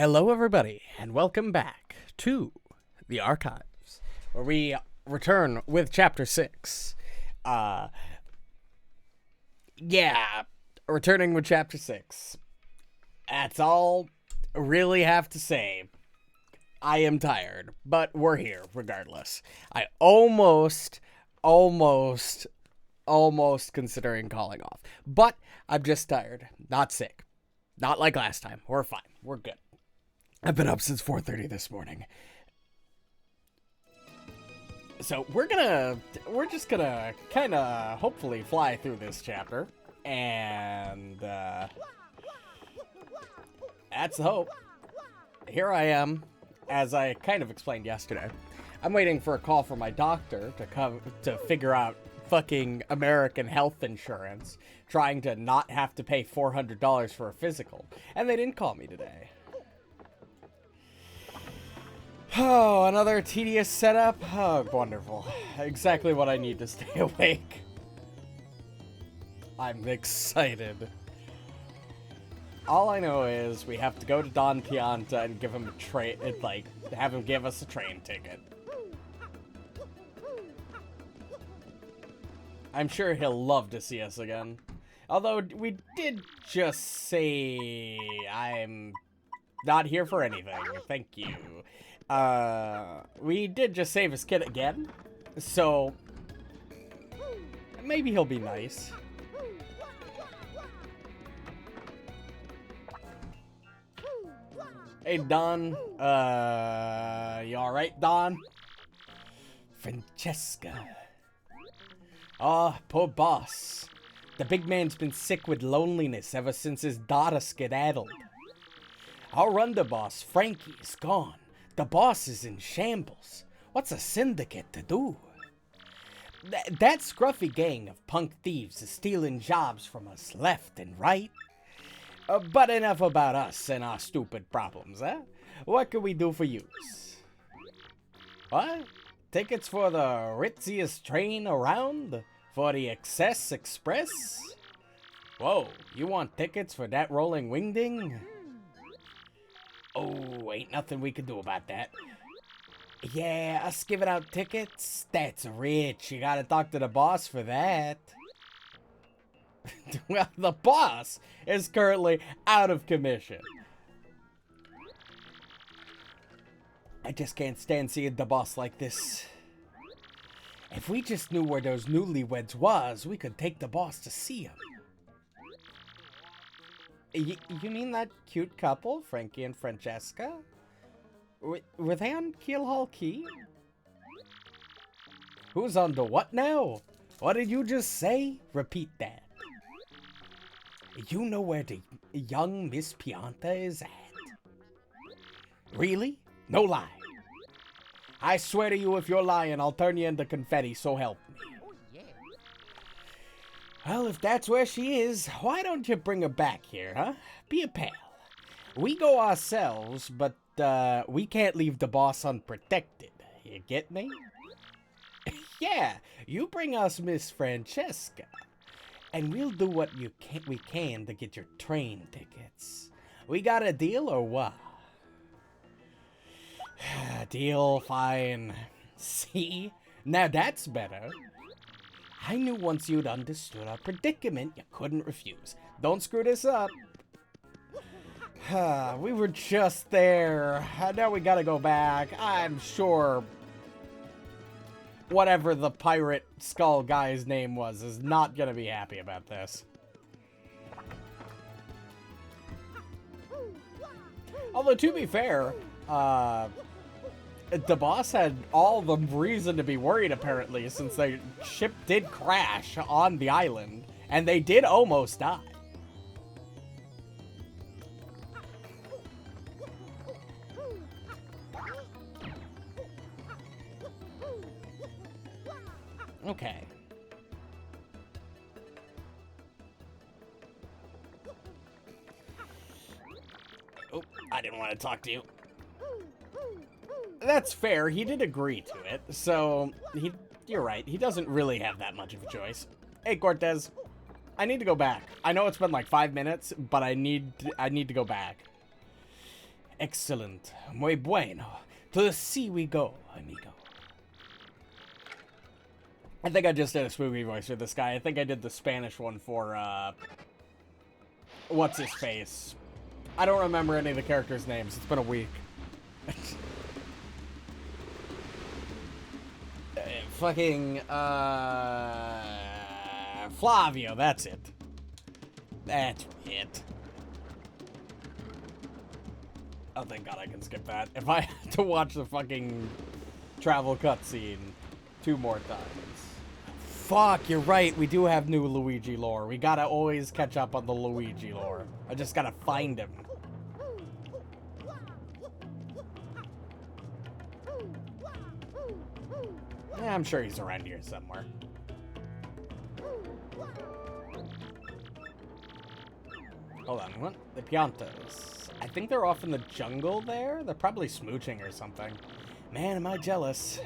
Hello, everybody, and welcome back to the Archives, where we return with Chapter 6. Returning with Chapter 6. That's all I really have to say. I am tired, but we're here regardless. I almost considering calling off, but I'm just tired, not sick. Not like last time. We're fine. We're good. I've been up since 4:30 this morning. So we're just gonna kind of hopefully fly through this chapter. And that's the hope. Here I am, as I kind of explained yesterday. I'm waiting for a call from my doctor to come to figure out fucking American health insurance, trying to not have to pay $400 for a physical. And they didn't call me today. Oh, another tedious setup? Oh, wonderful. Exactly what I need to stay awake. I'm excited. All I know is we have to go to Don Pianta and give him a have him give us a train ticket. I'm sure he'll love to see us again. Although we did just say I'm not here for anything. Thank you. We did just save his kid again, so maybe he'll be nice. Hey, Don. You alright, Don? Francesca. Oh, poor boss. The big man's been sick with loneliness ever since his daughter skedaddled. Our underboss, Frankie's gone. The boss is in shambles. What's a syndicate to do? That scruffy gang of punk thieves is stealing jobs from us left and right. But enough about us and our stupid problems, eh? What can we do for yous? What? Tickets for the ritziest train around? For the Excess Express? Whoa, you want tickets for that rolling wingding? Oh, ain't nothing we can do about that. Yeah, us giving out tickets? That's rich. You gotta talk to the boss for that. Well, the boss is currently out of commission. I just can't stand seeing the boss like this. If we just knew where those newlyweds was, we could take the boss to see him. You mean that cute couple, Frankie and Francesca? Were they on Keelhaul Key? Who's on the what now? What did you just say? Repeat that. You know where the young Miss Pianta is at? Really? No lie. I swear to you, if you're lying, I'll turn you into confetti, so help me. Well, if that's where she is, why don't you bring her back here, huh? Be a pal. We go ourselves, but we can't leave the boss unprotected. You get me? Yeah, you bring us Miss Francesca, and we'll do what we can to get your train tickets. We got a deal or what? Deal, fine. See? Now that's better. I knew once you'd understood our predicament, you couldn't refuse. Don't screw this up. We were just there. Now we gotta go back. I'm sure whatever the pirate skull guy's name was is not gonna be happy about this. Although, to be fair, the boss had all the reason to be worried, apparently, since their ship did crash on the island, and they did almost die. Okay. Oh, I didn't want to talk to you. That's fair. He did agree to it, so you're right. He doesn't really have that much of a choice. Hey, Cortez, I need to go back. I know it's been like 5 minutes, but I need to go back. Excellent. Muy bueno. To the sea we go, amigo. I think I just did a spooky voice for this guy. I think I did the Spanish one for, what's his face? I don't remember any of the characters' names. It's been a week. Fucking, Flavio, that's it. That's it. Oh, thank God I can skip that. If I had to watch the fucking travel cutscene 2 more times. Fuck, you're right. We do have new Luigi lore. We gotta always catch up on the Luigi lore. I just gotta find him. Yeah, I'm sure he's around here somewhere. Hold on, what? The Piantos. I think they're off in the jungle there. They're probably smooching or something. Man, am I jealous.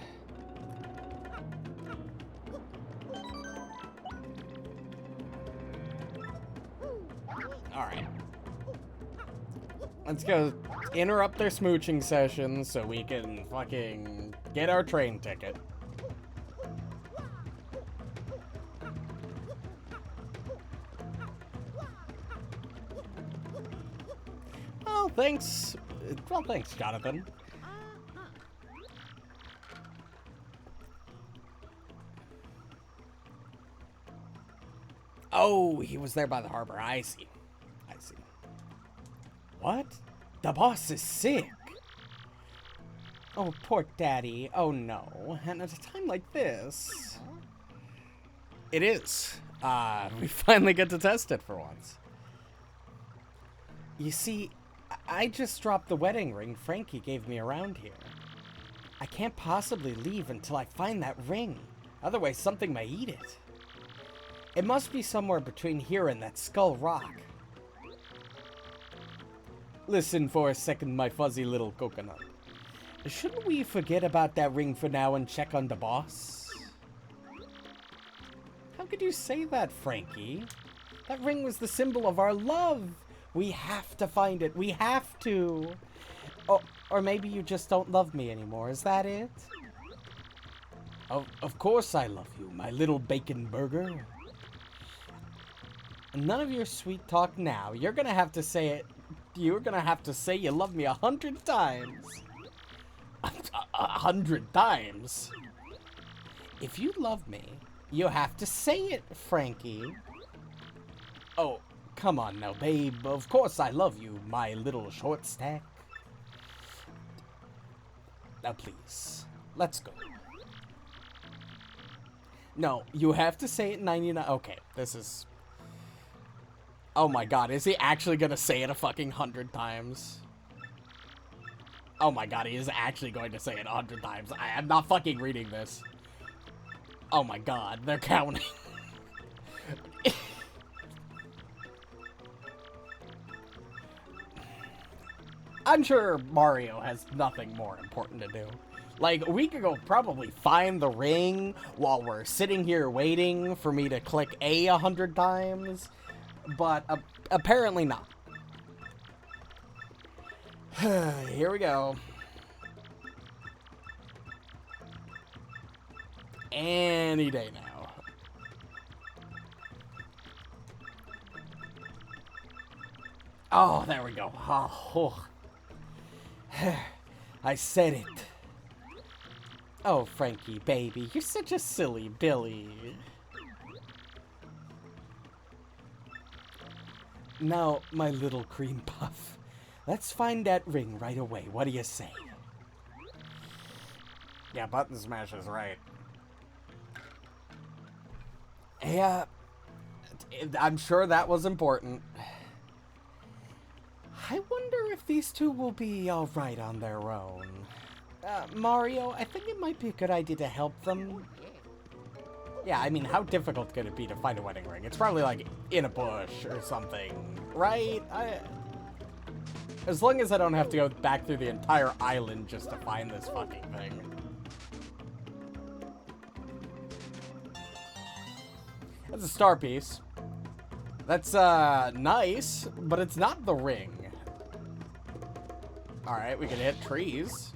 Alright. Let's go interrupt their smooching session so we can fucking get our train ticket. Oh, thanks. Well, thanks, Jonathan. Oh, he was there by the harbor. I see. I see. What? The boss is sick. Oh, poor daddy. Oh, no. And at a time like this... It is. We finally get to test it for once. You see, I just dropped the wedding ring Frankie gave me around here. I can't possibly leave until I find that ring. Otherwise, something may eat it. It must be somewhere between here and that Skull Rock. Listen for a second, my fuzzy little coconut. Shouldn't we forget about that ring for now and check on the boss? How could you say that, Frankie? That ring was the symbol of our love. We have to find it. We have to. Oh, or maybe you just don't love me anymore. Is that it? Of course I love you, my little bacon burger. None of your sweet talk now. You're gonna have to say it. You're gonna have to say you love me 100 times. 100 times? If you love me, you have to say it, Frankie. Oh, come on now, babe. Of course I love you, my little short stack. Now, please, let's go. No, you have to say it 99. Okay, this is... Oh my God, is he actually gonna say it a fucking 100 times? Oh my God, he is actually going to say it 100 times. I am not fucking reading this. Oh my God, they're counting. I'm sure Mario has nothing more important to do. Like, we could go probably find the ring while we're sitting here waiting for me to click A 100 times. But apparently not. Here we go. Any day now. Oh, there we go. Oh. I said it. Oh, Frankie, baby, you're such a silly Billy. Now, my little cream puff, let's find that ring right away. What do you say? Yeah, Button Smash is right. Yeah, I'm sure that was important. I wonder if these two will be alright on their own. Mario, I think it might be a good idea to help them. Yeah, I mean, how difficult could it be to find a wedding ring? It's probably, like, in a bush or something, right? As long as I don't have to go back through the entire island just to find this fucking thing. That's a star piece. That's, nice, but it's not the ring. Alright, we can hit trees.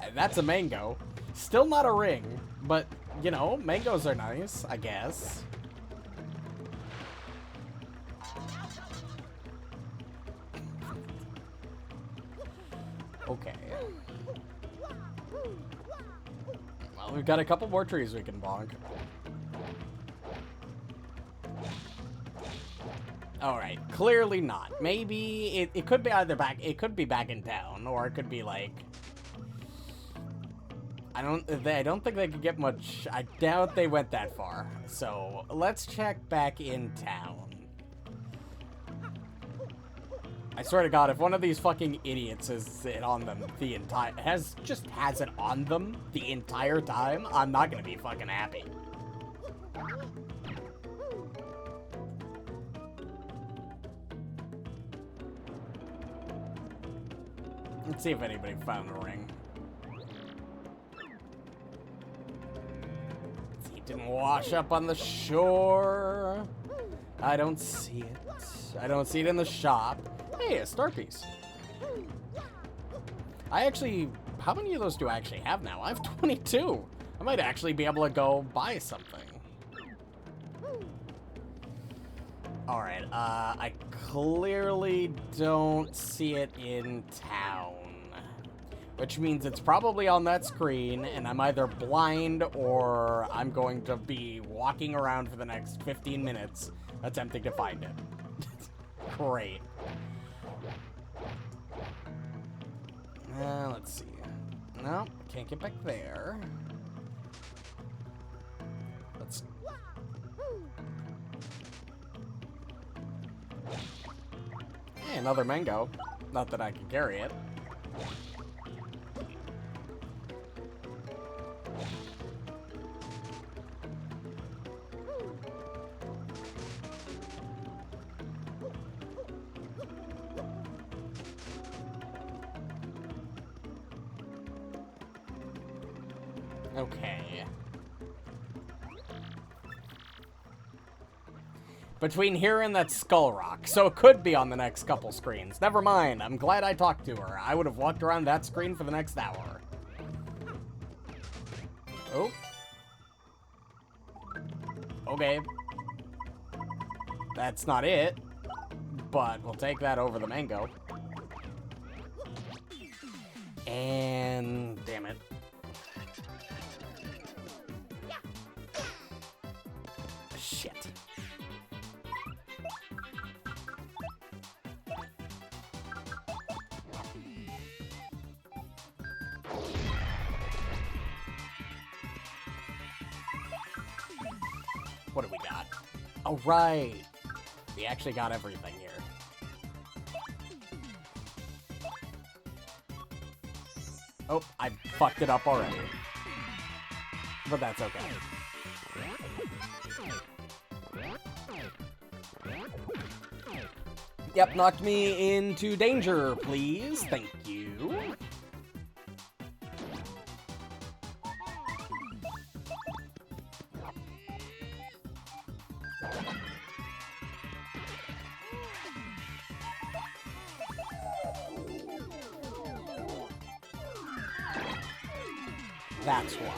And that's a mango. Still not a ring, but, you know, mangoes are nice, I guess. Okay. Well, we've got a couple more trees we can bonk. Alright, clearly not. Maybe it could be either back, it could be back in town, or it could be like... I don't think they could get much, I doubt they went that far. So, let's check back in town. I swear to God, if one of these fucking idiots has it on them the entire, has it on them the entire time, I'm not gonna be fucking happy. Let's see if anybody found a ring. It didn't wash up on the shore. I don't see it. I don't see it in the shop. Hey, a star piece. I actually... How many of those do I actually have now? I have 22. I might actually be able to go buy something. Alright, I clearly don't see it in town. Which means it's probably on that screen, and I'm either blind or I'm going to be walking around for the next 15 minutes attempting to find it. Great. Let's see. No, can't get back there. Let's... Hey, another mango. Not that I can carry it. Okay. Between here and that Skull Rock, so it could be on the next couple screens. Never mind, I'm glad I talked to her. I would have walked around that screen for the next hour. Oh. Okay. That's not it, but we'll take that over the mango. And... damn it. Shit. What do we got? Oh, right. We actually got everything here. Oh, I fucked it up already. But that's okay. Yep, knocked me into danger, please. Thank you. That's why.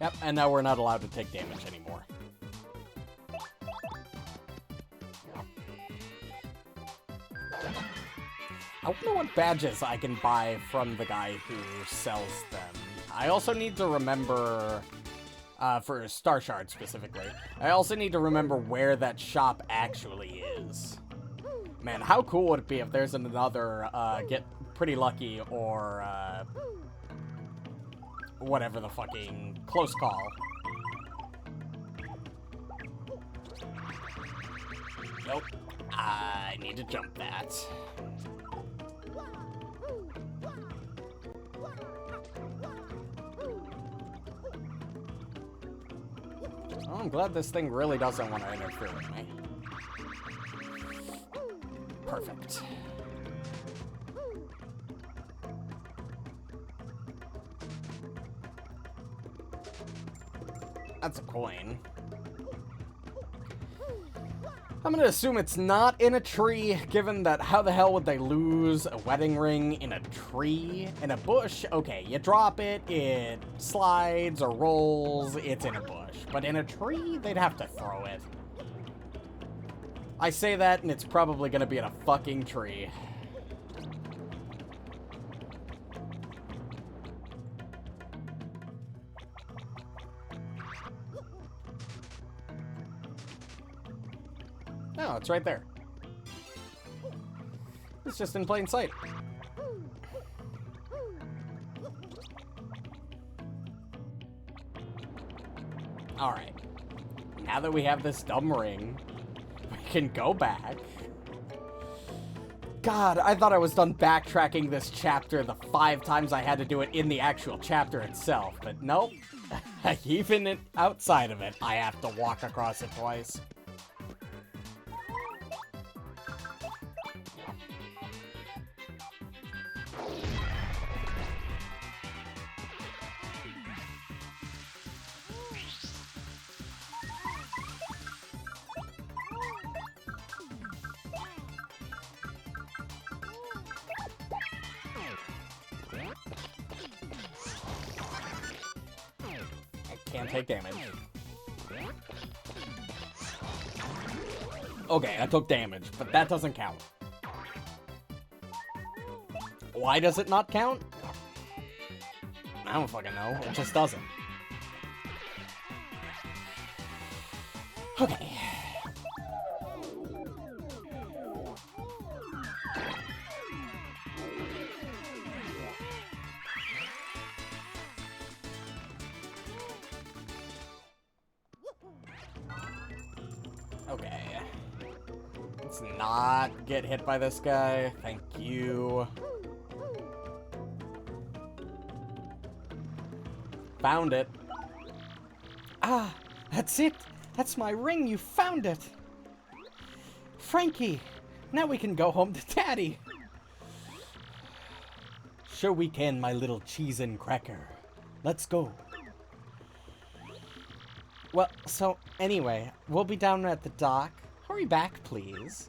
Yep, and now we're not allowed to take damage anymore. I wonder what badges I can buy from the guy who sells them. I also need to remember, for Star Shard specifically, I also need to remember where that shop actually is. Man, how cool would it be if there's another, Get Pretty Lucky or, whatever the fucking close call. Nope. I need to jump that. Oh, I'm glad this thing really doesn't want to interfere with me. Perfect. That's a coin. I'm gonna assume it's not in a tree, given that how the hell would they lose a wedding ring in a tree? In a bush, okay, you drop it, it slides or rolls, it's in a bush. But in a tree, they'd have to throw it. I say that, and it's probably gonna be in a fucking tree. No, it's right there. It's just in plain sight. Alright. Now that we have this dumb ring, we can go back. God, I thought I was done backtracking this chapter the 5 times I had to do it in the actual chapter itself, but nope. Even outside of it, I have to walk across it twice. Can't take damage. Okay, I took damage, but that doesn't count. Why does it not count? I don't fucking know. It just doesn't. Okay. Okay. Let's not get hit by this guy. Thank you. Found it. Ah, that's it. That's my ring. You found it. Frankie, now we can go home to Daddy. Sure we can, my little cheese and cracker. Let's go. Well, so, anyway, we'll be down at the dock. Hurry back, please.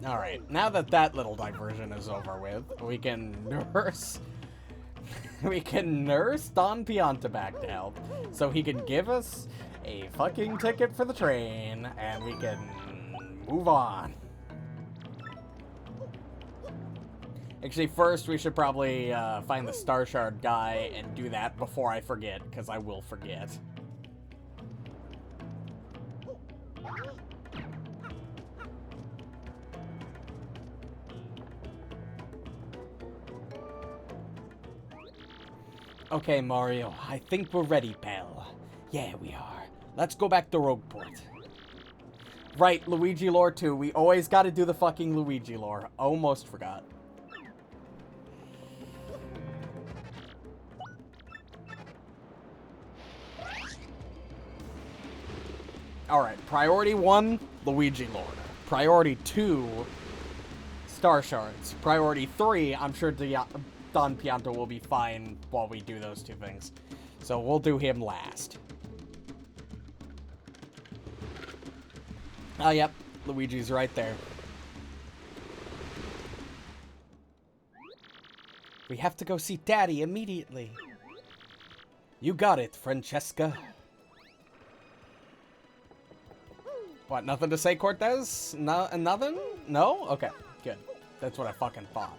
Alright, now that that little diversion is over with, we can nurse... we can nurse Don Pianta back to health, so he can give us a fucking ticket for the train, and we can move on. Actually, first we should probably find the Star Shard guy and do that before I forget, because I will forget. Okay, Mario, I think we're ready, pal. Yeah, we are. Let's go back to Rogueport. Right, Luigi lore too. We always gotta do the fucking Luigi lore. Almost forgot. Alright, priority 1, Luigi lore. Priority 2, Star Shards. Priority 3, I'm sure Don Pianta will be fine while we do those two things. So we'll do him last. Oh, yep. Luigi's right there. We have to go see Daddy immediately. You got it, Francesca. What, nothing to say, Cortez? No, nothing? No? Okay, good. That's what I fucking thought.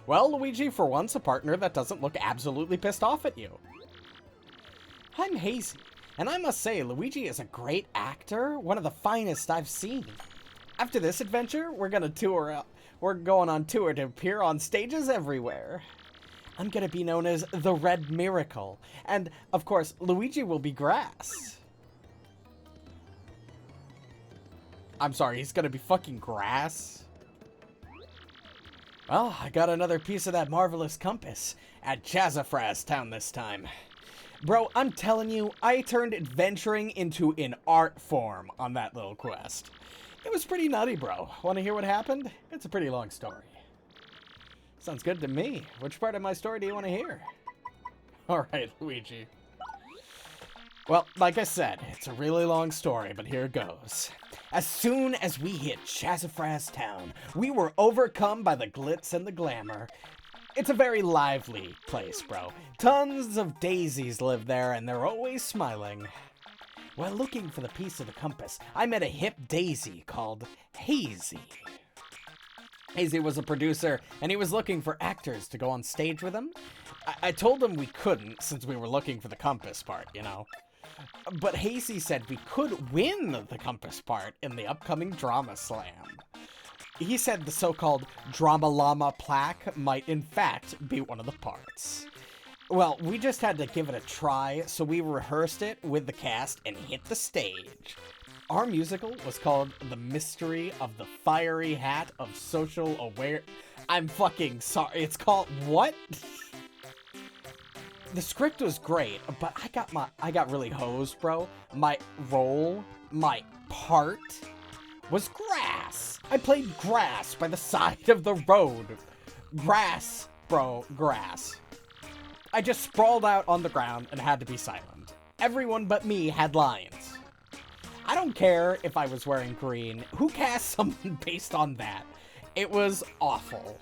Well, Luigi, for once, a partner that doesn't look absolutely pissed off at you. I'm Hazy, and I must say, Luigi is a great actor, one of the finest I've seen. After this adventure, we're going on tour to appear on stages everywhere. I'm gonna be known as the Red Miracle, and, of course, Luigi will be grass. I'm sorry, he's gonna be fucking grass? Well, I got another piece of that marvelous compass at Jazzafraz Town this time. Bro, I'm telling you, I turned adventuring into an art form on that little quest. It was pretty nutty, bro. Want to hear what happened? It's a pretty long story. Sounds good to me. Which part of my story do you want to hear? Alright, Luigi. Well, like I said, it's a really long story, but here it goes. As soon as we hit Chazafraz Town, we were overcome by the glitz and the glamour. It's a very lively place, bro. Tons of daisies live there, and they're always smiling. While looking for the piece of the compass, I met a hip daisy called Hazy. Hazy was a producer, and he was looking for actors to go on stage with him. I told him we couldn't, since we were looking for the compass part, you know. But Hazy said we could win the compass part in the upcoming Drama Slam. He said the so-called Drama Llama plaque might in fact be one of the parts. Well, we just had to give it a try, so we rehearsed it with the cast and hit the stage. Our musical was called The Mystery of the Fiery Hat of Social Aware... I'm fucking sorry, it's called... what? The script was great, but I got really hosed, bro. My role, my part, was grass. I played grass by the side of the road. Grass, bro, grass. I just sprawled out on the ground and had to be silent. Everyone but me had lines. I don't care if I was wearing green. Who cast someone based on that? It was awful.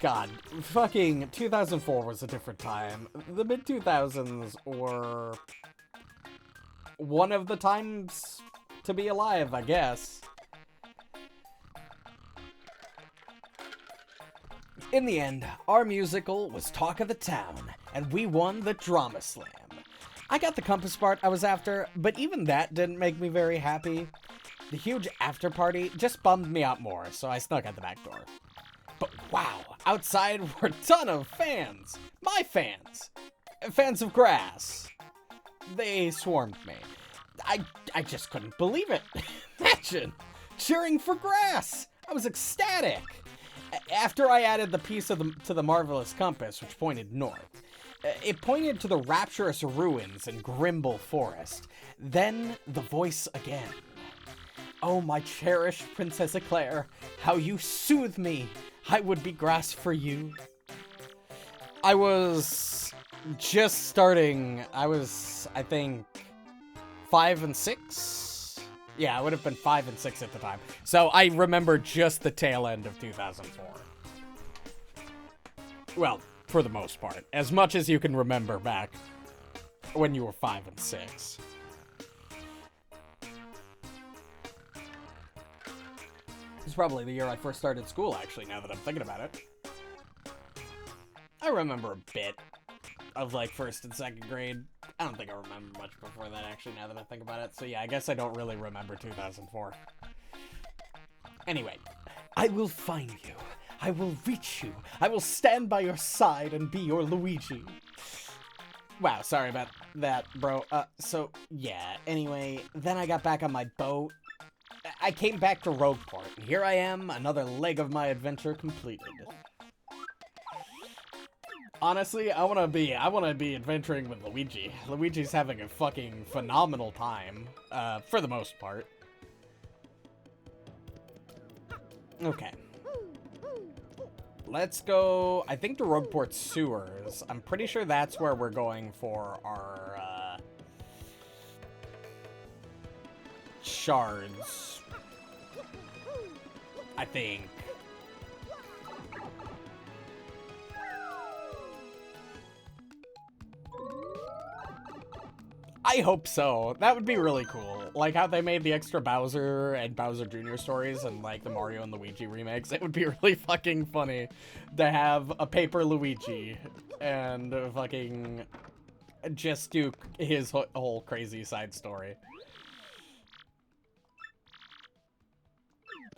God, fucking 2004 was a different time. The mid-2000s were one of the times to be alive, I guess. In the end, our musical was talk of the town, and we won the Drama Slam. I got the compass part I was after, but even that didn't make me very happy. The huge after party just bummed me out more, so I snuck out the back door. But wow, outside were a ton of fans. My fans. Fans of grass. They swarmed me. I just couldn't believe it. Imagine cheering for grass. I was ecstatic. After I added the piece to the marvelous compass, which pointed north, it pointed to the rapturous ruins in Grimble Forest. Then the voice again. Oh, my cherished Princess Eclair, how you soothe me. I would be grass for you. I was just starting. I was, I think, 5 and 6. Yeah, I would have been 5 and 6 at the time. So I remember just the tail end of 2004. Well, for the most part. As much as you can remember back when you were 5 and 6. It's probably the year I first started school, actually, now that I'm thinking about it. I remember a bit of, like, 1st and 2nd grade. I don't think I remember much before that, actually, now that I think about it. So, yeah, I guess I don't really remember 2004. Anyway, I will find you. I will reach you. I will stand by your side and be your Luigi. Wow, sorry about that, bro. So, yeah, anyway, then I got back on my boat. I came back to Rogueport, and here I am, another leg of my adventure completed. Honestly, I wanna be adventuring with Luigi. Luigi's having a fucking phenomenal time, for the most part. Okay. Let's go, I think, to Rogueport Sewers. I'm pretty sure that's where we're going for our, shards. I think. I hope so. That would be really cool. Like how they made the extra Bowser and Bowser Jr. stories and like the Mario and Luigi remakes. It would be really fucking funny to have a paper Luigi and fucking just do his whole crazy side story.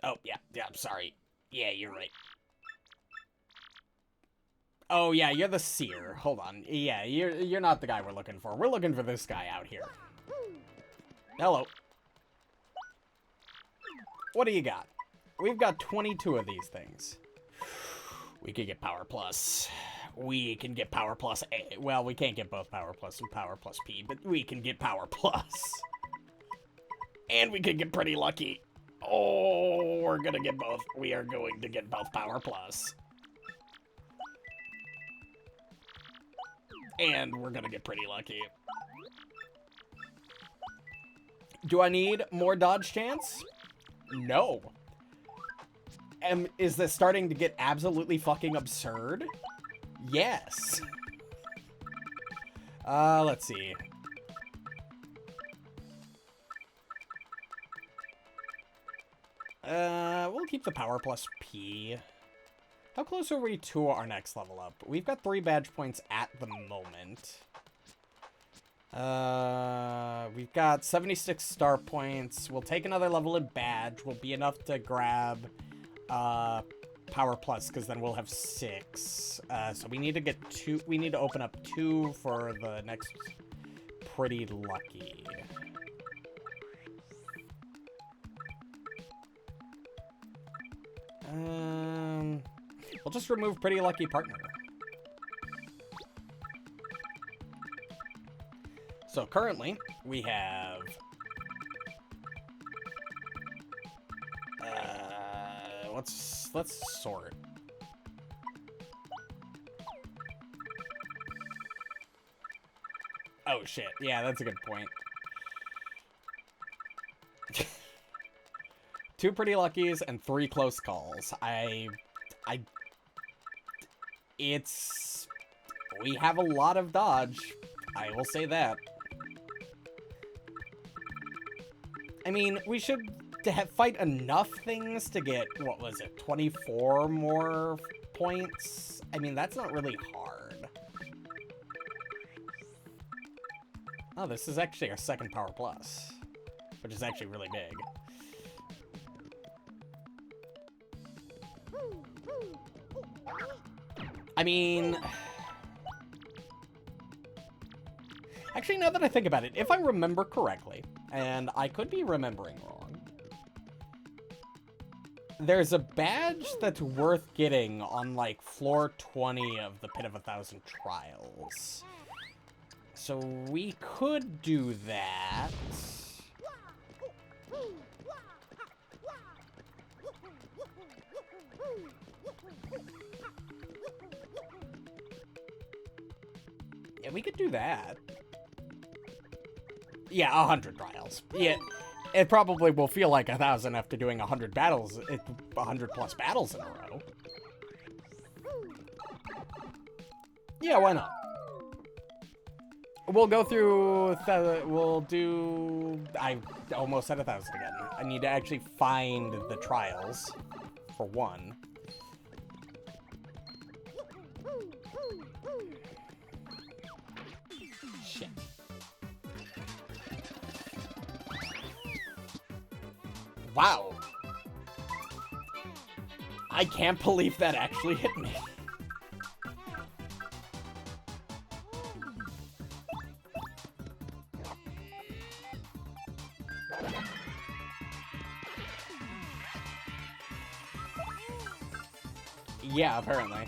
Oh, yeah, I'm sorry. Yeah, you're right. Oh, yeah, you're the seer. Hold on. Yeah, you're not the guy we're looking for. We're looking for this guy out here. Hello. What do you got? We've got 22 of these things. We could get Power Plus. We can get Power Plus A. Well, we can't get both Power Plus and Power Plus P, but we can get Power Plus. And we can get pretty lucky. Oh, we're gonna get both. We are going to get both Power Plus. And we're gonna get pretty lucky. Do I need more dodge chance? No. Is this starting to get absolutely fucking absurd? Yes. Let's see. We'll keep the Power Plus P. How close are we to our next level up? We've got 3 badge points at the moment. We've got 76 star points. We'll take another level in badge. Will be enough to grab, Power Plus, because then we'll have 6. So we need to get 2. We need to open up 2 for the next pretty lucky. We'll just remove pretty lucky partner. So currently we have let's sort. Oh shit. Yeah, that's a good point. 2 pretty luckies and 3 close calls. We have a lot of dodge. I will say that. I mean, we should fight enough things to get, what was it, 24 more points? I mean, that's not really hard. Oh, this is actually our second Power Plus, which is actually really big. I mean... Actually, now that I think about it, if I remember correctly, and I could be remembering wrong, there's a badge that's worth getting on, like, floor 20 of the Pit of 1,000 Trials. So we could do that. Yeah, we could do that. Yeah, 100 trials. Yeah, it probably will feel like 1,000 after doing 100 battles, 100 plus battles in a row. Yeah, why not? We'll go through, we'll do, I almost said 1,000 again. I need to actually find the trials, for one. Shit. Wow. I can't believe that actually hit me. Yeah, apparently.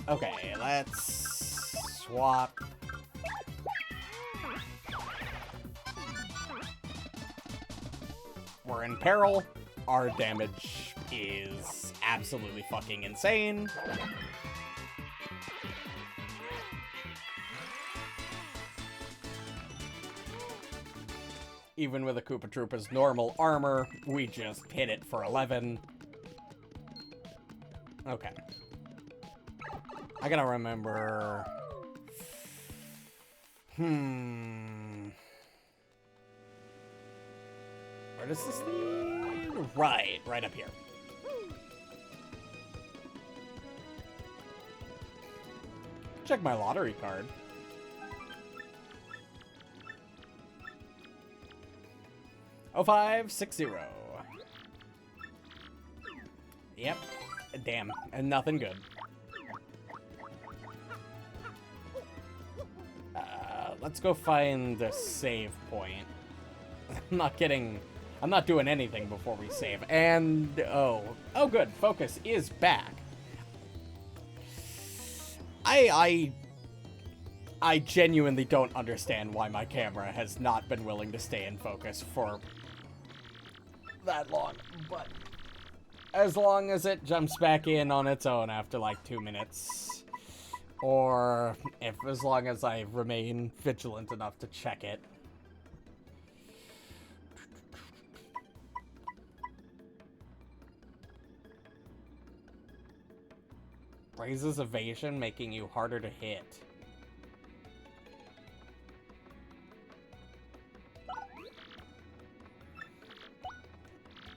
Okay, let's swap. We're in peril. Our damage is absolutely fucking insane. Even with a Koopa Troopa's normal armor, we just hit it for 11. Okay. I gotta remember... Where does this lead? Right up here. Check my lottery card. Oh, 0560. Yep. Damn. And nothing good. Let's go find the save point. I'm not doing anything before we save. And, oh good. Focus is back. I genuinely don't understand why my camera has not been willing to stay in focus for that long, but as long as it jumps back in on its own after like 2 minutes, or as long as I remain vigilant enough to check it. Raises evasion, making you harder to hit.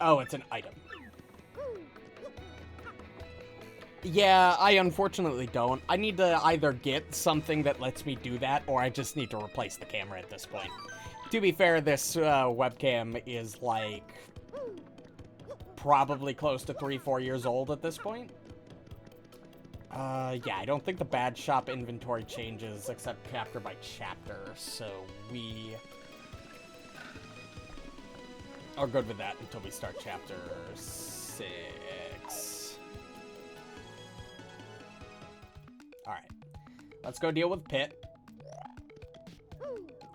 Oh, it's an item. Yeah, I unfortunately don't. I need to either get something that lets me do that, or I just need to replace the camera at this point. To be fair, this webcam is like probably close to 3-4 years old at this point. Yeah, I don't think the bad shop inventory changes except chapter by chapter, so we are good with that until we start chapter 6. Alright, let's go deal with Pit.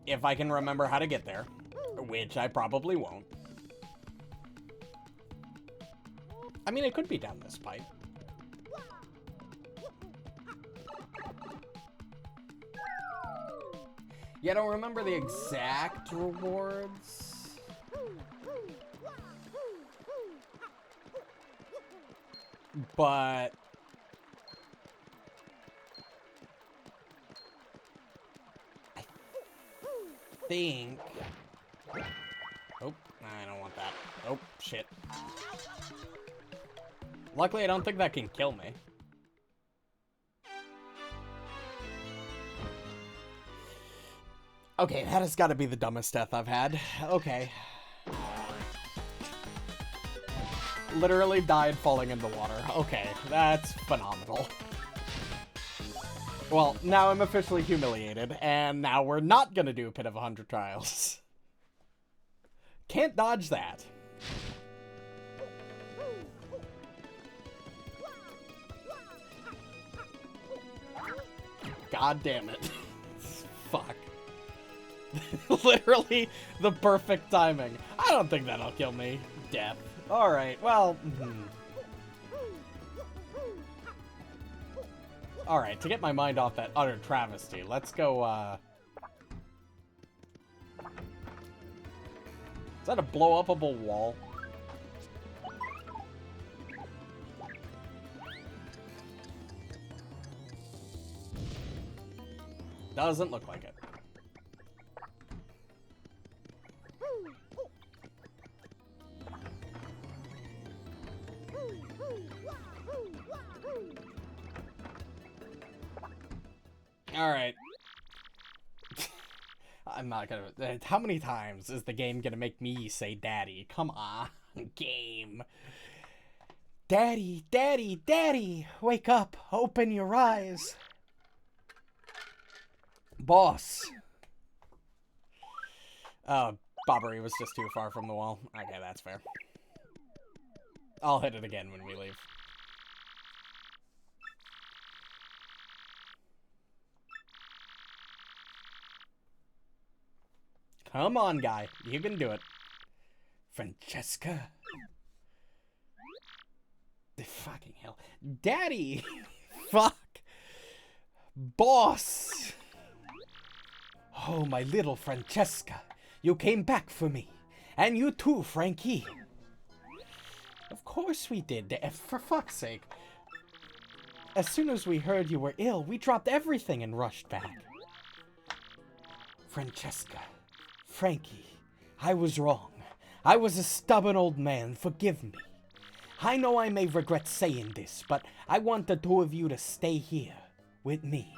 If I can remember how to get there, which I probably won't. I mean, it could be down this pipe. Yeah, I don't remember the exact rewards. But I think... Oh, I don't want that. Oh, shit. Luckily, I don't think that can kill me. Okay, that has got to be the dumbest death I've had. Okay. Literally died falling in the water. Okay, that's phenomenal. Well, now I'm officially humiliated, and now we're not gonna do Pit of 100 Trials. Can't dodge that. God damn it. Fuck. Literally the perfect timing. I don't think that'll kill me. Death. Alright, well... Alright, to get my mind off that utter travesty, let's go, Is that a blow-upable wall? Doesn't look like it. Alright. I'm not gonna... How many times is the game gonna make me say daddy? Come on, game. Daddy, daddy, daddy! Wake up! Open your eyes! Boss! Oh, Bobbery was just too far from the wall. Okay, that's fair. I'll hit it again when we leave. Come on, guy. You can do it. Francesca. The fucking hell. Daddy! Fuck. Boss! Oh, my little Francesca. You came back for me. And you too, Frankie. Of course we did. For fuck's sake. As soon as we heard you were ill, we dropped everything and rushed back. Francesca. Frankie, I was wrong. I was a stubborn old man. Forgive me. I know I may regret saying this, but I want the two of you to stay here with me.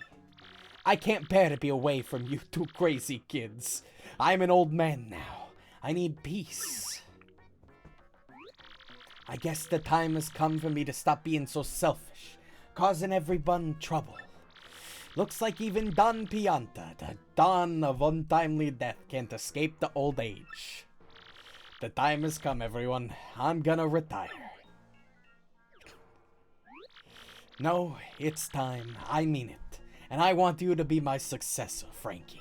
I can't bear to be away from you two crazy kids. I'm an old man now. I need peace. I guess the time has come for me to stop being so selfish, causing everyone trouble. Looks like even Don Pianta, the Don of untimely death, can't escape the old age. The time has come, everyone. I'm gonna retire. No, it's time. I mean it. and I want you to be my successor, Frankie.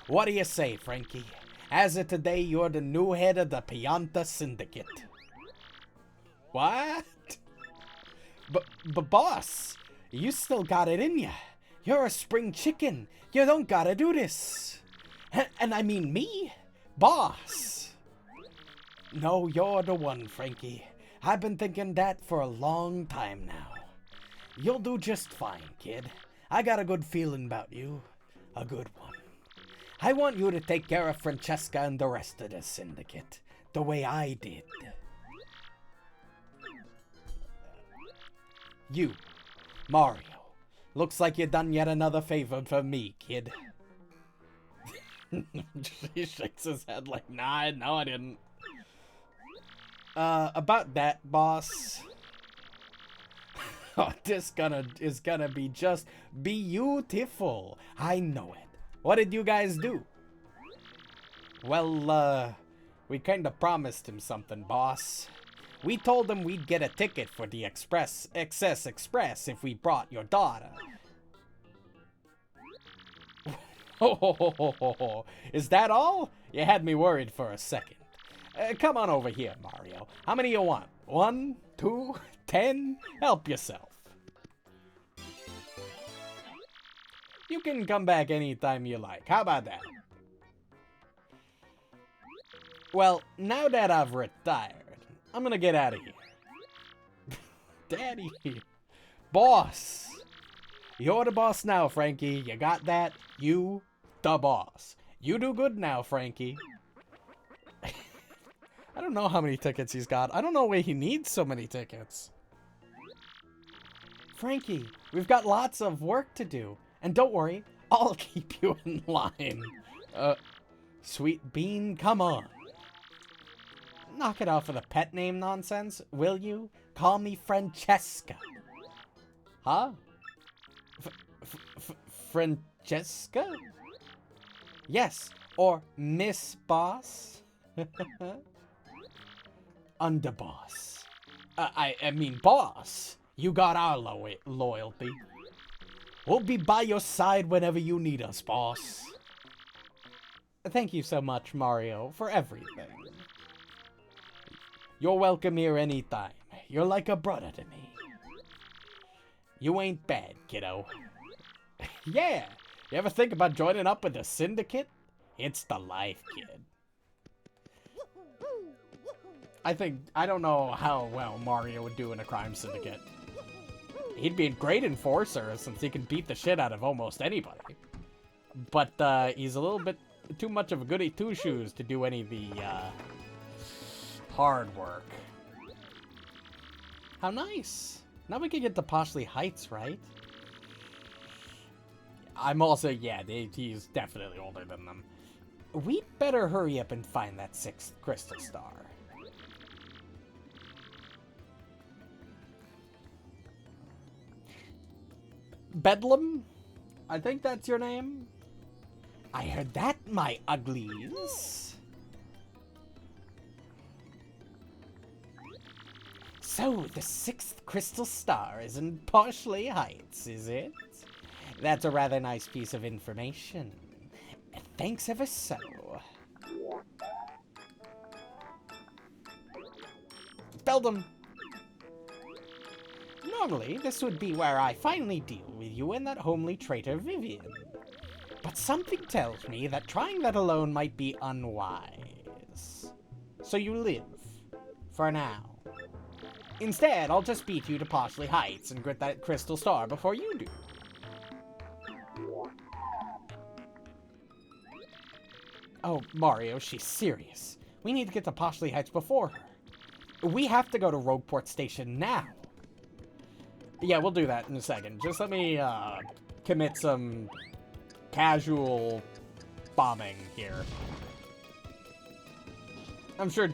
What do you say, Frankie? As of today, you're the new head of the Pianta Syndicate. What? But boss, you still got it in ya. You're a spring chicken. You don't gotta do this. And I mean me, boss. No, you're the one, Frankie. I've been thinking that for a long time now. You'll do just fine, kid. I got a good feeling about you. A good one. I want you to take care of Francesca and the rest of the syndicate, the way I did. You, Mario. Looks like you done yet another favor for me, kid. He shakes his head like, nah, no, I didn't. About that, boss. Oh, this is gonna be just beautiful. I know it. What did you guys do? Well, we kinda promised him something, boss. We told him we'd get a ticket for the Excess Express if we brought your daughter. Oh, is that all? You had me worried for a second. Come on over here, Mario. How many you want? 1, 2, 10? Help yourself. You can come back anytime you like. How about that? Well, now that I've retired, I'm gonna get out of here. Daddy. Boss. You're the boss now, Frankie. You got that? You, the boss. You do good now, Frankie. I don't know how many tickets he's got. I don't know why he needs so many tickets. Frankie, we've got lots of work to do. And don't worry, I'll keep you in line. Sweet Bean, come on. Knock it off with the pet name nonsense, will you? Call me Francesca. Huh? Francesca? Yes, or Miss Boss? Underboss. I mean, boss. You got our loyalty. We'll be by your side whenever you need us, boss. Thank you so much, Mario, for everything. You're welcome here anytime. You're like a brother to me. You ain't bad, kiddo. Yeah! You ever think about joining up with the syndicate? It's the life, kid. I don't know how well Mario would do in a crime syndicate. He'd be a great enforcer since he can beat the shit out of almost anybody. But he's a little bit too much of a goody two-shoes to do any of the hard work. How nice. Now we can get to Poshley Heights, right? I'm also, yeah, he's definitely older than them. We'd better hurry up and find that 6th crystal star. Bedlam? I think that's your name? I heard that, my uglies. So, the 6th crystal star is in Poshley Heights, is it? That's a rather nice piece of information. Thanks ever so. Beldam. Normally, this would be where I finally deal with you and that homely traitor Vivian. But something tells me that trying that alone might be unwise. So you live. For now. Instead, I'll just beat you to Poshley Heights and get that crystal star before you do. Oh, Mario, she's serious. We need to get to Poshley Heights before her. We have to go to Rogueport Station now. Yeah, we'll do that in a second. Just let me, commit some casual bombing here. I'm sure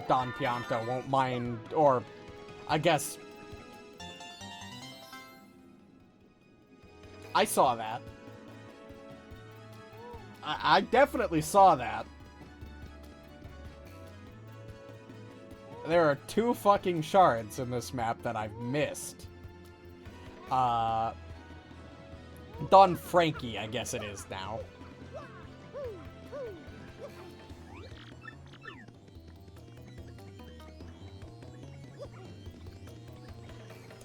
Don Pianto won't mind, or, I guess... I saw that. I definitely saw that. There are 2 fucking shards in this map that I've missed. Don Frankie, I guess it is now.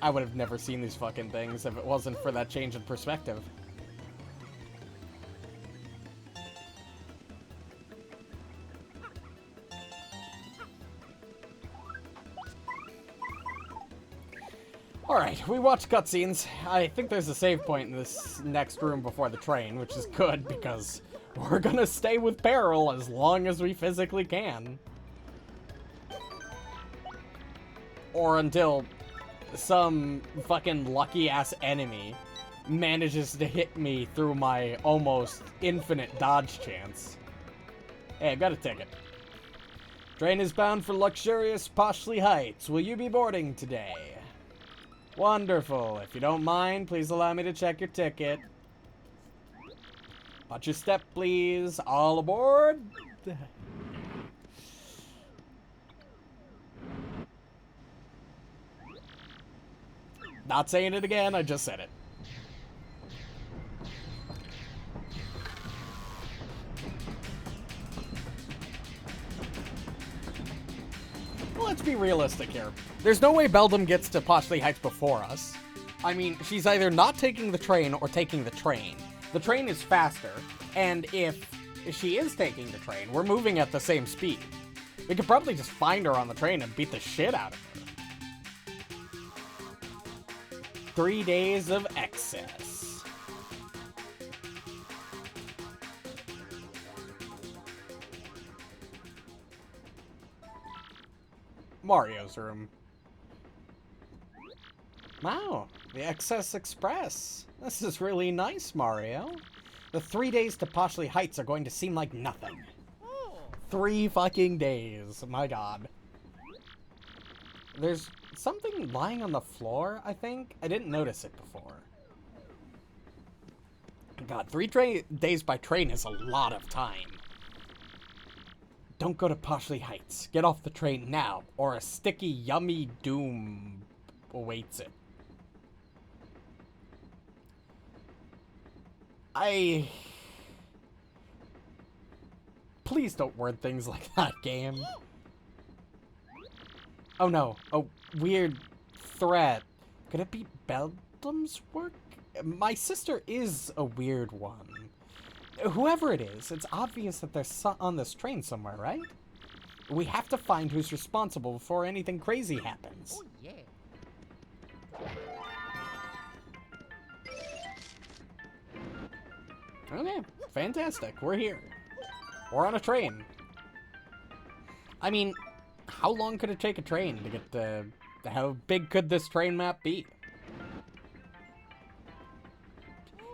I would have never seen these fucking things if it wasn't for that change in perspective. Alright, we watched cutscenes. I think there's a save point in this next room before the train, which is good because we're gonna stay with Peril as long as we physically can. Or until some fucking lucky-ass enemy manages to hit me through my almost infinite dodge chance. Hey, I got a ticket. Train is bound for luxurious Poshley Heights. Will you be boarding today? Wonderful. If you don't mind, please allow me to check your ticket. Watch your step, please. All aboard. Not saying it again, I just said it. Well, let's be realistic here. There's no way Beldam gets to Poshley Heights before us. I mean, she's either not taking the train or taking the train. The train is faster, and if she is taking the train, we're moving at the same speed. We could probably just find her on the train and beat the shit out of her. 3 days of excess. Mario's room. Wow, the Excess Express. This is really nice, Mario. The 3 days to Poshley Heights are going to seem like nothing. 3 fucking days, my god. There's something lying on the floor, I think? I didn't notice it before. God, 3 days by train is a lot of time. Don't go to Poshley Heights. Get off the train now, or a sticky, yummy doom awaits it. Please don't word things like that, game. Oh no, a weird threat. Could it be Beldam's work? My sister is a weird one. Whoever it is, it's obvious that they're on this train somewhere, right? We have to find who's responsible before anything crazy happens. Oh, yeah. Okay, fantastic. We're here. We're on a train. I mean, how long could it take a train to get to... How big could this train map be?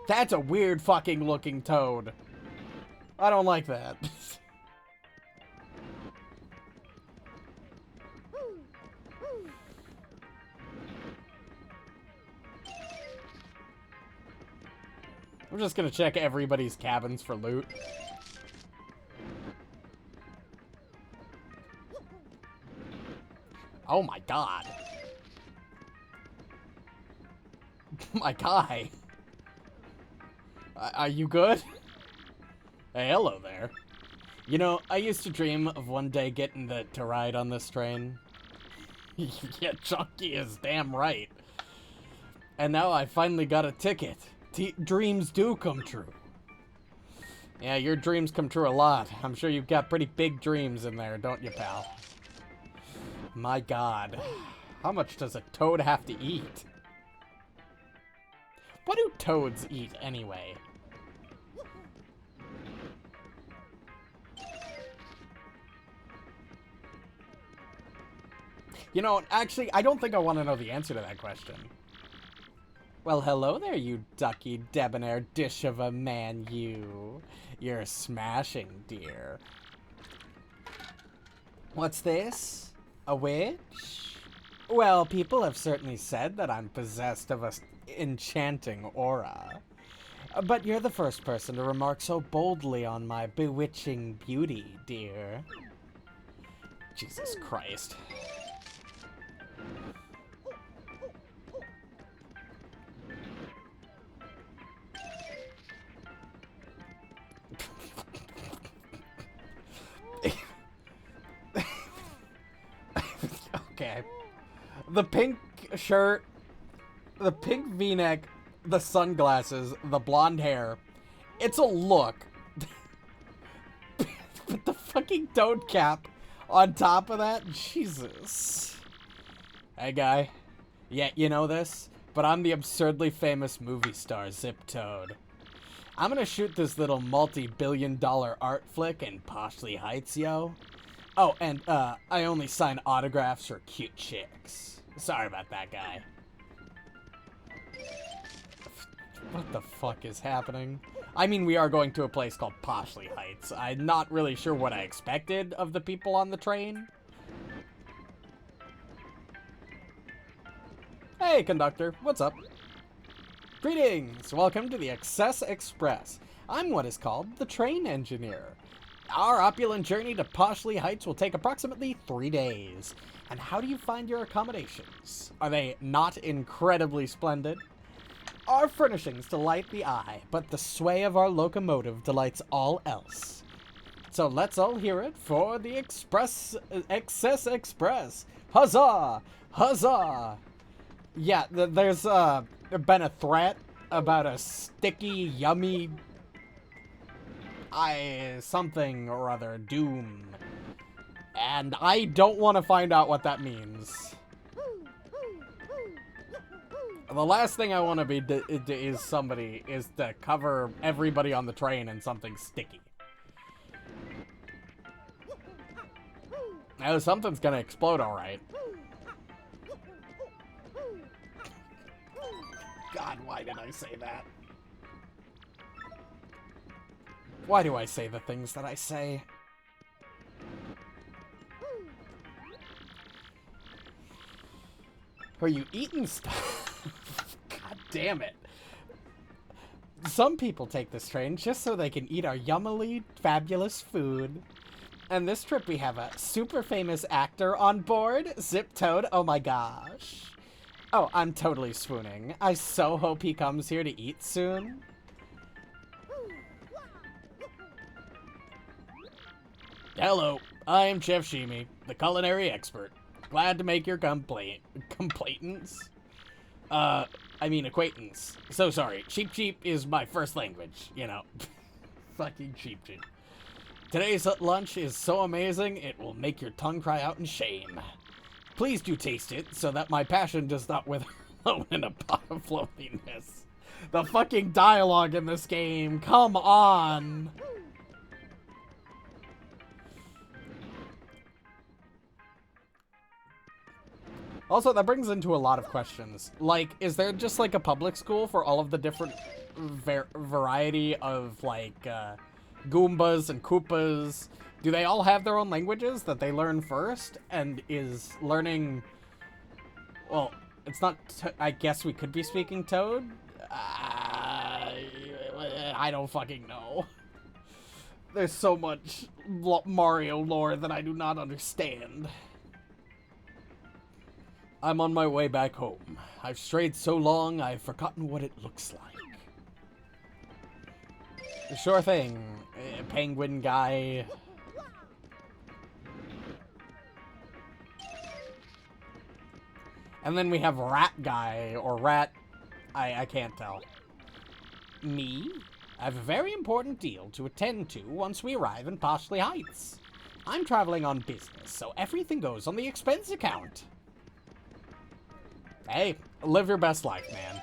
That's a weird fucking looking toad. I don't like that. I'm just gonna check everybody's cabins for loot. Oh my god. My guy. Are you good? Hey, hello there. You know, I used to dream of one day getting to ride on this train. Yeah, Chunky is damn right. And now I finally got a ticket. Dreams do come true. Yeah, your dreams come true a lot. I'm sure you've got pretty big dreams in there, don't you, pal? My god. How much does a toad have to eat? What do toads eat, anyway? You know, actually, I don't think I want to know the answer to that question. Well, hello there, you ducky, debonair dish of a man, you. You're smashing, dear. What's this? A witch? Well, people have certainly said that I'm possessed of an enchanting aura. But you're the first person to remark so boldly on my bewitching beauty, dear. Jesus Christ. Okay. The pink shirt, the pink v-neck, the sunglasses, the blonde hair. It's a look. But the fucking toad cap on top of that? Jesus. Hey, guy. Yeah, you know this? But I'm the absurdly famous movie star, Zip Toad. I'm gonna shoot this little multi-billion-dollar art flick in Poshley Heights, yo. Oh, and, I only sign autographs for cute chicks. Sorry about that, guy. What the fuck is happening? I mean, we are going to a place called Poshley Heights. I'm not really sure what I expected of the people on the train. Hey, conductor. What's up? Greetings. Welcome to the Excess Express. I'm what is called the train engineer. Our opulent journey to Poshley Heights will take approximately 3 days. And how do you find your accommodations? Are they not incredibly splendid? Our furnishings delight the eye, but the sway of our locomotive delights all else. So let's all hear it for the Excess Express. Huzzah! Huzzah! Yeah, there's been a threat about a sticky, yummy, something or other, doom. And I don't want to find out what that means. The last thing I want to be is to cover everybody on the train in something sticky. Oh, something's gonna explode, alright. God, why did I say that? Why do I say the things that I say? Are you eating stuff? God damn it. Some people take this train just so they can eat our yummily fabulous food. And this trip we have a super famous actor on board, Zip Toad. Oh my gosh. Oh, I'm totally swooning. I so hope he comes here to eat soon. Hello, I'm Chef Shimi, the culinary expert. Glad to make your acquaintance. So sorry. Cheep is my first language, you know. Fucking cheep. Today's lunch is so amazing, it will make your tongue cry out in shame. Please do taste it, so that my passion does not wither alone in a pot of loneliness. The fucking dialogue in this game, come on! Also, that brings into a lot of questions. Like, is there just, like, a public school for all of the different variety of, like, Goombas and Koopas? Do they all have their own languages that they learn first? And is learning... Well, it's not... I guess we could be speaking Toad? I don't fucking know. There's so much Mario lore that I do not understand. I'm on my way back home. I've strayed so long, I've forgotten what it looks like. Sure thing, penguin guy. And then we have rat guy, or rat... I can't tell. Me? I have a very important deal to attend to once we arrive in Poshley Heights. I'm traveling on business, so everything goes on the expense account. Hey, live your best life, man.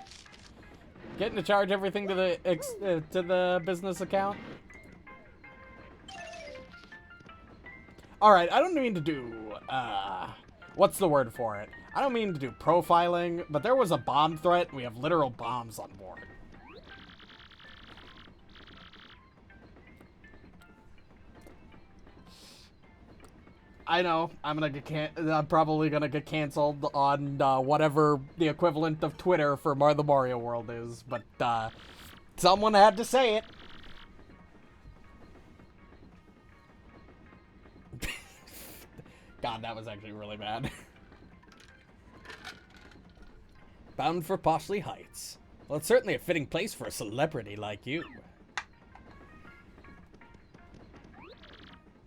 Getting to charge everything to the business account. All right, I don't mean to do what's the word for it? I don't mean to do profiling, but there was a bomb threat. We have literal bombs on board. I know, I'm probably gonna get canceled on whatever the equivalent of Twitter for the Mario World is, but someone had to say it. God, that was actually really bad. Bound for Poshley Heights. Well, it's certainly a fitting place for a celebrity like you.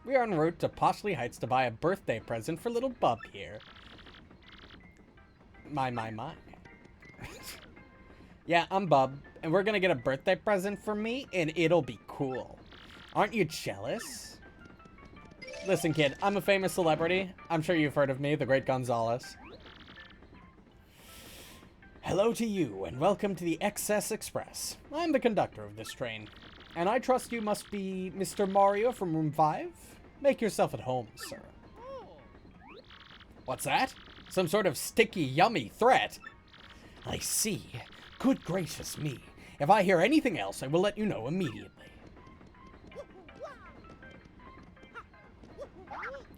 We are en route to Poshley Heights to buy a birthday present for little Bub here. My. Yeah, I'm Bub, and we're gonna get a birthday present from me, and it'll be cool. Aren't you jealous? Listen, kid, I'm a famous celebrity. I'm sure you've heard of me, the Great Gonzalez. Hello to you, and welcome to the XS Express. I'm the conductor of this train, and I trust you must be Mr. Mario from Room 5? Make yourself at home, sir. What's that? Some sort of sticky, yummy threat? I see. Good gracious me. If I hear anything else, I will let you know immediately.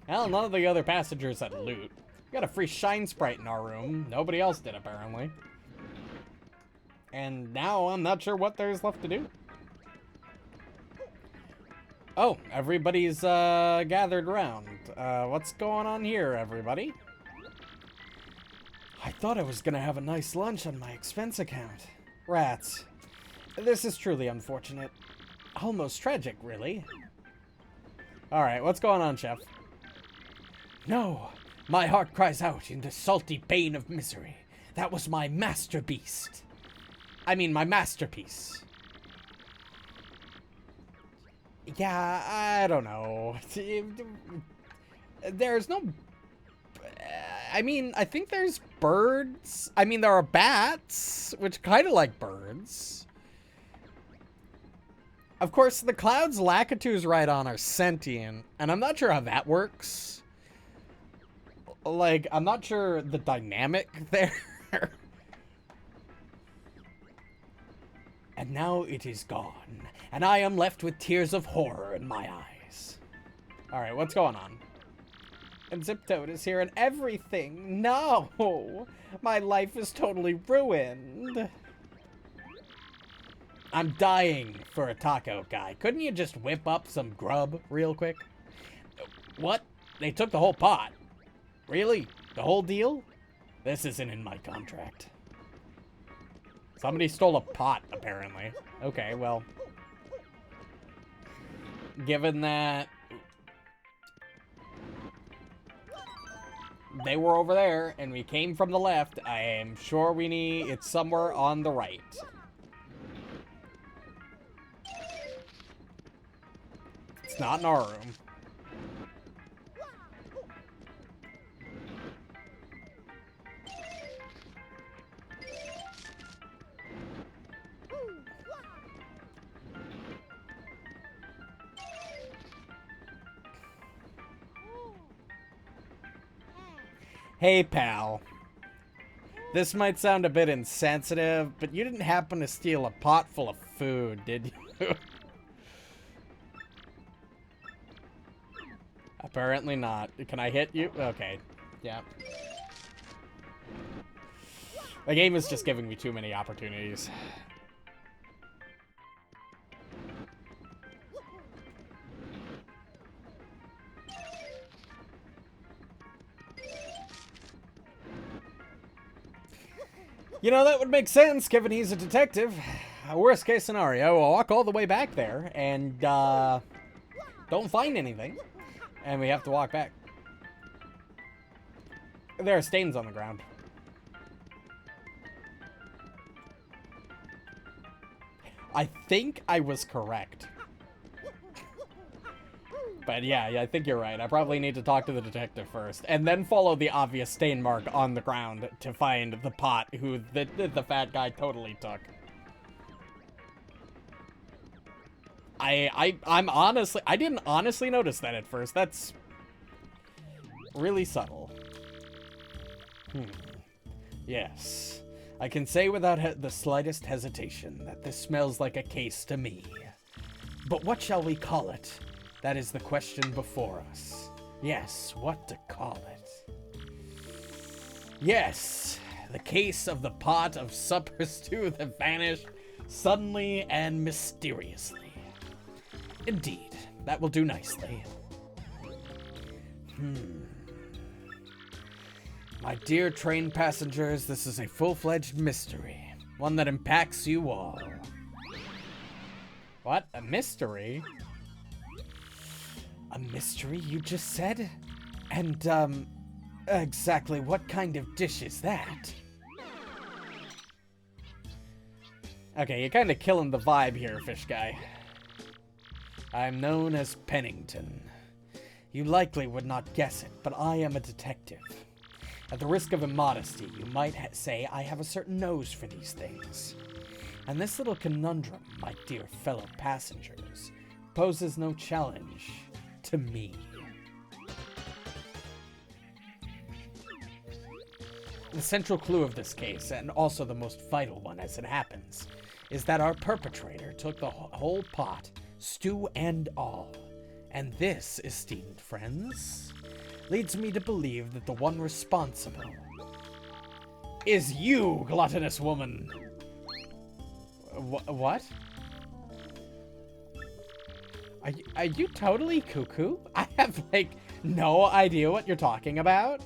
Well, none of the other passengers had loot. We got a free shine sprite in our room. Nobody else did, apparently. And now I'm not sure what there's left to do. Oh, everybody's gathered around. What's going on here, everybody? I thought I was gonna have a nice lunch on my expense account. Rats. This is truly unfortunate. Almost tragic, really. Alright, what's going on, Chef? No, my heart cries out in the salty pain of misery. That was my master beast. I mean, my masterpiece. Yeah, I don't know. There's no... I mean, I think there's birds. I mean, there are bats, which kind of like birds. Of course, the clouds Lakitus ride on are sentient, and I'm not sure how that works. Like, I'm not sure the dynamic there. And now it is gone, and I am left with tears of horror in my eyes. Alright, what's going on? And Ziptoad is here and everything. No! My life is totally ruined. I'm dying for a taco guy. Couldn't you just whip up some grub real quick? What? They took the whole pot. Really? The whole deal? This isn't in my contract. Somebody stole a pot, apparently. Okay, well. Given that they were over there and we came from the left, I am sure it's somewhere on the right. It's not in our room. Hey, pal. This might sound a bit insensitive, but you didn't happen to steal a pot full of food, did you? Apparently not. Can I hit you? Okay. Yeah. The game is just giving me too many opportunities. You know, that would make sense, given he's a detective. Worst case scenario, we'll walk all the way back there and, don't find anything. And we have to walk back. There are stains on the ground. I think I was correct. But yeah, I think you're right. I probably need to talk to the detective first, and then follow the obvious stain mark on the ground to find the pot who the fat guy totally took. I didn't honestly notice that at first. That's really subtle. Yes. I can say without the slightest hesitation that this smells like a case to me. But what shall we call it? That is the question before us. Yes, what to call it? Yes, the case of the pot of supper stew that vanished suddenly and mysteriously. Indeed, that will do nicely. My dear train passengers, this is a full-fledged mystery. One that impacts you all. What? A mystery? A mystery, you just said? And, exactly what kind of dish is that? Okay, you're kind of killing the vibe here, fish guy. I'm known as Pennington. You likely would not guess it, but I am a detective. At the risk of immodesty, you might say I have a certain nose for these things. And this little conundrum, my dear fellow passengers, poses no challenge to me. The central clue of this case, and also the most vital one as it happens, is that our perpetrator took the whole pot, stew and all. And this, esteemed friends, leads me to believe that the one responsible is you, gluttonous woman. What? Are you totally cuckoo? I have, like, no idea what you're talking about.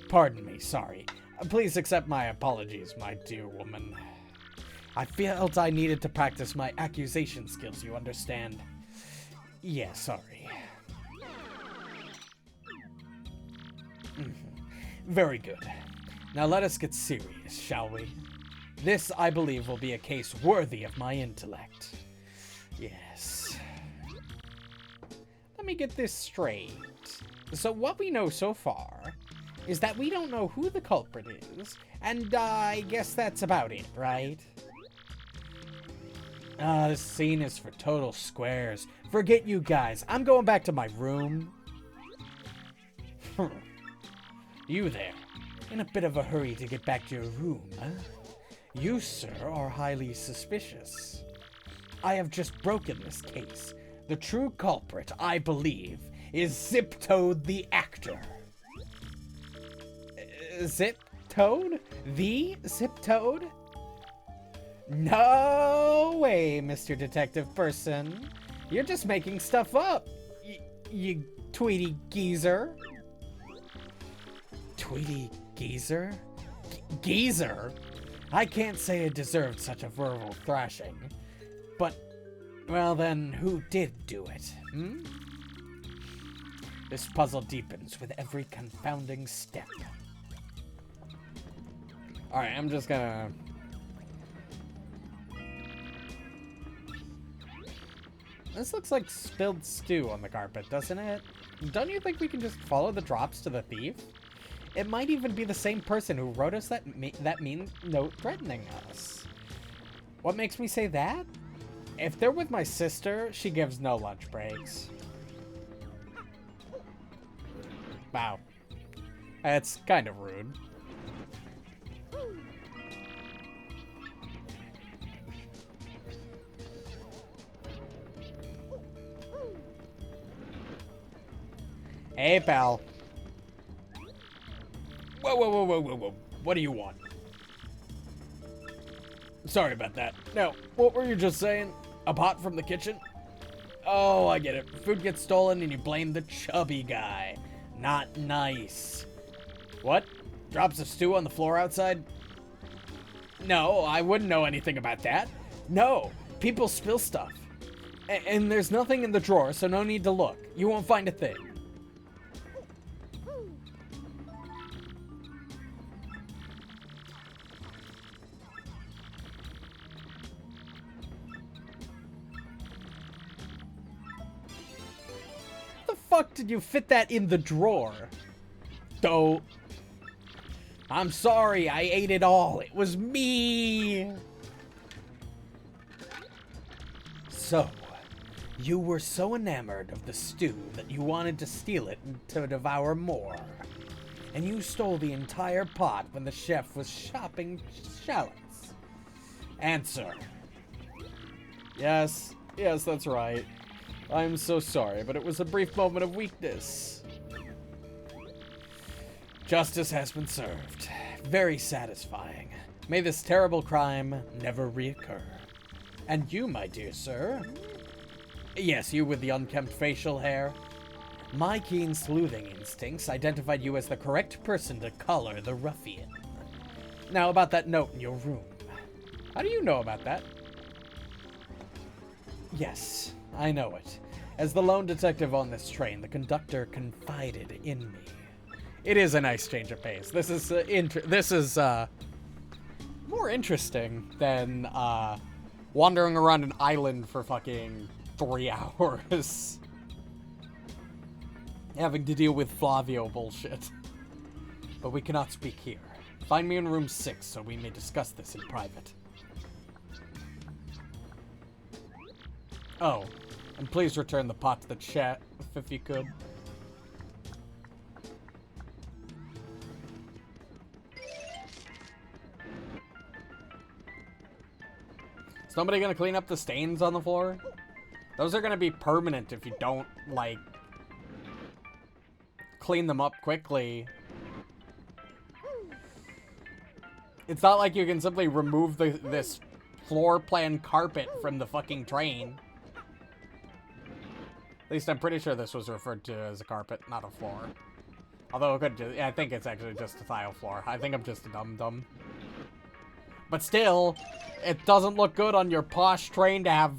Pardon me, sorry. Please accept my apologies, my dear woman. I felt I needed to practice my accusation skills, you understand? Yeah, sorry. Very good. Now let us get serious, shall we? This, I believe, will be a case worthy of my intellect. Yes. Let me get this straight. So what we know so far is that we don't know who the culprit is, and I guess that's about it, right? This scene is for total squares. Forget you guys. I'm going back to my room. You there, in a bit of a hurry to get back to your room, huh? You, sir, are highly suspicious. I have just broken this case. The true culprit, I believe, is Zip-Toad the actor. Zip-Toad? The Zip-Toad? No way, Mr. Detective Person. You're just making stuff up, you Tweety geezer. Tweety geezer? Geezer? I can't say it deserved such a verbal thrashing. But, well then, who did do it, hmm? This puzzle deepens with every confounding step. Alright, I'm just gonna... This looks like spilled stew on the carpet, doesn't it? Don't you think we can just follow the drops to the thief? It might even be the same person who wrote us that mean note threatening us. What makes me say that? If they're with my sister, she gives no lunch breaks. Wow. That's kind of rude. Hey, pal. Whoa, whoa, whoa, whoa, whoa, whoa. What do you want? Sorry about that. Now, what were you just saying? A pot from the kitchen? Oh, I get it. Food gets stolen and you blame the chubby guy. Not nice. What? Drops of stew on the floor outside? No, I wouldn't know anything about that. No, people spill stuff. And there's nothing in the drawer, so no need to look. You won't find a thing. Fuck did you fit that in the drawer? Though, I'm sorry, I ate it all. It was me. So, you were so enamored of the stew that you wanted to steal it to devour more. And you stole the entire pot when the chef was shopping shallots. Answer. Yes, that's right. I'm so sorry, but it was a brief moment of weakness. Justice has been served. Very satisfying. May this terrible crime never reoccur. And you, my dear sir? Yes, you with the unkempt facial hair. My keen sleuthing instincts identified you as the correct person to collar the ruffian. Now about that note in your room. How do you know about that? Yes, I know it. As the lone detective on this train, the conductor confided in me. It is a nice change of pace. This is more interesting than wandering around an island for fucking 3 hours. Having to deal with Flavio bullshit. But we cannot speak here. Find me in room 6 so we may discuss this in private. Oh, and please return the pot to the chat if you could. Is somebody gonna clean up the stains on the floor? Those are gonna be permanent if you don't, like, clean them up quickly. It's not like you can simply remove this floor plan carpet from the fucking train. At least I'm pretty sure this was referred to as a carpet, not a floor. Although it could just, yeah, I think it's actually just a tile floor. I think I'm just a dum-dum. But still, it doesn't look good on your posh train to have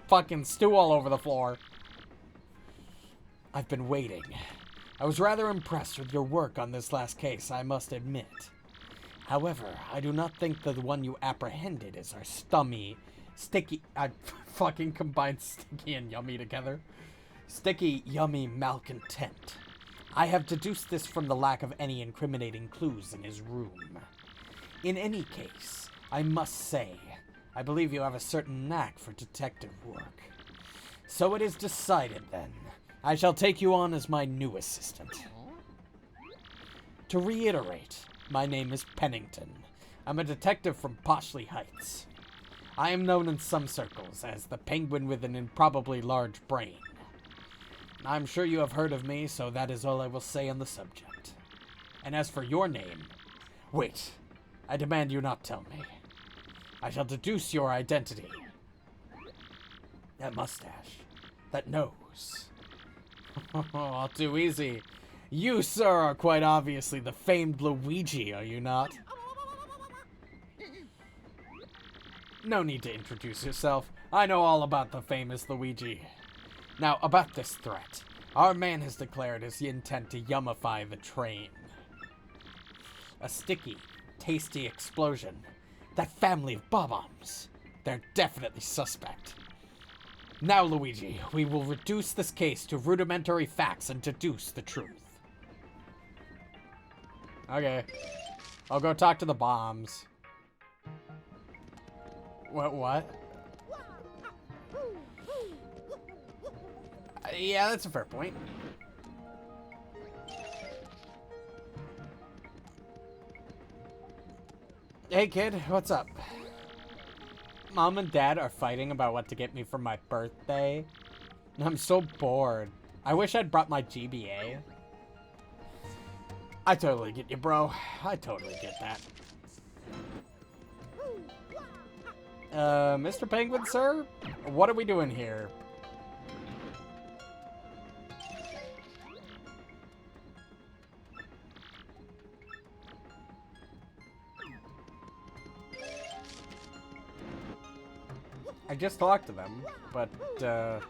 fucking stew all over the floor. I've been waiting. I was rather impressed with your work on this last case, I must admit. However, I do not think that the one you apprehended is our sticky, I fucking combined sticky and yummy together. Sticky, yummy malcontent. I have deduced this from the lack of any incriminating clues in his room. In any case, I must say, I believe you have a certain knack for detective work. So it is decided then. I shall take you on as my new assistant. To reiterate, my name is Pennington. I'm a detective from Poshley Heights. I am known in some circles as the penguin with an improbably large brain. I'm sure you have heard of me, so that is all I will say on the subject. And as for your name, wait, I demand you not tell me. I shall deduce your identity. That mustache, that nose. All too easy. You, sir, are quite obviously the famed Luigi, are you not? No need to introduce yourself. I know all about the famous Luigi. Now, about this threat. Our man has declared his intent to yummify the train. A sticky, tasty explosion. That family of bob-ombs. They're definitely suspect. Now, Luigi, we will reduce this case to rudimentary facts and deduce the truth. Okay. I'll go talk to the bombs. What? Yeah, that's a fair point. Hey, kid, what's up? Mom and Dad are fighting about what to get me for my birthday. I'm so bored. I wish I'd brought my GBA. I totally get you, bro. I totally get that. Mr. Penguin, sir? What are we doing here? I just talked to them, but, oh,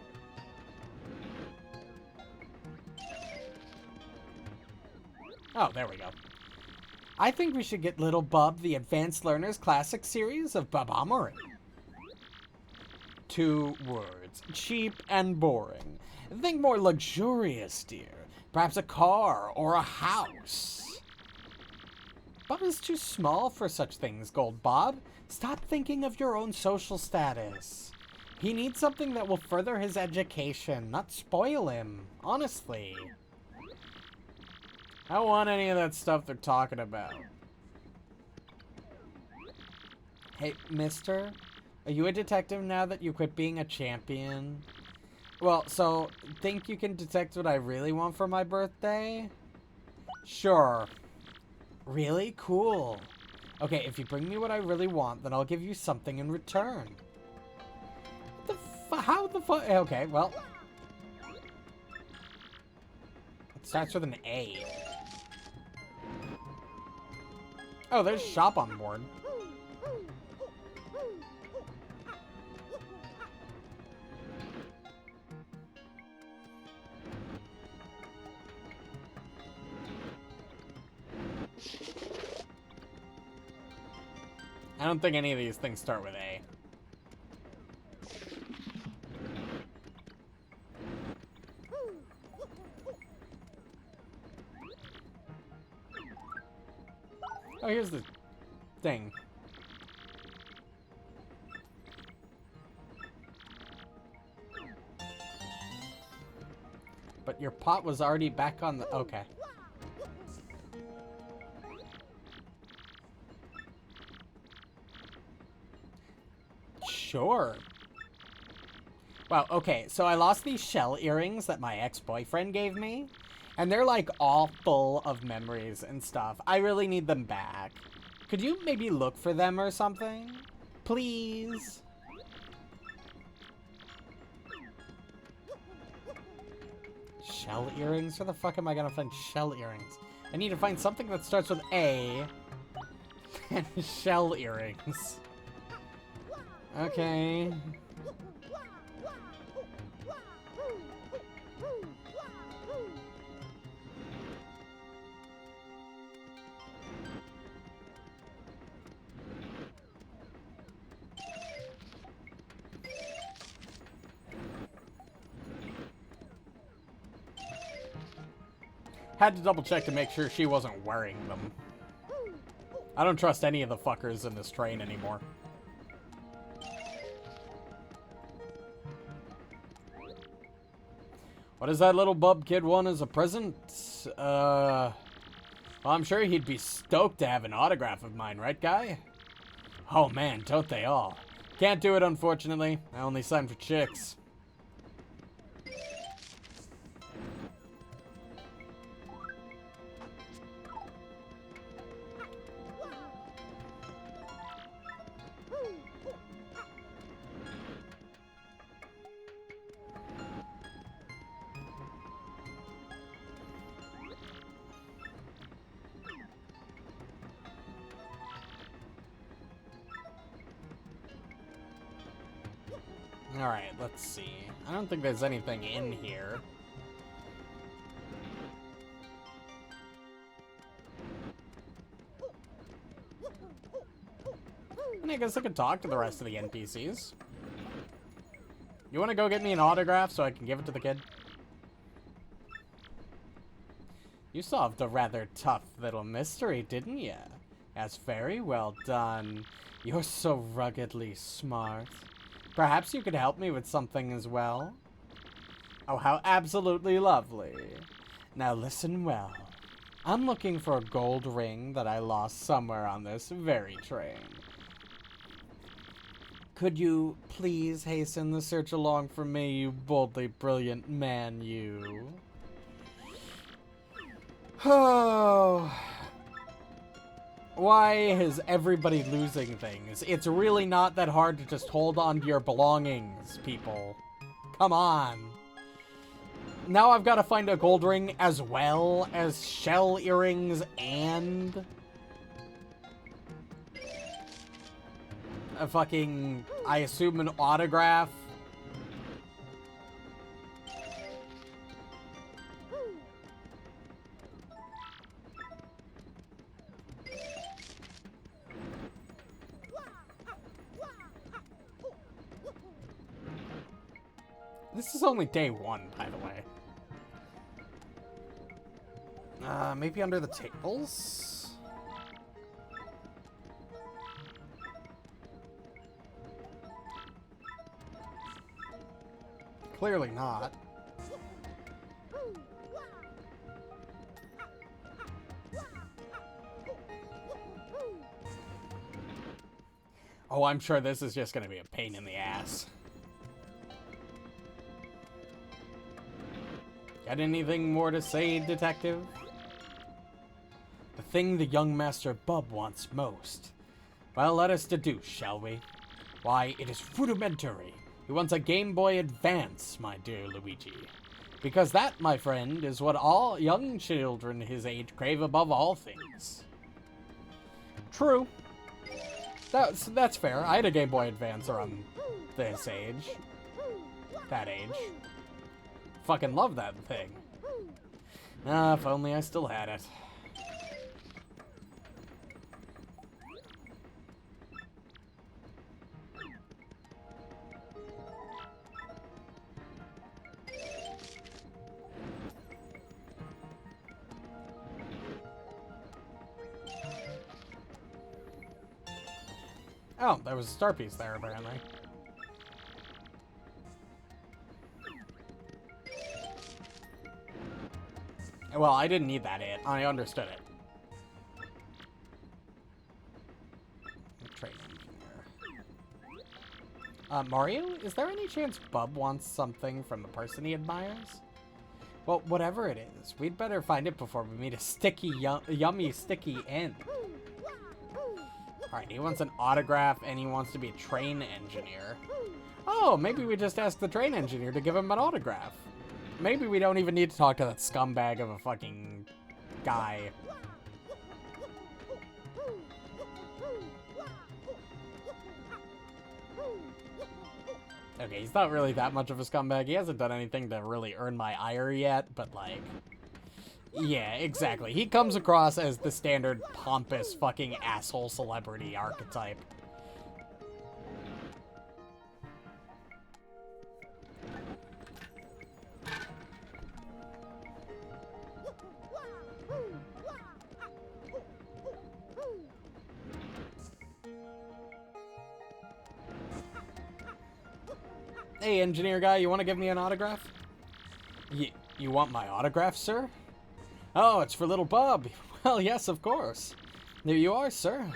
there we go. I think we should get Little Bub the Advanced Learners Classic Series of Bob-omery. 2 words. Cheap and boring. Think more luxurious, dear. Perhaps a car or a house. Bob is too small for such things, Gold Bob. Stop thinking of your own social status. He needs something that will further his education, not spoil him. Honestly. I don't want any of that stuff they're talking about. Hey, mister? Are you a detective now that you quit being a champion? Well, so, think you can detect what I really want for my birthday? Sure. Really? Cool. Okay, if you bring me what I really want, then I'll give you something in return. How the fuck? Okay, well. It starts with an A. Oh, there's shop on board. I don't think any of these things start with A. Oh, here's the thing. But your pot was already back on the... Okay. Sure. Wow, okay, so I lost these shell earrings that my ex-boyfriend gave me. And they're, like, all full of memories and stuff. I really need them back. Could you maybe look for them or something? Please? Shell earrings? Where the fuck am I gonna find shell earrings? I need to find something that starts with A. And shell earrings. Okay. Had to double check to make sure she wasn't wearing them. I don't trust any of the fuckers in this train anymore. What does that little bub kid want as a present? Well, I'm sure he'd be stoked to have an autograph of mine, right, guy? Oh man, don't they all? Can't do it, unfortunately. I only sign for chicks. Alright, let's see. I don't think there's anything in here. And I guess I could talk to the rest of the NPCs. You want to go get me an autograph so I can give it to the kid? You solved a rather tough little mystery, didn't you? That's very well done. You're so ruggedly smart. Perhaps you could help me with something as well? Oh, how absolutely lovely. Now listen well. I'm looking for a gold ring that I lost somewhere on this very train. Could you please hasten the search along for me, you boldly brilliant man, you? Oh... Why is everybody losing things? It's really not that hard to just hold on to your belongings, people. Come on. Now I've got to find a gold ring as well as shell earrings and... a fucking, I assume, an autograph. This is only day one, by the way. Maybe under the tables? Clearly not. Oh, I'm sure this is just gonna be a pain in the ass. Got anything more to say, detective? The thing the young Master Bub wants most. Well, let us deduce, shall we? Why, it is rudimentary. He wants a Game Boy Advance, my dear Luigi. Because that, my friend, is what all young children his age crave above all things. True. That's fair. I had a Game Boy Advance around this age. That age. Fucking love that thing. Ah, if only I still had it. Oh, there was a star piece there, apparently. Well, I didn't need that hit. I understood it. Train engineer. Mario, is there any chance Bub wants something from the person he admires? Well, whatever it is, we'd better find it before we meet a sticky, yummy, sticky end. Alright, he wants an autograph, and he wants to be a train engineer. Oh, maybe we just ask the train engineer to give him an autograph. Maybe we don't even need to talk to that scumbag of a fucking guy. Okay, he's not really that much of a scumbag. He hasn't done anything to really earn my ire yet, but like... Yeah, exactly. He comes across as the standard pompous fucking asshole celebrity archetype. Hey, engineer guy, you want to give me an autograph? You want my autograph, sir? Oh, it's for little Bob. Well, yes, of course. There you are, sir.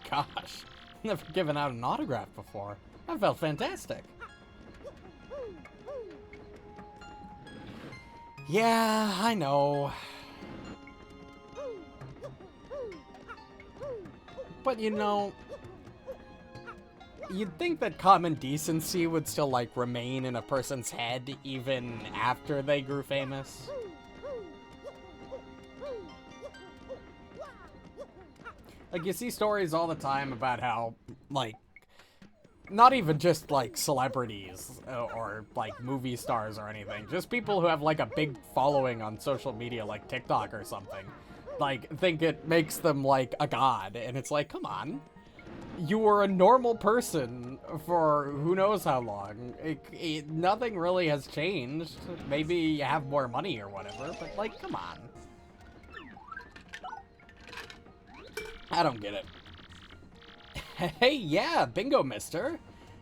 Gosh, never given out an autograph before. I felt fantastic. Yeah, I know. But you know, you'd think that common decency would still, like, remain in a person's head even after they grew famous. Like, you see stories all the time about how, like, not even just, like, celebrities or, like, movie stars or anything. Just people who have, like, a big following on social media, like TikTok or something. Like, think it makes them, like, a god. And it's like, come on. You were a normal person for who knows how long. Nothing really has changed. Maybe you have more money or whatever, but, like, come on. I don't get it. Hey, yeah, bingo, mister.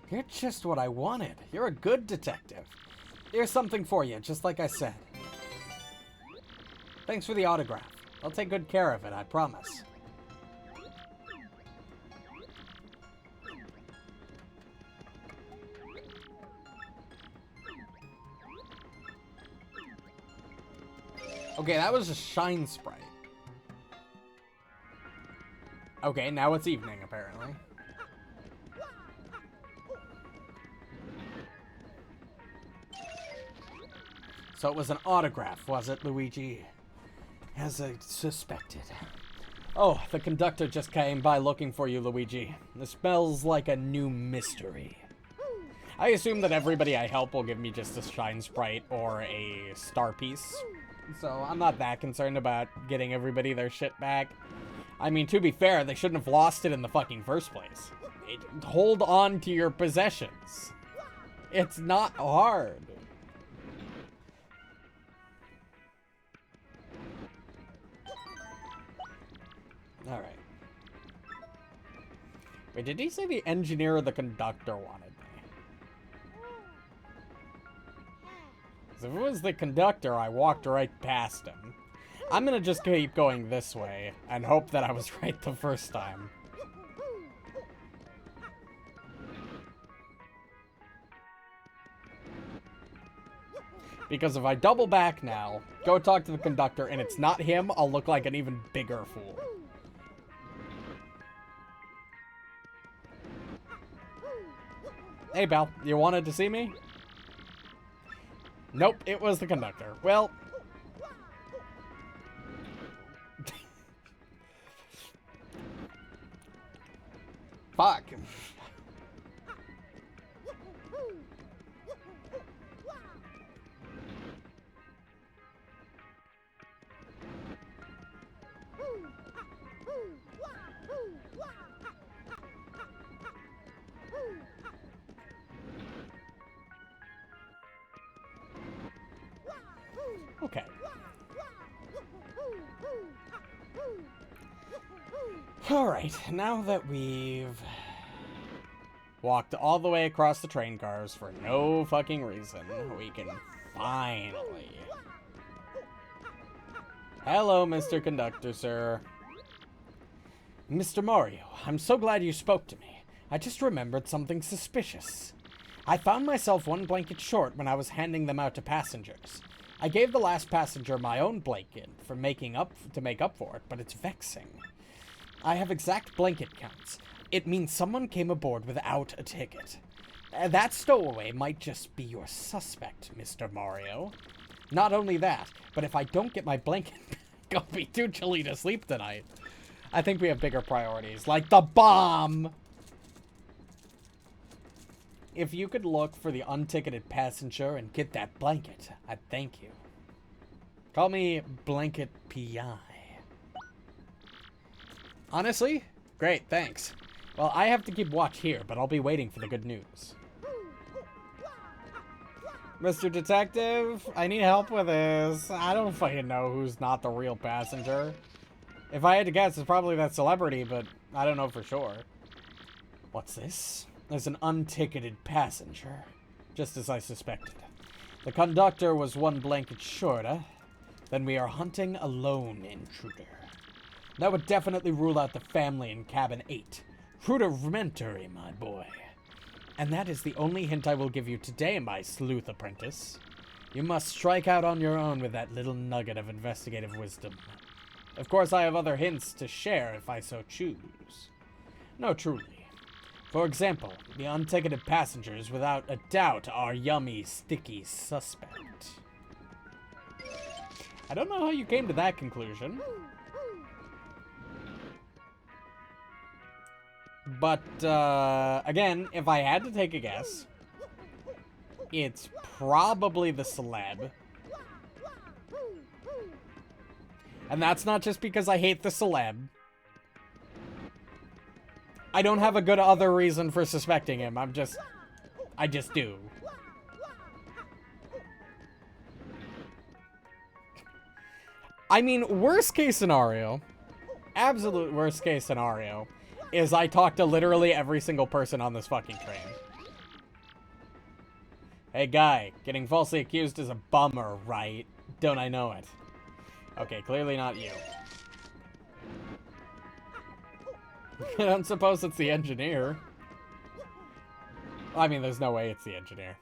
You're just what I wanted. You're a good detective. Here's something for you, just like I said. Thanks for the autograph. I'll take good care of it, I promise. Okay, that was a shine sprite. Okay, now it's evening, apparently. So it was an autograph, was it, Luigi? As I suspected. Oh, the conductor just came by looking for you, Luigi. It smells like a new mystery. I assume that everybody I help will give me just a shine sprite or a star piece. So I'm not that concerned about getting everybody their shit back. I mean, to be fair, they shouldn't have lost it in the fucking first place. Hold on to your possessions. It's not hard. Alright. Wait, did he say the engineer or the conductor wanted me? Because if it was the conductor, I walked right past him. I'm gonna just keep going this way and hope that I was right the first time. Because if I double back now, go talk to the conductor, and it's not him, I'll look like an even bigger fool. Hey, pal, you wanted to see me? Nope, it was the conductor. Well... Fuck. Okay. Alright, now that we've walked all the way across the train cars for no fucking reason, we can finally... Hello, Mr. Conductor, sir. Mr. Mario, I'm so glad you spoke to me. I just remembered something suspicious. I found myself one blanket short when I was handing them out to passengers. I gave the last passenger my own blanket to make up for it, but it's vexing. I have exact blanket counts. It means someone came aboard without a ticket. That stowaway might just be your suspect, Mr. Mario. Not only that, but if I don't get my blanket back, I'll be too chilly to sleep tonight. I think we have bigger priorities, like the bomb! If you could look for the unticketed passenger and get that blanket, I'd thank you. Call me Blanket P.I. Honestly? Great, thanks. Well, I have to keep watch here, but I'll be waiting for the good news. Mr. Detective, I need help with this. I don't fucking know who's not the real passenger. If I had to guess, it's probably that celebrity, but I don't know for sure. What's this? There's an unticketed passenger, just as I suspected. The conductor was one blanket shorter. Then we are hunting a lone intruder. That would definitely rule out the family in cabin 8. Rudimentary, my boy. And that is the only hint I will give you today, my sleuth apprentice. You must strike out on your own with that little nugget of investigative wisdom. Of course, I have other hints to share if I so choose. No, truly. For example, the unticketed passengers, without a doubt, are yummy, sticky suspect. I don't know how you came to that conclusion. But, again, if I had to take a guess, it's probably the celeb. And that's not just because I hate the celeb. I don't have a good other reason for suspecting him. I just do. I mean, worst case scenario, absolute worst case scenario, is I talk to literally every single person on this fucking train. Hey guy, getting falsely accused is a bummer, right? Don't I know it? Okay, clearly not you. I don't suppose it's the engineer. I mean, there's no way it's the engineer.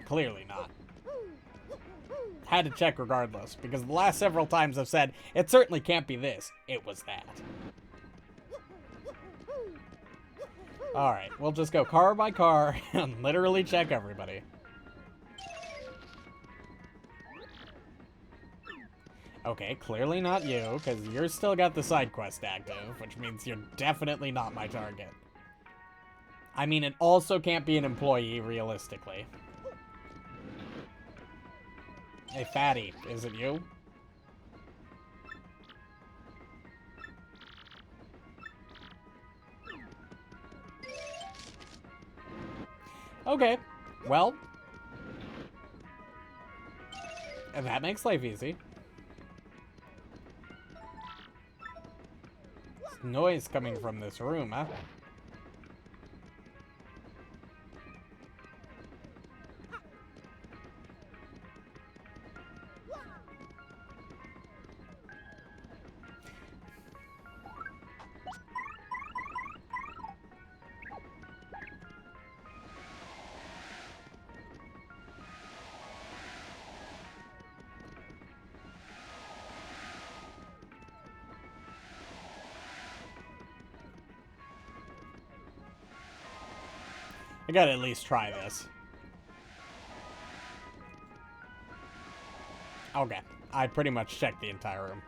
Clearly not. Had to check regardless, because the last several times I've said, it certainly can't be this. It was that. Alright, we'll just go car by car and literally check everybody. Okay, clearly not you, because you're still got the side quest active, which means you're definitely not my target. I mean, it also can't be an employee, realistically. Hey, fatty, is it you? Okay, well. And that makes life easy. There's noise coming from this room, huh? I gotta at least try this. Okay, I pretty much checked the entire room.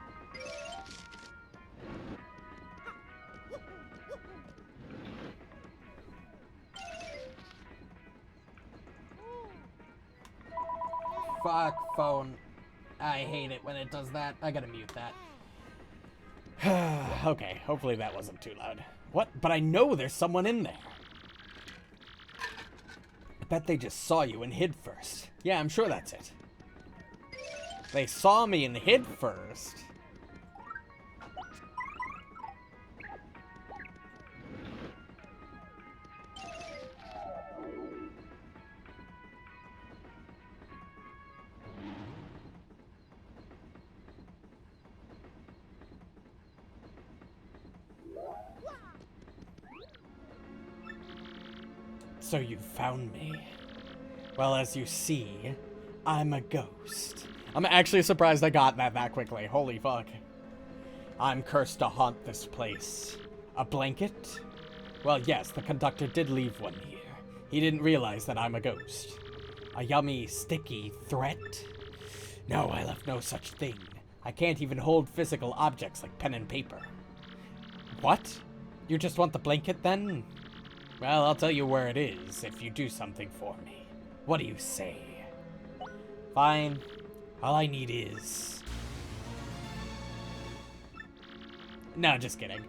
Fuck, phone. I hate it when it does that. I gotta mute that. Okay, hopefully that wasn't too loud. What? But I know there's someone in there. I bet they just saw you and hid first. Yeah, I'm sure that's it. They saw me and hid first. So you found me. Well, as you see, I'm a ghost. I'm actually surprised I got that quickly. Holy fuck. I'm cursed to haunt this place. A blanket? Well, yes, the conductor did leave one here. He didn't realize that I'm a ghost. A yummy, sticky threat? No, I left no such thing. I can't even hold physical objects like pen and paper. What? You just want the blanket then? Well, I'll tell you where it is if you do something for me. What do you say? Fine. All I need is... No, just kidding.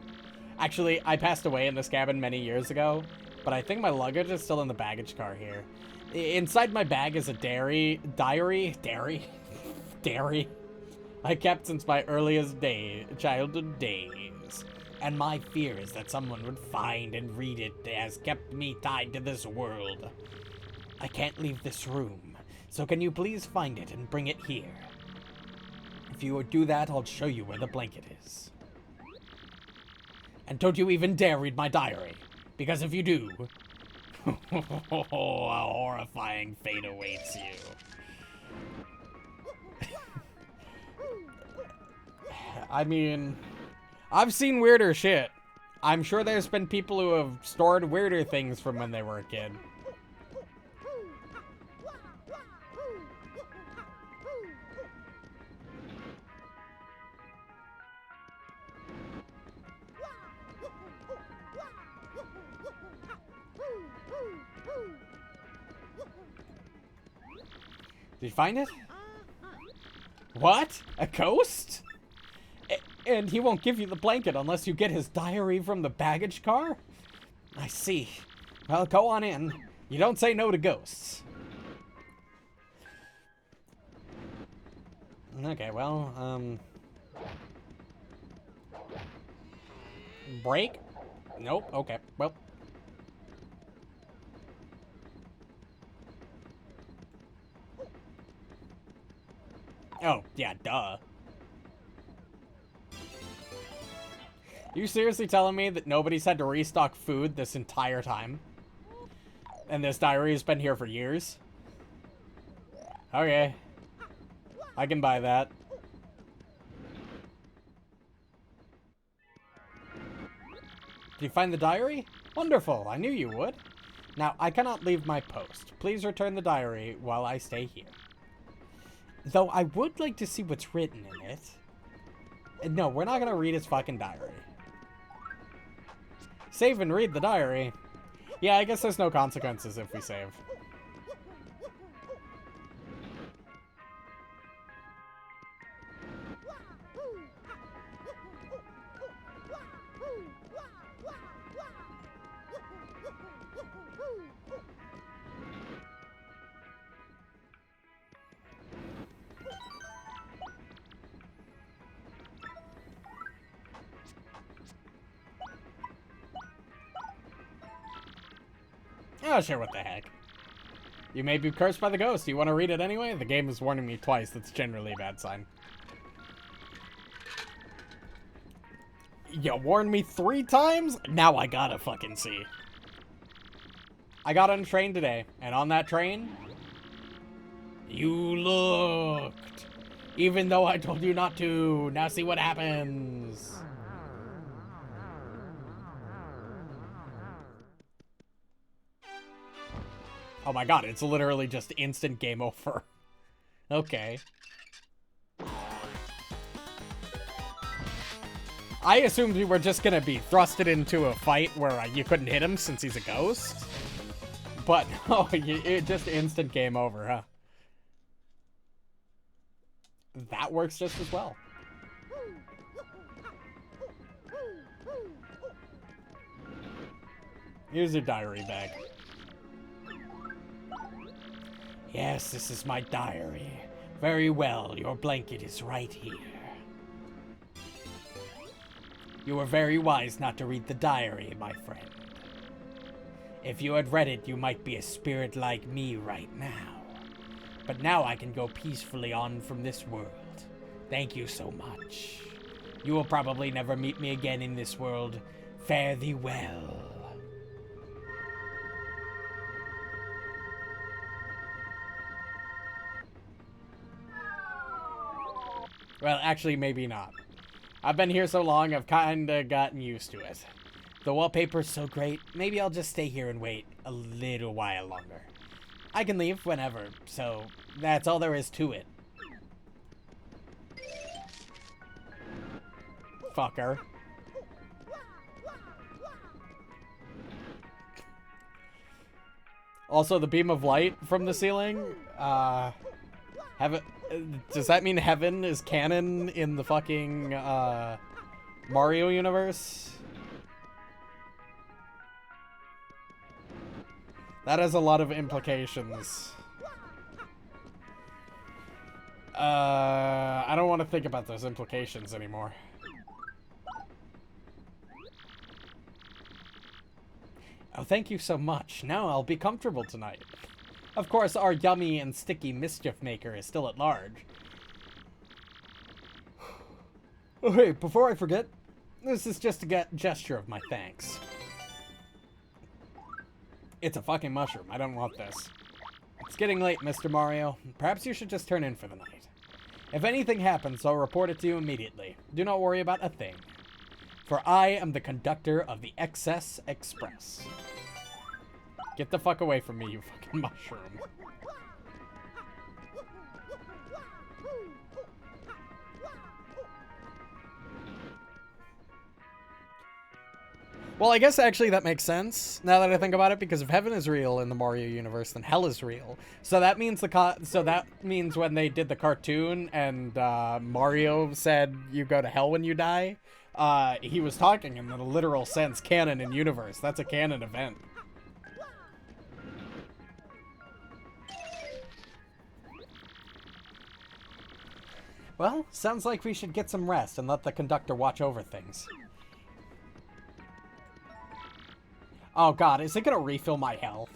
Actually, I passed away in this cabin many years ago, but I think my luggage is still in the baggage car here. Inside my bag is a diary I kept since my earliest childhood days. And my fear is that someone would find and read it has kept me tied to this world. I can't leave this room, so can you please find it and bring it here? If you would do that, I'll show you where the blanket is. And don't you even dare read my diary, because if you do, a horrifying fate awaits you. I mean, I've seen weirder shit. I'm sure there's been people who have stored weirder things from when they were a kid. Did you find it? What? A ghost? And he won't give you the blanket unless you get his diary from the baggage car? I see. Well, go on in. You don't say no to ghosts. Okay, well, break? Nope, okay, well. Oh, yeah, duh. You seriously telling me that nobody's had to restock food this entire time? And this diary has been here for years? Okay. I can buy that. Did you find the diary? Wonderful, I knew you would. Now, I cannot leave my post. Please return the diary while I stay here. Though I would like to see what's written in it. No, we're not gonna read his fucking diary. Save and read the diary. Yeah, I guess there's no consequences if we save. Oh, sure, what the heck. You may be cursed by the ghost. You want to read it anyway? The game is warning me twice. That's generally a bad sign. You warned me 3 times? Now I gotta fucking see. I got on a train today, and on that train, you looked. Even though I told you not to. Now see what happens. Oh my god, it's literally just instant game over. Okay. I assumed we were just gonna be thrusted into a fight where you couldn't hit him since he's a ghost. But, oh, it just instant game over, huh? That works just as well. Here's your diary bag. Yes, this is my diary. Very well, your blanket is right here. You were very wise not to read the diary, my friend. If you had read it, you might be a spirit like me right now. But now I can go peacefully on from this world. Thank you so much. You will probably never meet me again in this world. Fare thee well. Well, actually, maybe not. I've been here so long, I've kinda gotten used to it. The wallpaper's so great, maybe I'll just stay here and wait a little while longer. I can leave whenever, so that's all there is to it. Fucker. Also, the beam of light from the ceiling, does that mean heaven is canon in the fucking, Mario universe? That has a lot of implications. I don't want to think about those implications anymore. Oh, thank you so much. Now I'll be comfortable tonight. Of course, our yummy and sticky mischief maker is still at large. Oh, hey, before I forget, this is just a gesture of my thanks. It's a fucking mushroom. I don't want this. It's getting late, Mr. Mario. Perhaps you should just turn in for the night. If anything happens, I'll report it to you immediately. Do not worry about a thing. For I am the conductor of the Excess Express. Get the fuck away from me, you fucking mushroom. Well, I guess actually that makes sense, now that I think about it, because if heaven is real in the Mario universe, then hell is real. So that means that means when they did the cartoon and Mario said you go to hell when you die, he was talking in the literal sense canon in universe. That's a canon event. Well, sounds like we should get some rest and let the conductor watch over things. Oh god, is it gonna refill my health?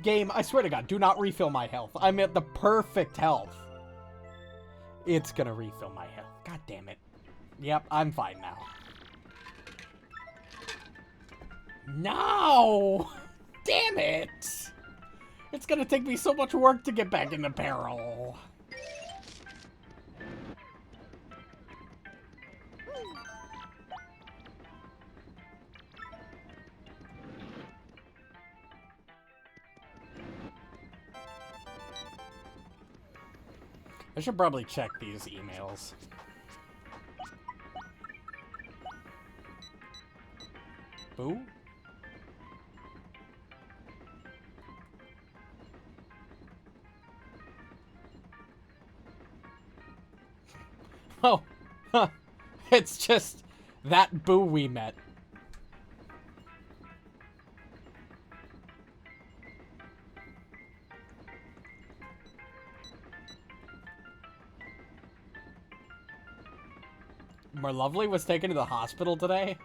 Game, I swear to god, do not refill my health. I'm at the perfect health. It's gonna refill my health. God damn it. Yep, I'm fine now. No! Damn it! It's gonna take me so much work to get back into peril. I should probably check these emails. Boo? Oh, huh. It's just that Boo we met. Merlovely was taken to the hospital today.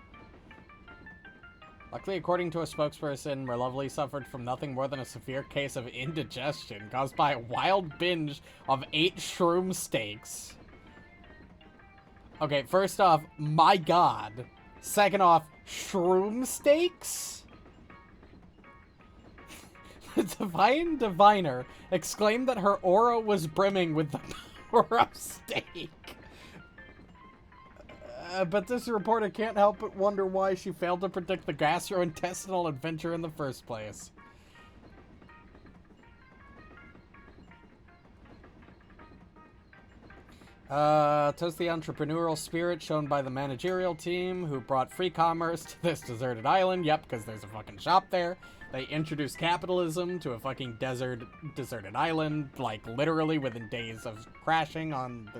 Luckily, according to a spokesperson, Merlovely suffered from nothing more than a severe case of indigestion caused by a wild binge of 8 shroom steaks. Okay, first off, my god. Second off, shroom steaks? The Divine Diviner exclaimed that her aura was brimming with the power of steak. But this reporter can't help but wonder why she failed to predict the gastrointestinal adventure in the first place. Toast the entrepreneurial spirit shown by the managerial team who brought free commerce to this deserted island. Yep, because there's a fucking shop there. They introduced capitalism to a fucking deserted island, like literally within days of crashing on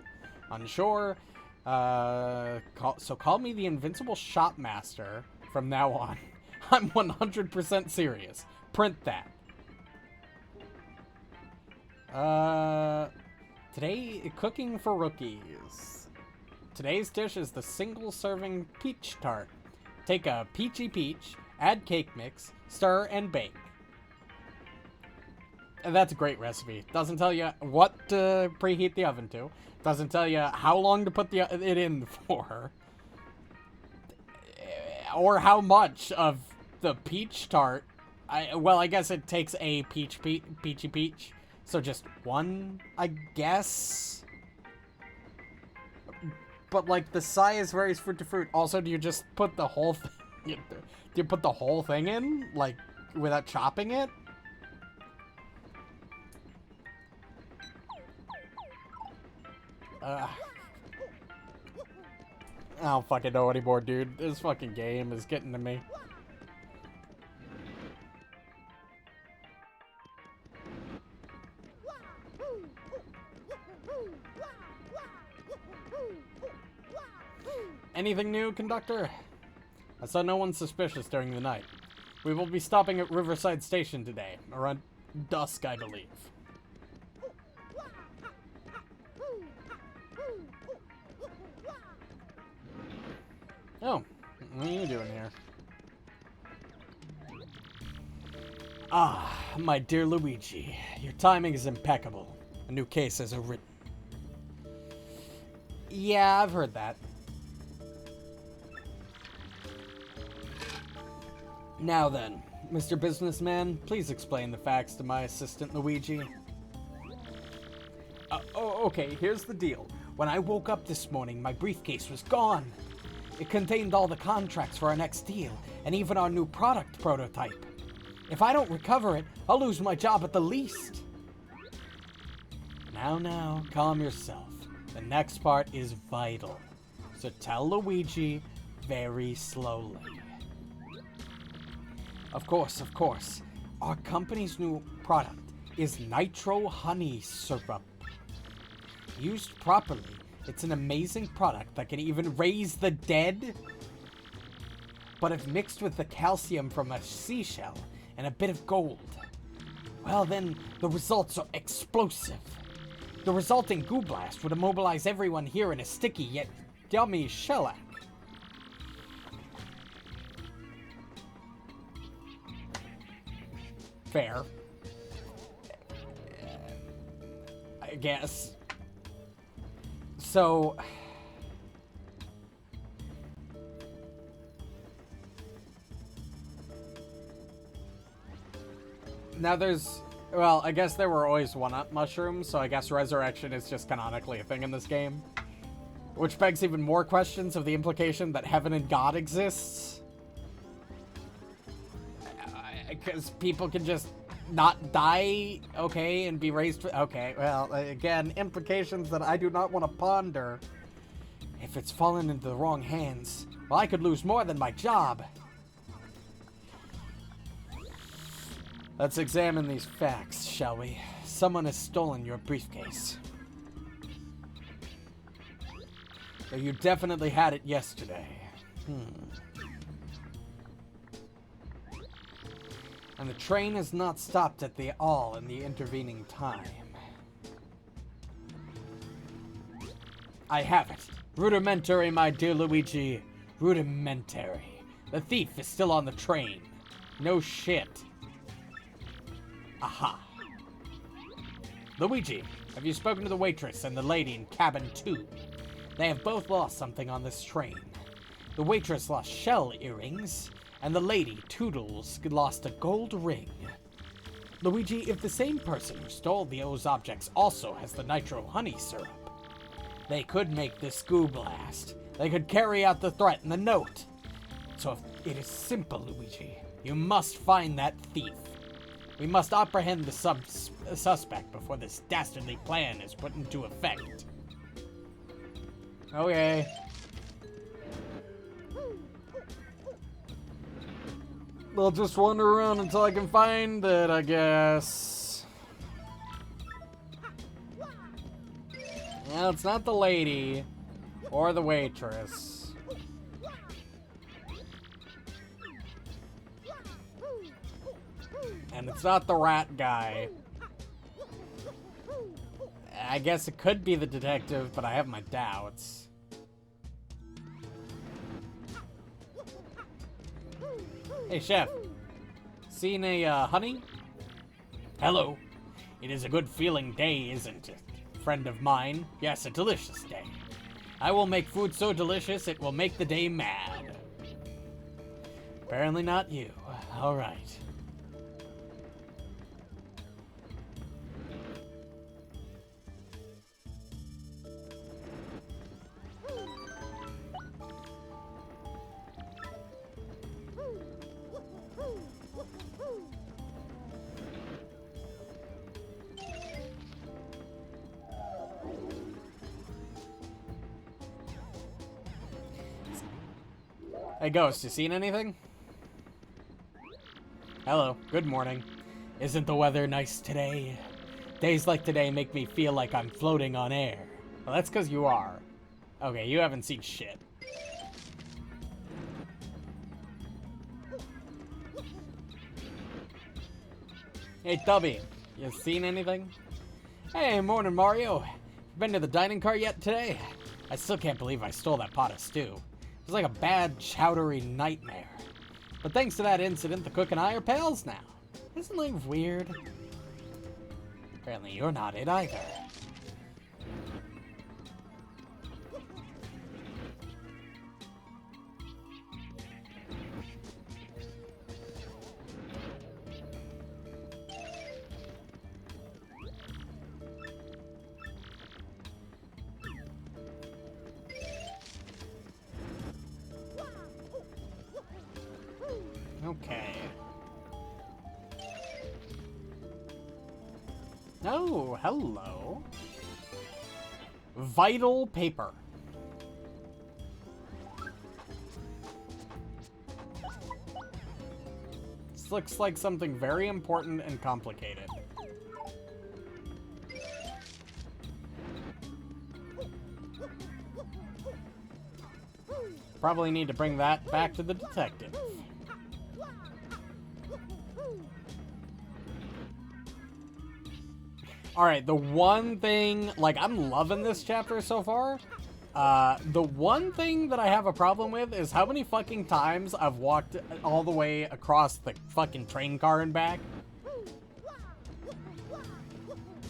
shore. So call me the Invincible Shopmaster from now on. I'm 100% serious. Print that. Today, cooking for rookies. Today's dish is the single-serving peach tart. Take a peachy peach, add cake mix, stir, and bake. That's a great recipe. Doesn't tell you what to preheat the oven to. Doesn't tell you how long to put it in for. Or how much of the peach tart. I guess it takes a peachy peach. So just one, I guess. But like the size varies fruit to fruit. Also, do you just put the whole thing? Do you put the whole thing in, like, without chopping it? I don't fucking know anymore, dude. This fucking game is getting to me. Anything new, conductor? I saw no one suspicious during the night. We will be stopping at Riverside Station today, around dusk, I believe. Oh, what are you doing here? Ah, my dear Luigi, your timing is impeccable. A new case has arisen. Yeah, I've heard that. Now then, Mr. Businessman, please explain the facts to my assistant Luigi. Okay, here's the deal. When I woke up this morning, my briefcase was gone. It contained all the contracts for our next deal, and even our new product prototype. If I don't recover it, I'll lose my job at the least. Now, calm yourself. The next part is vital. So tell Luigi very slowly. Of course. Our company's new product is nitro honey syrup. Used properly, it's an amazing product that can even raise the dead. But if mixed with the calcium from a seashell and a bit of gold, well then, the results are explosive. The resulting goo blast would immobilize everyone here in a sticky yet yummy shellac. Fair. I guess. So... now there's... well, I guess there were always one-up mushrooms, so I guess resurrection is just canonically a thing in this game. Which begs even more questions of the implication that heaven and God exists. Because people can just not die, okay, and be raised... okay, well, again, implications that I do not want to ponder. If it's fallen into the wrong hands, well, I could lose more than my job. Let's examine these facts, shall we? Someone has stolen your briefcase. Though you definitely had it yesterday. And the train has not stopped at all in the intervening time. I have it. Rudimentary, my dear Luigi. Rudimentary. The thief is still on the train. No shit. Aha. Luigi, have you spoken to the waitress and the lady in cabin 2? They have both lost something on this train. The waitress lost shell earrings, and the lady, Toodles, lost a gold ring. Luigi, if the same person who stole those objects also has the nitro honey syrup, they could make this goo blast. They could carry out the threat in the note. So it is simple, Luigi. You must find that thief. We must apprehend the suspect before this dastardly plan is put into effect. Okay. I'll just wander around until I can find it, I guess. Yeah, it's not the lady or the waitress. And it's not the rat guy. I guess it could be the detective, but I have my doubts. Hey, Chef. Seen a, honey? Hello. It is a good feeling day, isn't it? Friend of mine. Yes, a delicious day. I will make food so delicious it will make the day mad. Apparently not you. All right. Hey, Ghost, you seen anything? Hello, good morning. Isn't the weather nice today? Days like today make me feel like I'm floating on air. Well, that's because you are. Okay, you haven't seen shit. Hey, Tubby, you seen anything? Hey, morning, Mario. Been to the dining car yet today? I still can't believe I stole that pot of stew. It was like a bad, chowdery nightmare. But thanks to that incident, the cook and I are pals now. Isn't life weird? Apparently you're not it either. Okay. Oh, hello. Vital paper. This looks like something very important and complicated. Probably need to bring that back to the detective. Alright, the one thing, like, I'm loving this chapter so far. The one thing that I have a problem with is how many fucking times I've walked all the way across the fucking train car and back.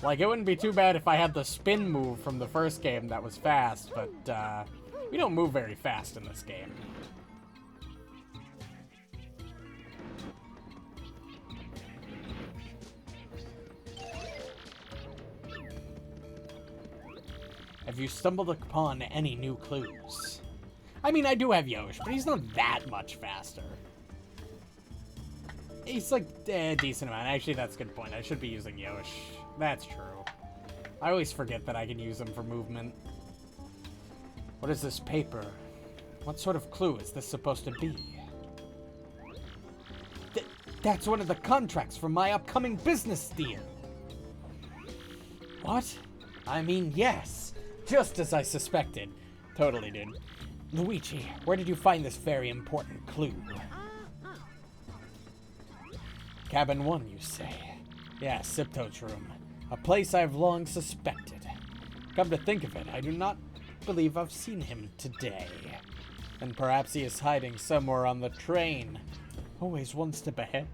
Like, it wouldn't be too bad if I had the spin move from the first game that was fast, but, we don't move very fast in this game. Have you stumbled upon any new clues? I mean, I do have Yosh, but he's not that much faster. He's like a decent amount. Actually, that's a good point. I should be using Yosh. That's true. I always forget that I can use him for movement. What is this paper? What sort of clue is this supposed to be? That's one of the contracts for my upcoming business deal. What? I mean, yes. Just as I suspected. Totally, dude. Luigi, where did you find this very important clue? Cabin 1, you say? Yeah, Sipto's room. A place I've long suspected. Come to think of it, I do not believe I've seen him today. And perhaps he is hiding somewhere on the train. Always one step ahead.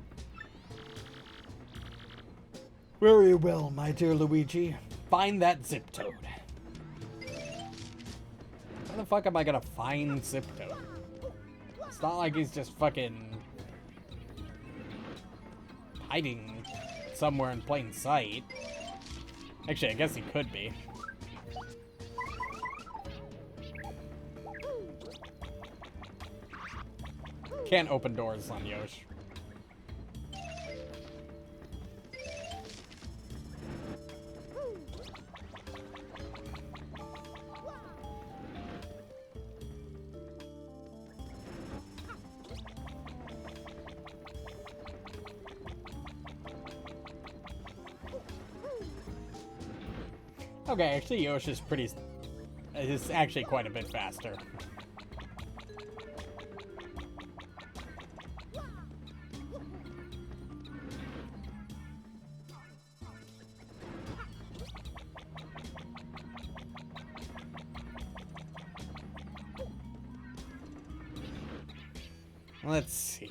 Very well, my dear Luigi. Find that Ziptoad. How the fuck am I gonna find Ziptoad? It's not like he's just fucking hiding somewhere in plain sight. Actually, I guess he could be. Can't open doors on Yosh. Okay, actually Yosh is actually quite a bit faster. Let's see.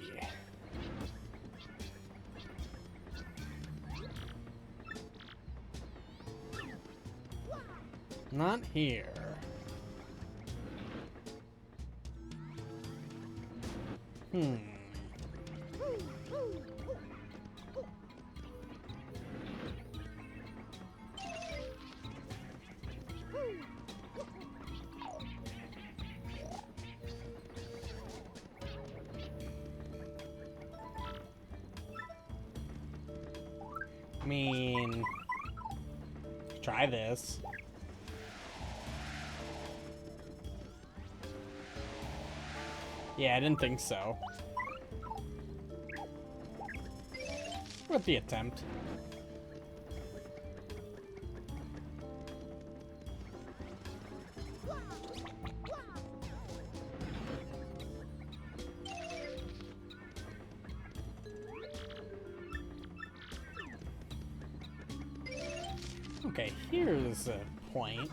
Not here. I mean, try this. Yeah, I didn't think so. Worth the attempt. Okay, here's a point.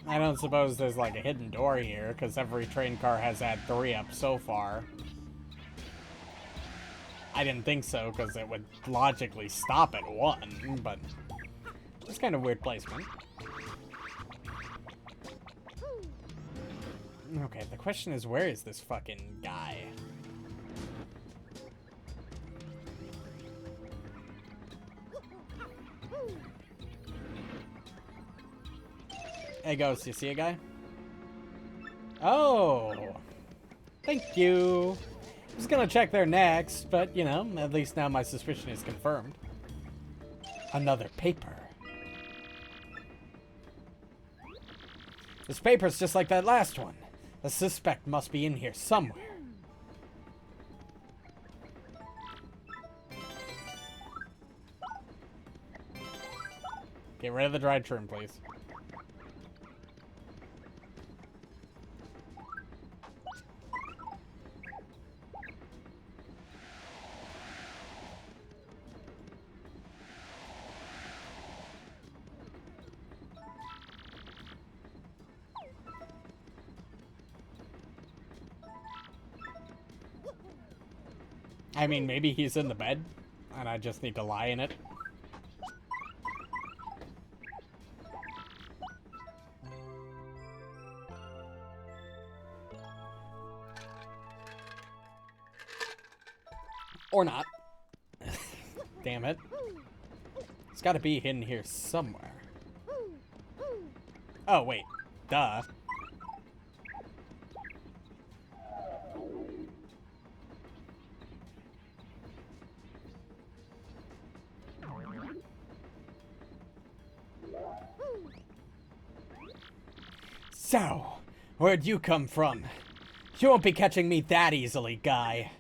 I don't suppose there's like a hidden door here, because every train car has had 3 up so far. I didn't think so, because it would logically stop at 1, but it's kind of weird placement. Okay, the question is, where is this fucking guy? Hey, Ghost, you see a guy? Oh! Thank you! I was gonna check there next, but, you know, at least now my suspicion is confirmed. Another paper. This paper's just like that last one. The suspect must be in here somewhere. Get rid of the dried shroom, please. I mean, maybe he's in the bed, and I just need to lie in it. Or not. Damn it. It's gotta be hidden here somewhere. Oh, wait. Duh. So, where'd you come from? You won't be catching me that easily, guy.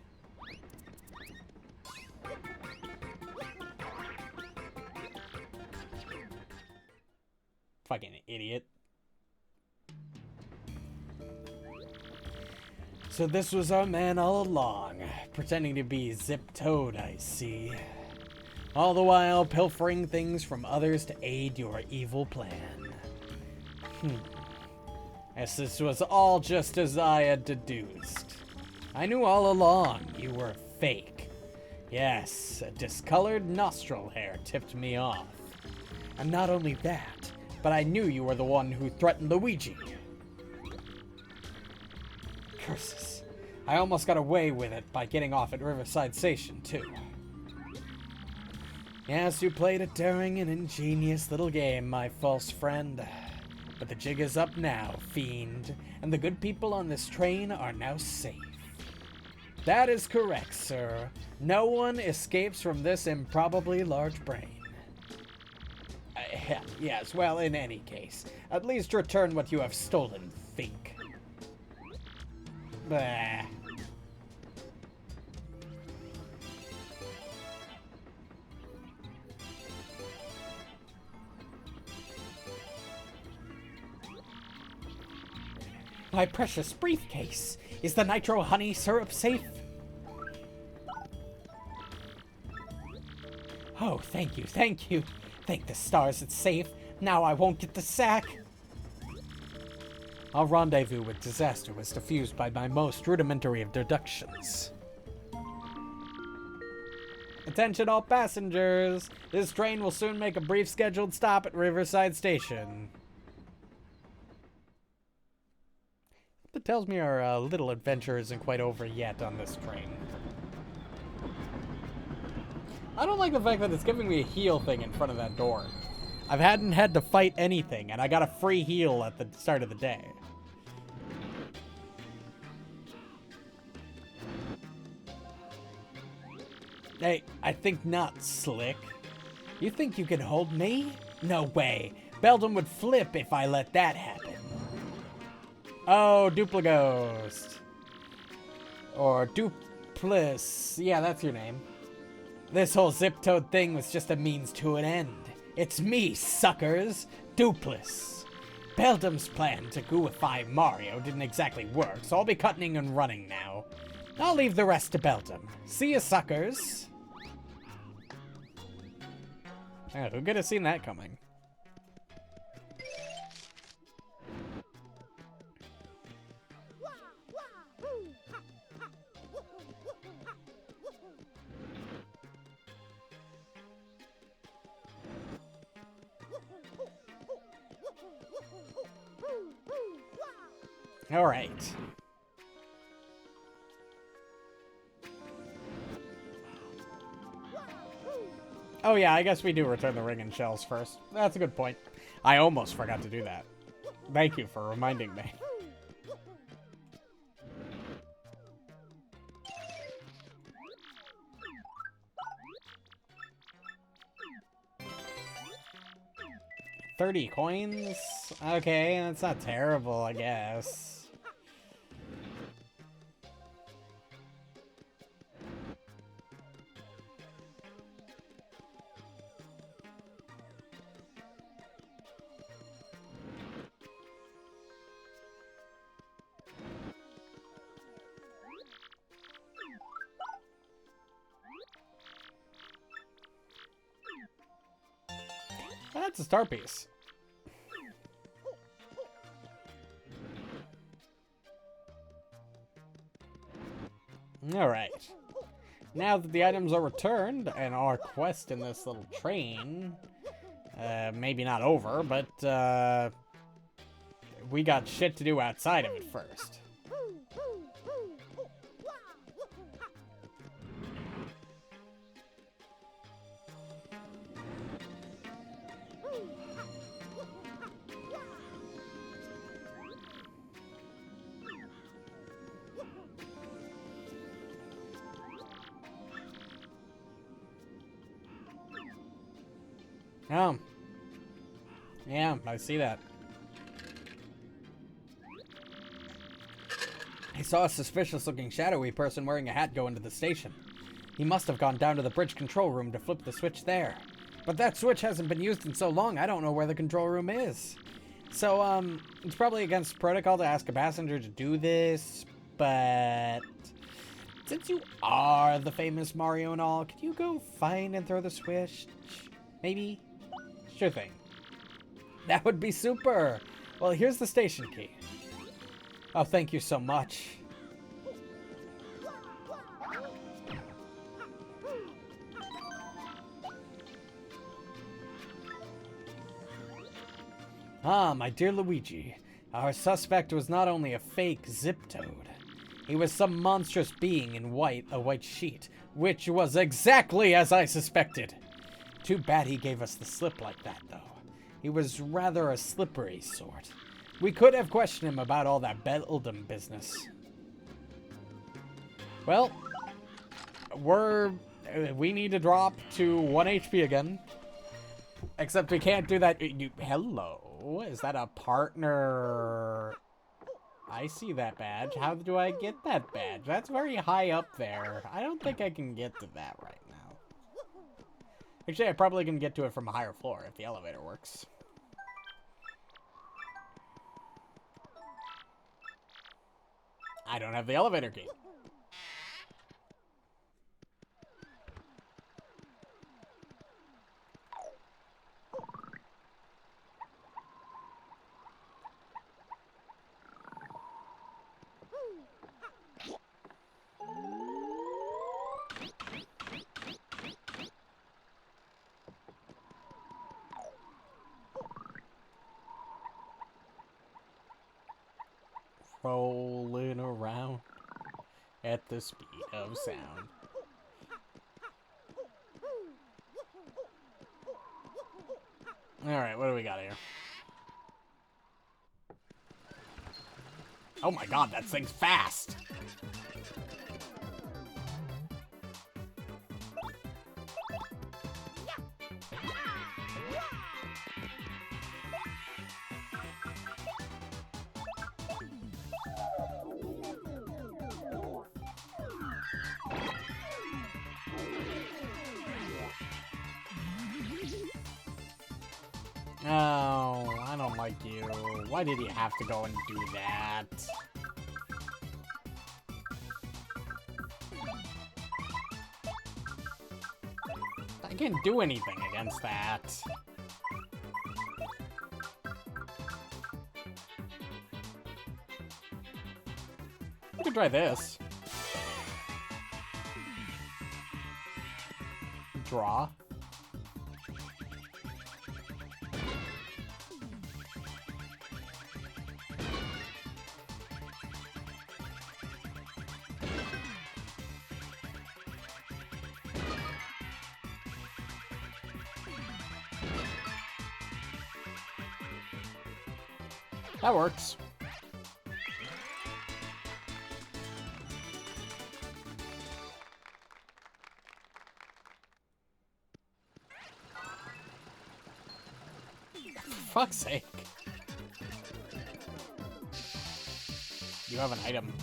Fucking idiot. So this was our man all along, pretending to be Zip-Toad, I see. All the while pilfering things from others to aid your evil plan. As this was all just as I had deduced. I knew all along you were fake. Yes, a discolored nostril hair tipped me off. And not only that, but I knew you were the one who threatened Luigi. Curses. I almost got away with it by getting off at Riverside Station, too. Yes, you played a daring and ingenious little game, my false friend. But the jig is up now, fiend, and the good people on this train are now safe. That is correct, sir. No one escapes from this improbably large brain. Yes, well, in any case, at least return what you have stolen, Fink. Bah. My precious briefcase. Is the nitro honey syrup safe? Oh, thank you, thank you. Thank the stars it's safe. Now I won't get the sack. Our rendezvous with disaster was diffused by my most rudimentary of deductions. Attention all passengers! This train will soon make a brief scheduled stop at Riverside Station. That tells me our little adventure isn't quite over yet on this train. I don't like the fact that it's giving me a heal thing in front of that door. I hadn't had to fight anything, and I got a free heal at the start of the day. Hey, I think not, Slick. You think you can hold me? No way. Beldum would flip if I let that happen. Oh, Duplighost. Or Duplis. Yeah, that's your name. This whole Zip-Toad thing was just a means to an end. It's me, suckers. Duplis. Beldum's plan to gooify Mario didn't exactly work, so I'll be cutting and running now. I'll leave the rest to Beldum. See ya, suckers. Yeah, who could have seen that coming? All right. Oh yeah, I guess we do return the ring and shells first. That's a good point. I almost forgot to do that. Thank you for reminding me. $30 coins? Okay, that's not terrible, I guess. That's a star piece. Alright. Now that the items are returned, and our quest in this little train, maybe not over, but, we got shit to do outside of it first. Oh. Yeah, I see that. I saw a suspicious-looking shadowy person wearing a hat go into the station. He must have gone down to the bridge control room to flip the switch there. But that switch hasn't been used in so long, I don't know where the control room is. So, it's probably against protocol to ask a passenger to do this, but since you are the famous Mario and all, could you go find and throw the switch? Maybe? Sure thing. That would be super! Well, here's the station key. Oh, thank you so much. Ah, my dear Luigi. Our suspect was not only a fake Zip-Toad. He was some monstrous being in a white sheet, which was exactly as I suspected. Too bad he gave us the slip like that, though. He was rather a slippery sort. We could have questioned him about all that Beldum business. Well, we need to drop to 1 HP again. Except we can't do that. Hello? Is that a partner? I see that badge. How do I get that badge? That's very high up there. I don't think I can get to that right now. Actually, I probably can get to it from a higher floor if the elevator works. I don't have the elevator key. rolling around at the speed of sound. Alright, what do we got here? Oh my god, that thing's fast! Oh, I don't like you. Why did he have to go and do that? I can't do anything against that. We could try this. Draw. That works. For fuck's sake. You have an item.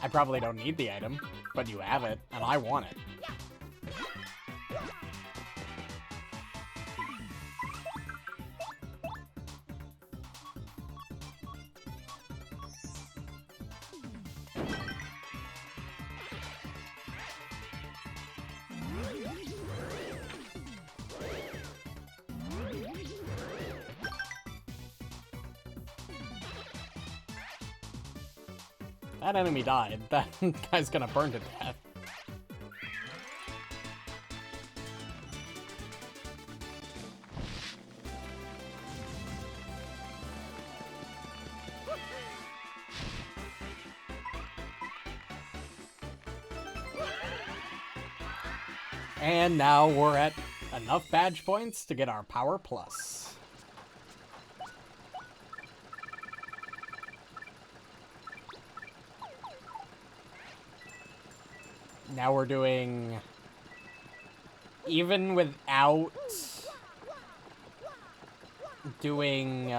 I probably don't need the item, but you have it, and I want it. That enemy died. That guy's gonna burn to death. And now we're at enough badge points to get our Power Plus. Now we're doing... Even without... doing,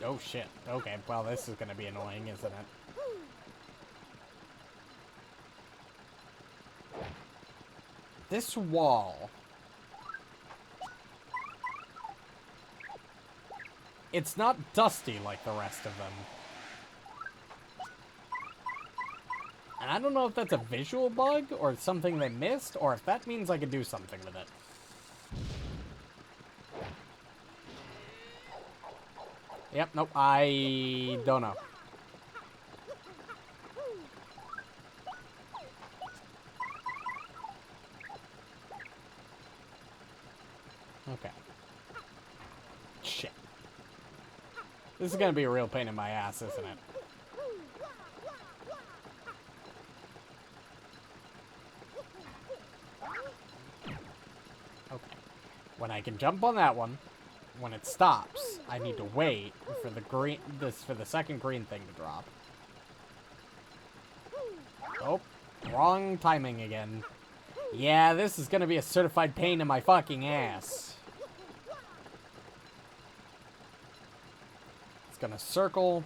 Oh shit. Okay, well this is gonna be annoying, isn't it? This wall... It's not dusty like the rest of them. And I don't know if that's a visual bug, or something they missed, or if that means I could do something with it. Yep, nope, I don't know. Okay. Shit. This is gonna be a real pain in my ass, isn't it? Okay. When I can jump on that one, when it stops, I need to wait for the green, for the second green thing to drop. Oh, wrong timing again. Yeah, this is gonna be a certified pain in my fucking ass. It's gonna circle.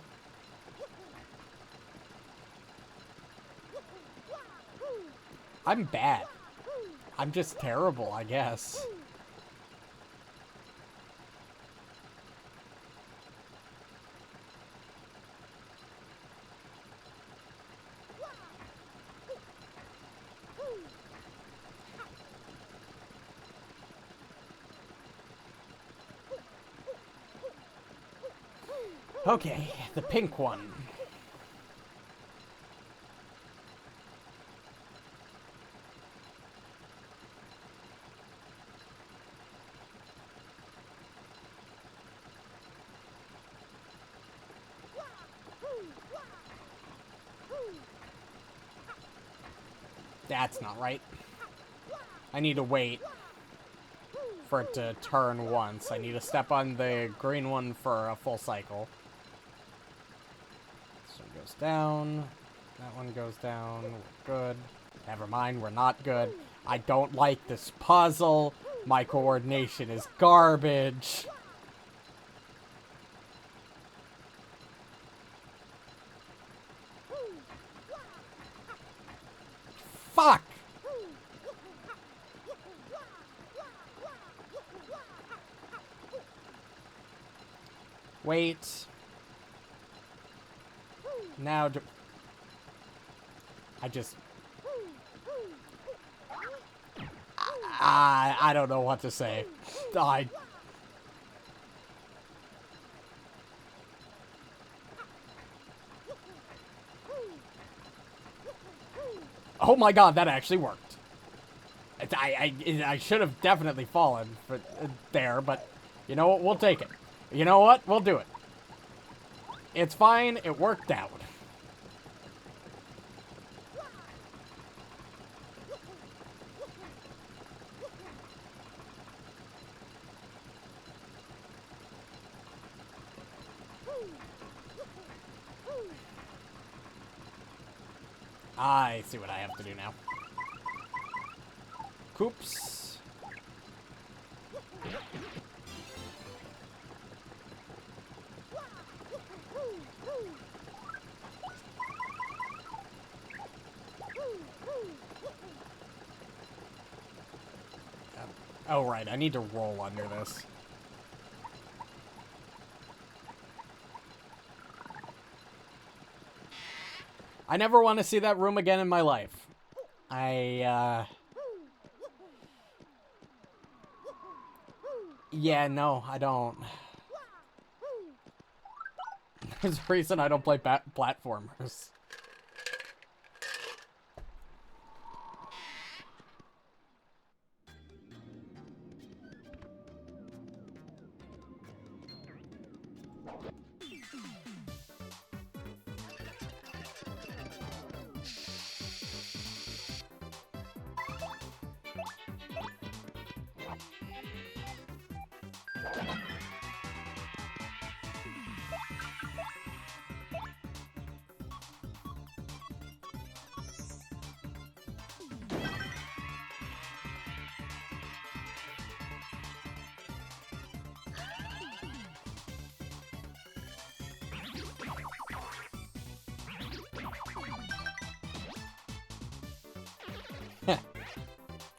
I'm bad. I'm just terrible, I guess. Okay, the pink one. That's not right. I need to wait for it to turn once. I need to step on the green one for a full cycle. This one goes down. That one goes down. We're good. Never mind, we're not good. I don't like this puzzle. My coordination is garbage. Fuck! Wait. Now I just... I don't know what to say. Oh my god, that actually worked. I should have definitely fallen for, there, but you know what? We'll take it. You know what? We'll do it. It's fine. It worked out. I see what I have to do now. Coops. Oh, right. I need to roll under this. I never want to see that room again in my life. Yeah, no, I don't. There's a reason I don't play platformers.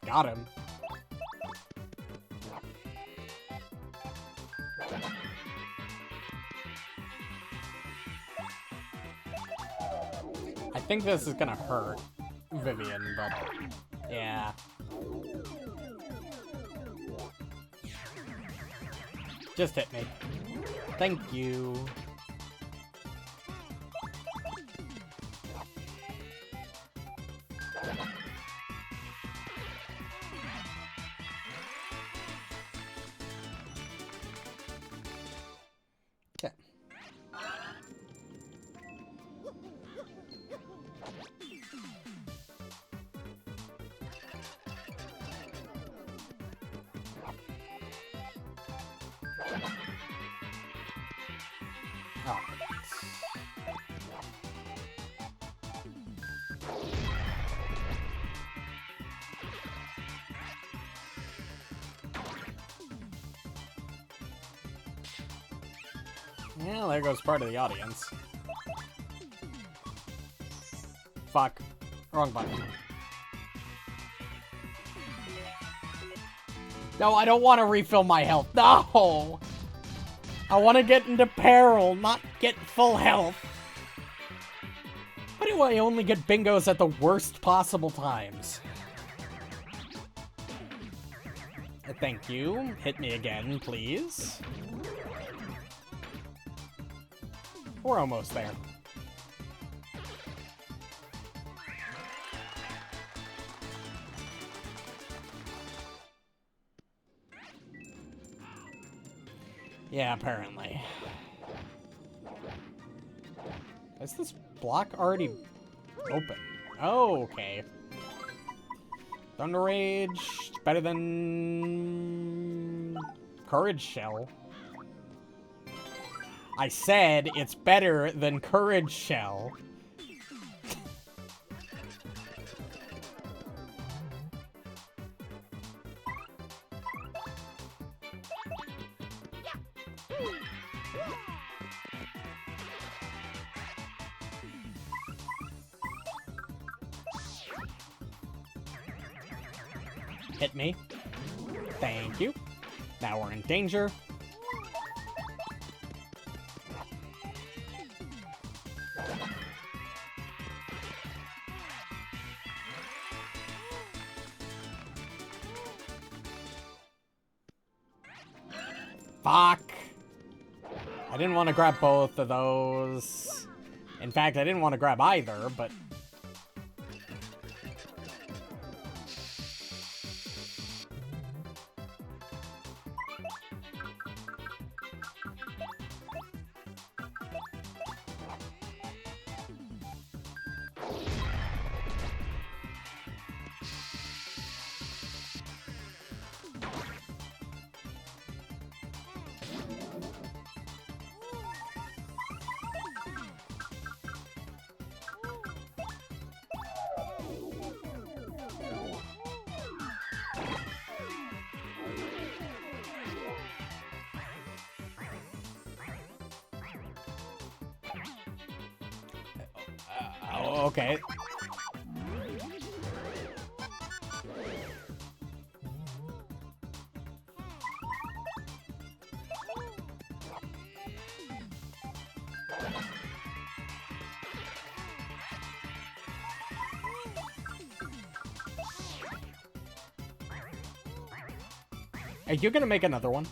Got him. I think this is gonna hurt Vivian, but yeah. Just hit me. Thank you. Okay. Oh. Yeah, there goes part of the audience. Fuck. Wrong button. No, I don't want to refill my health. No! I want to get into peril, not get full health. Why do I only get bingos at the worst possible times? Thank you. Hit me again, please. We're almost there. Yeah, apparently. Is this block already open? Oh, okay. Thunder Rage. It's better than... Courage Shell. I said it's better than Courage Shell. Hit me. Thank you. Now we're in danger. Fuck. I didn't want to grab both of those. In fact, I didn't want to grab either, but... okay. Are you gonna make another one?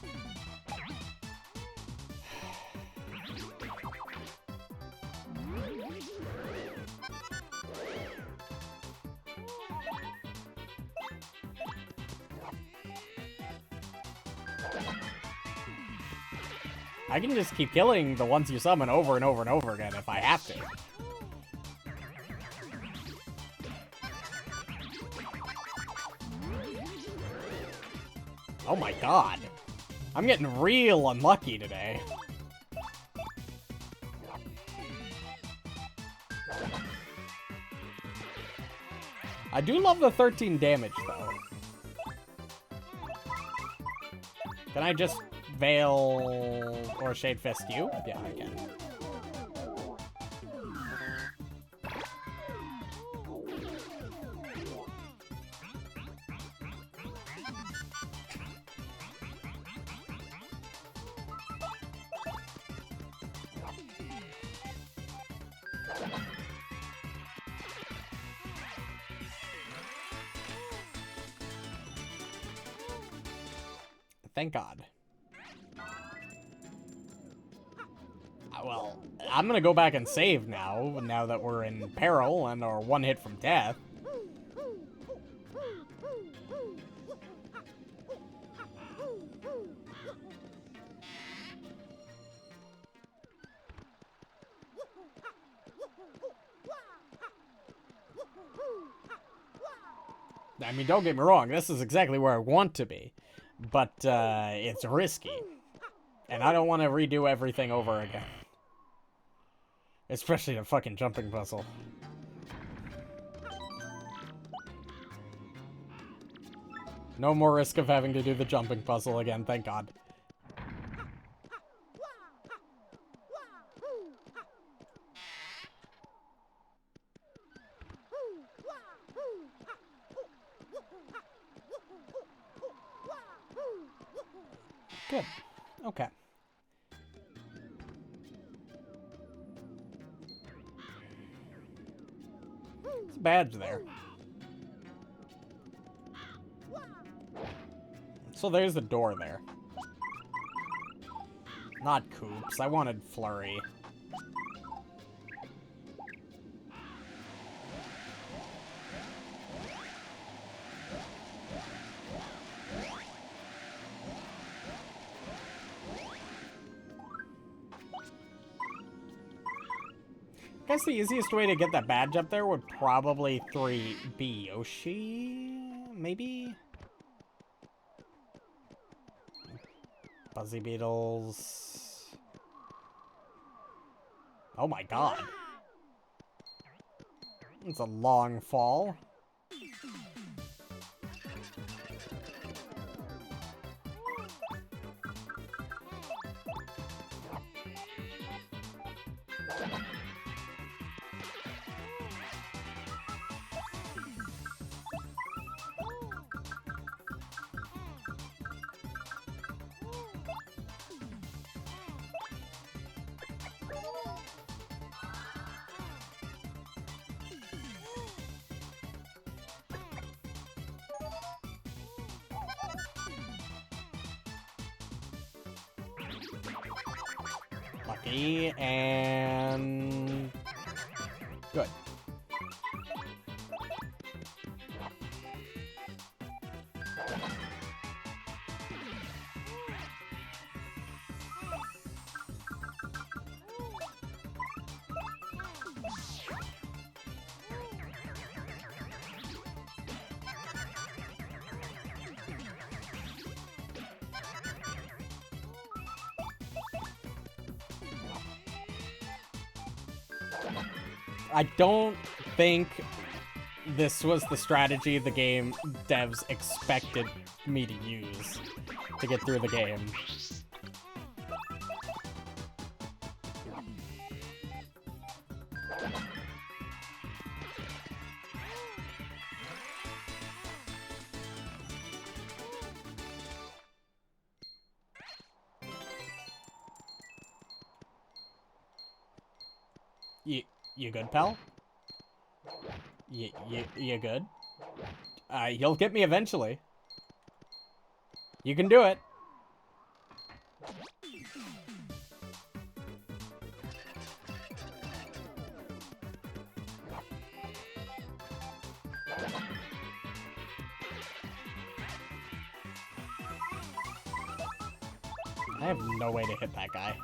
I can just keep killing the ones you summon over and over and over again if I have to. Oh my god. I'm getting real unlucky today. I do love the 13 damage, though. Can I just Veil or Shade Fist you? Yeah, I can. Thank God. Well, I'm gonna go back and save now that we're in peril and are one hit from death. I mean, don't get me wrong, this is exactly where I want to be. But, it's risky. And I don't want to redo everything over again. Especially a fucking jumping puzzle. No more risk of having to do the jumping puzzle again, thank God. Good. Okay. There's a badge there. So there's the door there. Not Coops. I wanted Flurry. I guess the easiest way to get that badge up there would probably be Yoshi. maybe? Buzzy beetles. Oh my god. It's a long fall. Lucky, and... good. I don't think this was the strategy the game devs expected me to use to get through the game. You good, pal? You good? You'll get me eventually. You can do it. I have no way to hit that guy.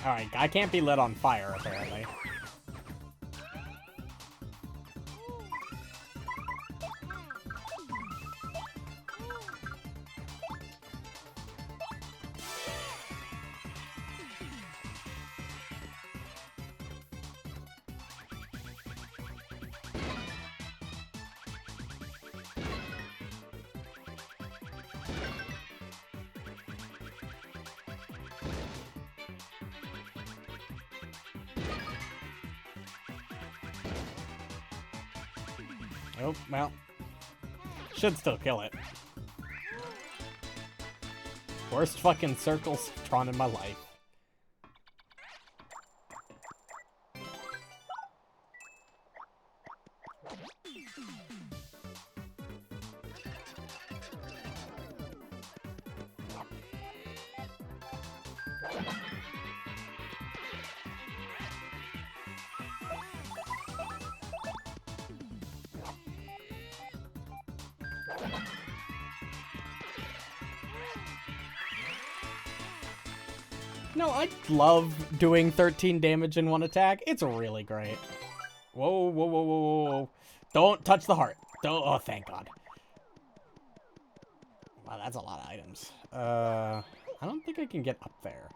Alright, I can't be lit on fire, apparently. Oh, well. Should still kill it. Worst fucking circles drawn in my life. No, I love doing 13 damage in one attack. It's really great. Whoa, whoa, whoa, whoa, whoa, whoa. Don't touch the heart. Don't, oh, thank God. Wow, that's a lot of items. I don't think I can get up there.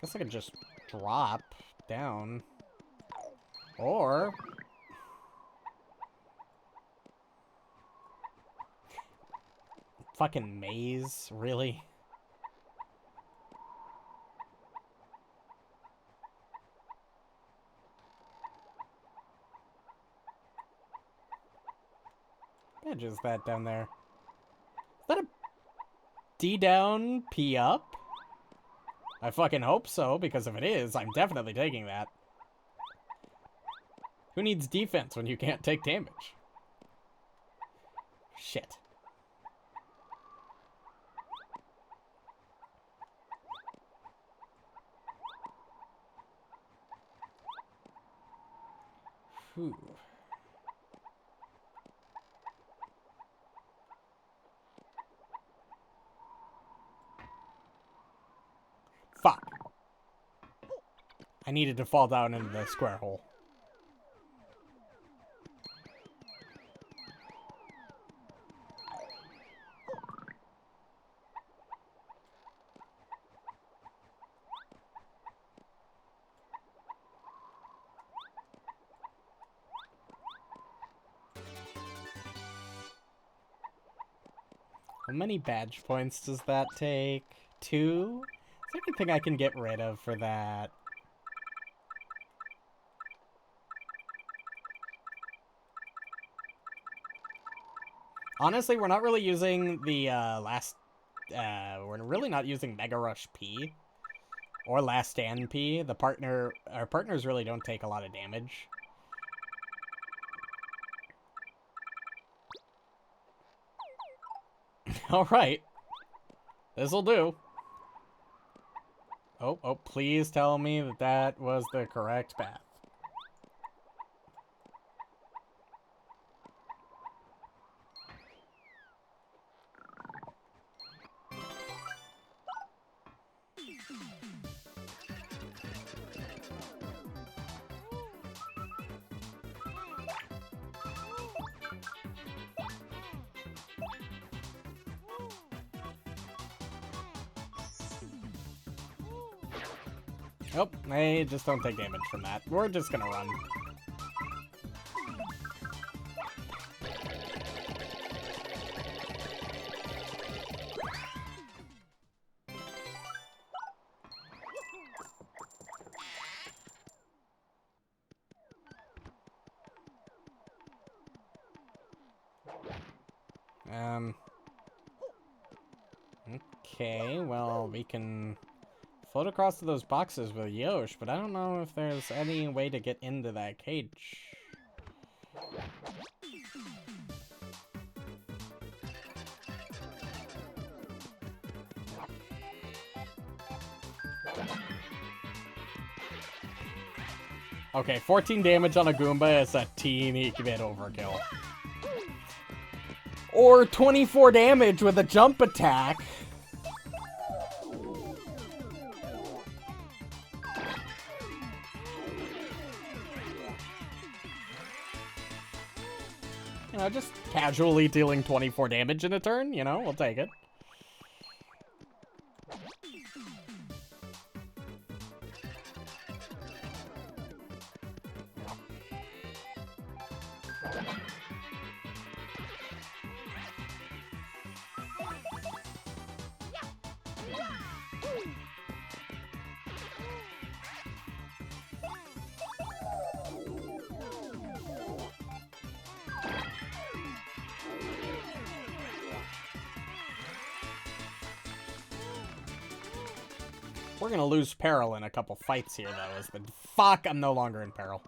Guess I can just drop down. Or... fucking maze, really? What edge is that down there? Is that a... D down, P up? I fucking hope so, because if it is, I'm definitely taking that. Who needs defense when you can't take damage? Shit. Whew. Fuck. I needed to fall down into the square hole. How many badge points does that take? 2? Is there anything I can get rid of for that? Honestly, we're not really using the we're really not using Mega Rush P or Last Stand P. Our partners really don't take a lot of damage. Alright. This'll do. Oh, please tell me that that was the correct path. Oh, they just don't take damage from that. We're just gonna run. Okay, well, we can float across to those boxes with Yosh, but I don't know if there's any way to get into that cage. Okay, 14 damage on a Goomba is a teeny bit overkill. Or 24 damage with a jump attack. You know, just casually dealing 24 damage in a turn, you know, we'll take it. We're gonna lose peril in a couple fights here, though, is the... Fuck, I'm no longer in peril.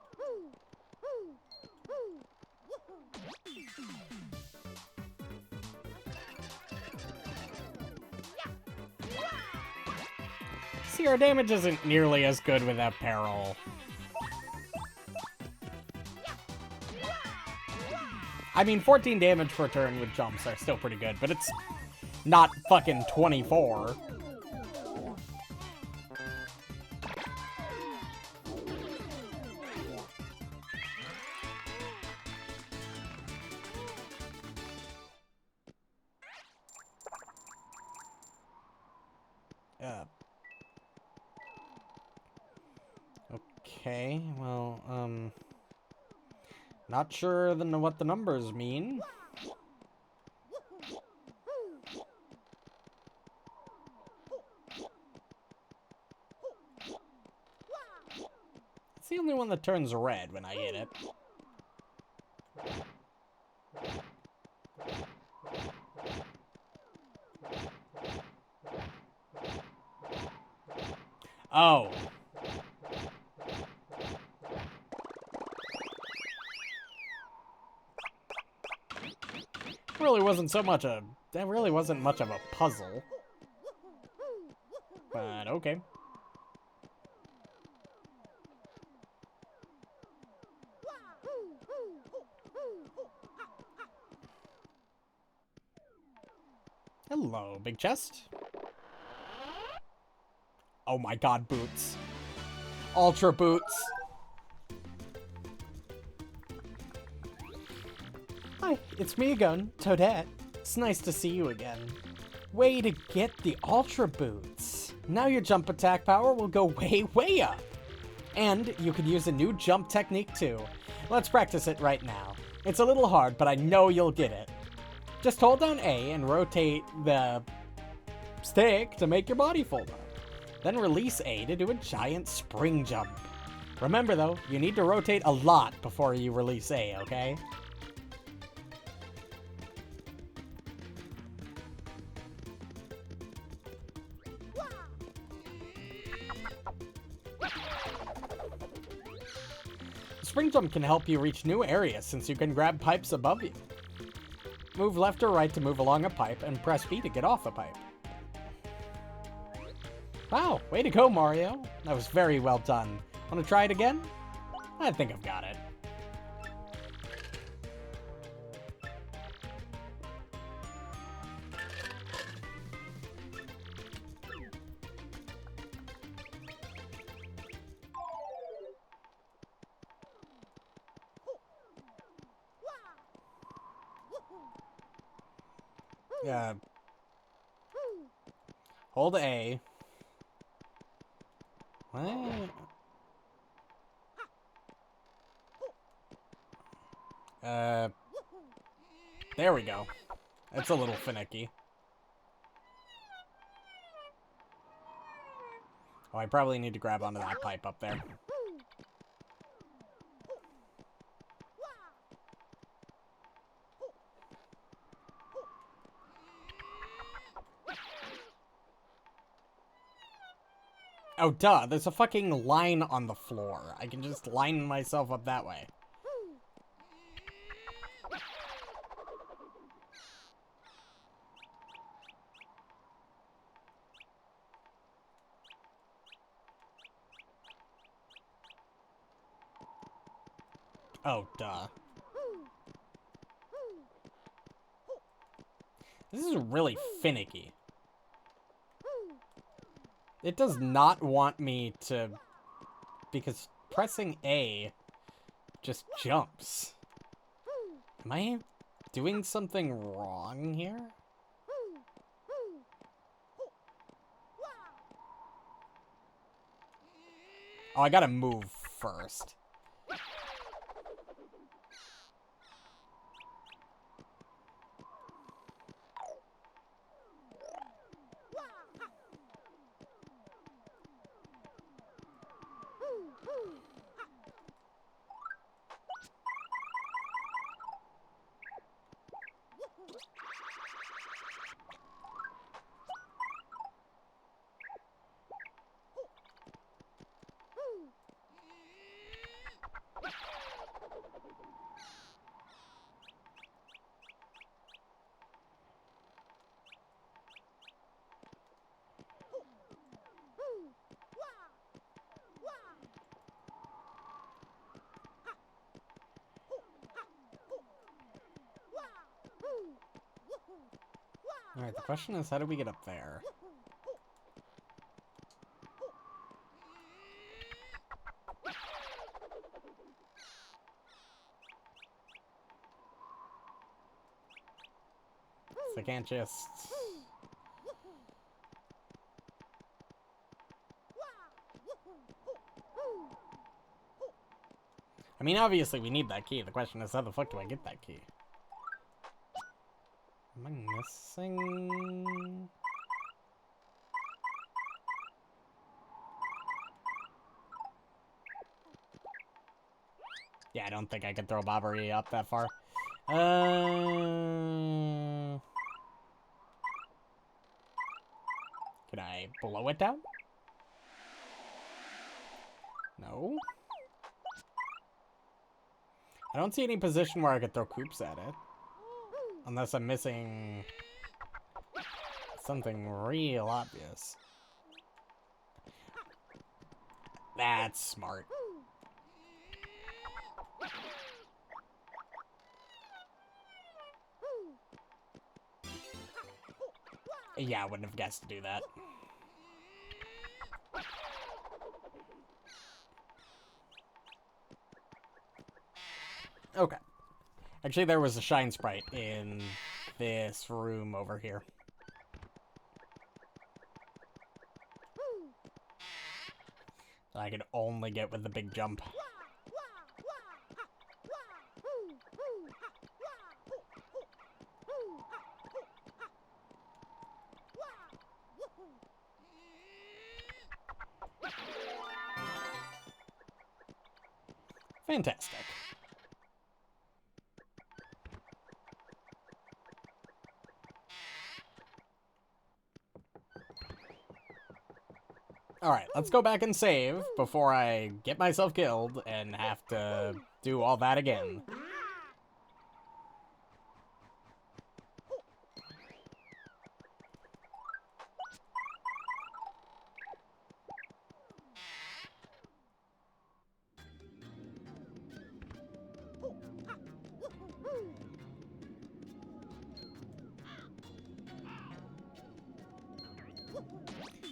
See, our damage isn't nearly as good without peril. I mean, 14 damage per turn with jumps are still pretty good, but it's not fucking 24. Okay, well, not sure what the numbers mean. It's the only one that turns red when I hit it. Oh. Really wasn't so much a... That really wasn't much of a puzzle. But okay. Hello, big chest. Oh my god, boots. Ultra boots. Hi, it's me again, Toadette. It's nice to see you again. Way to get the Ultra Boots. Now your jump attack power will go way, way up. And you can use a new jump technique too. Let's practice it right now. It's a little hard, but I know you'll get it. Just hold down A and rotate the stick to make your body fold up. Then release A to do a giant spring jump. Remember though, you need to rotate a lot before you release A, okay? Spring jump can help you reach new areas since you can grab pipes above you. Move left or right to move along a pipe, and press B to get off a pipe. Wow, way to go, Mario. That was very well done. Want to try it again? I think I've got it. Hold A. What? There we go. That's a little finicky. Oh, I probably need to grab onto that pipe up there. Oh, duh. There's a fucking line on the floor. I can just line myself up that way. Oh, duh. This is really finicky. It does not want me to... Because pressing A just jumps. Am I doing something wrong here? Oh, I gotta move first. Alright, the question is, how do we get up there? I can't just... I mean, obviously we need that key. The question is, how the fuck do I get that key? Am I missing? Yeah, I don't think I can throw Bobbery up that far. Could I blow it down? No? I don't see any position where I could throw coops at it. Unless I'm missing something real obvious. That's smart. Yeah, I wouldn't have guessed to do that. Okay. Actually, there was a shine sprite in this room over here. I could only get with the big jump. Fantastic. Alright, let's go back and save before I get myself killed and have to do all that again.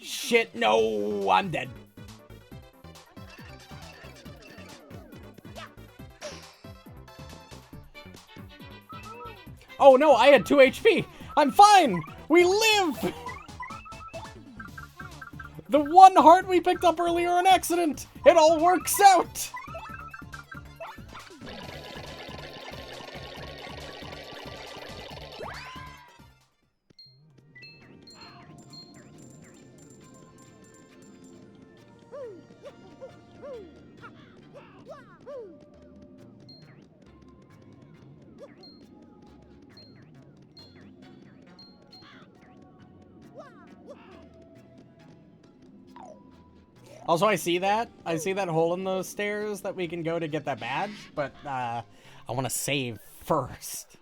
Shit, no, I'm dead. Oh no, I had 2 HP. I'm fine. We live. The one heart we picked up earlier on accident. It all works out. Also, I see that hole in those stairs that we can go to get that badge, but I want to save first.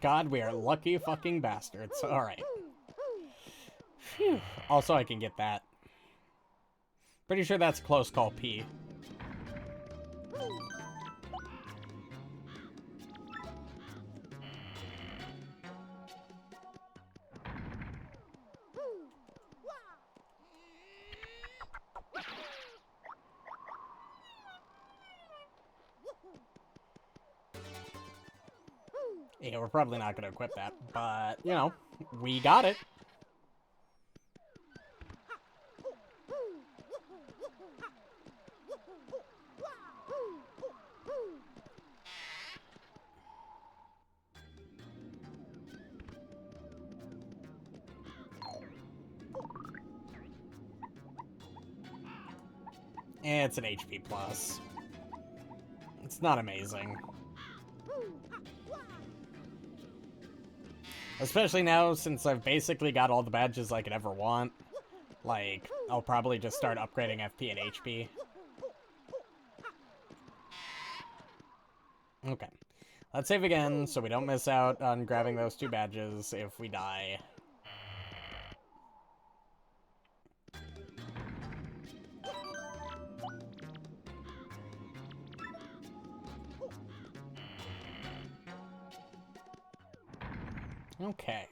God, we are lucky fucking bastards. Alright. Also, I can get that. Pretty sure that's close call P. Yeah, we're probably not going to equip that, but, you know, we got it. It's an HP plus. It's not amazing. Especially now, since I've basically got all the badges I could ever want. Like, I'll probably just start upgrading FP and HP. Okay. Let's save again, so we don't miss out on grabbing those 2 badges if we die. Okay.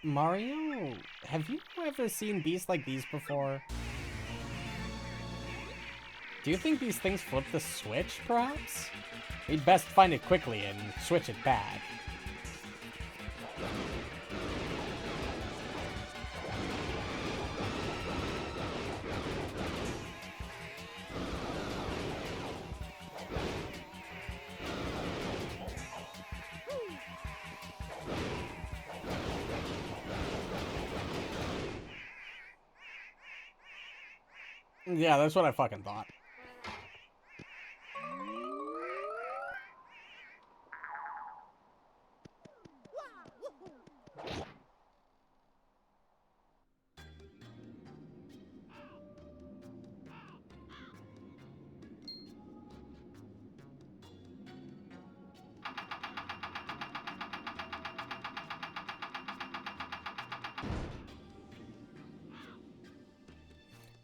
Mario, have you ever seen beasts like these before? Do you think these things flip the switch, perhaps? We'd best find it quickly and switch it back. Yeah, that's what I fucking thought.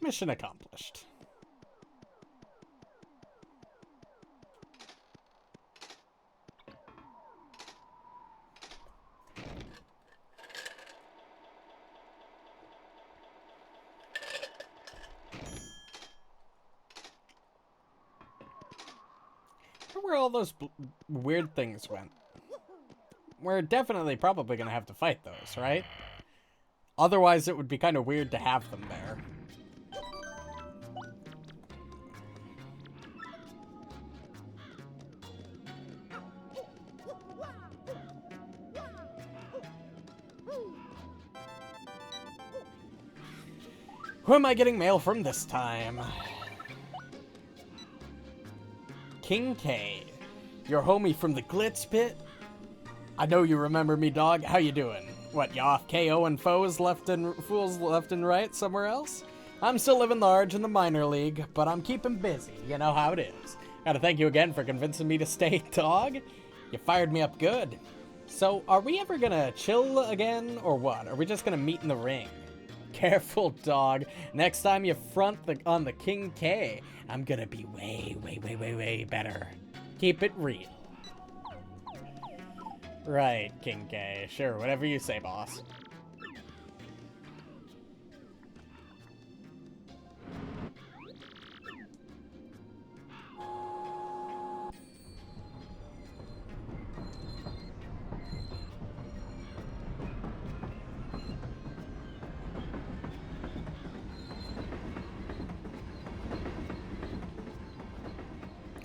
Mission accomplished. Where all those weird things went. We're definitely probably gonna have to fight those, right? Otherwise, it would be kind of weird to have them there. Who am I getting mail from this time? King K. Your homie from the Glitz Pit? I know you remember me, dog. How you doing? What, you off KOing fools left and right somewhere else? I'm still living large in the minor league, but I'm keeping busy. You know how it is. Gotta thank you again for convincing me to stay, dog. You fired me up good. So, are we ever gonna chill again, or what? Are we just gonna meet in the ring? Careful, dog. Next time you front on the King K, I'm gonna be way better. Keep it real. Right, King K. Sure, whatever you say, boss.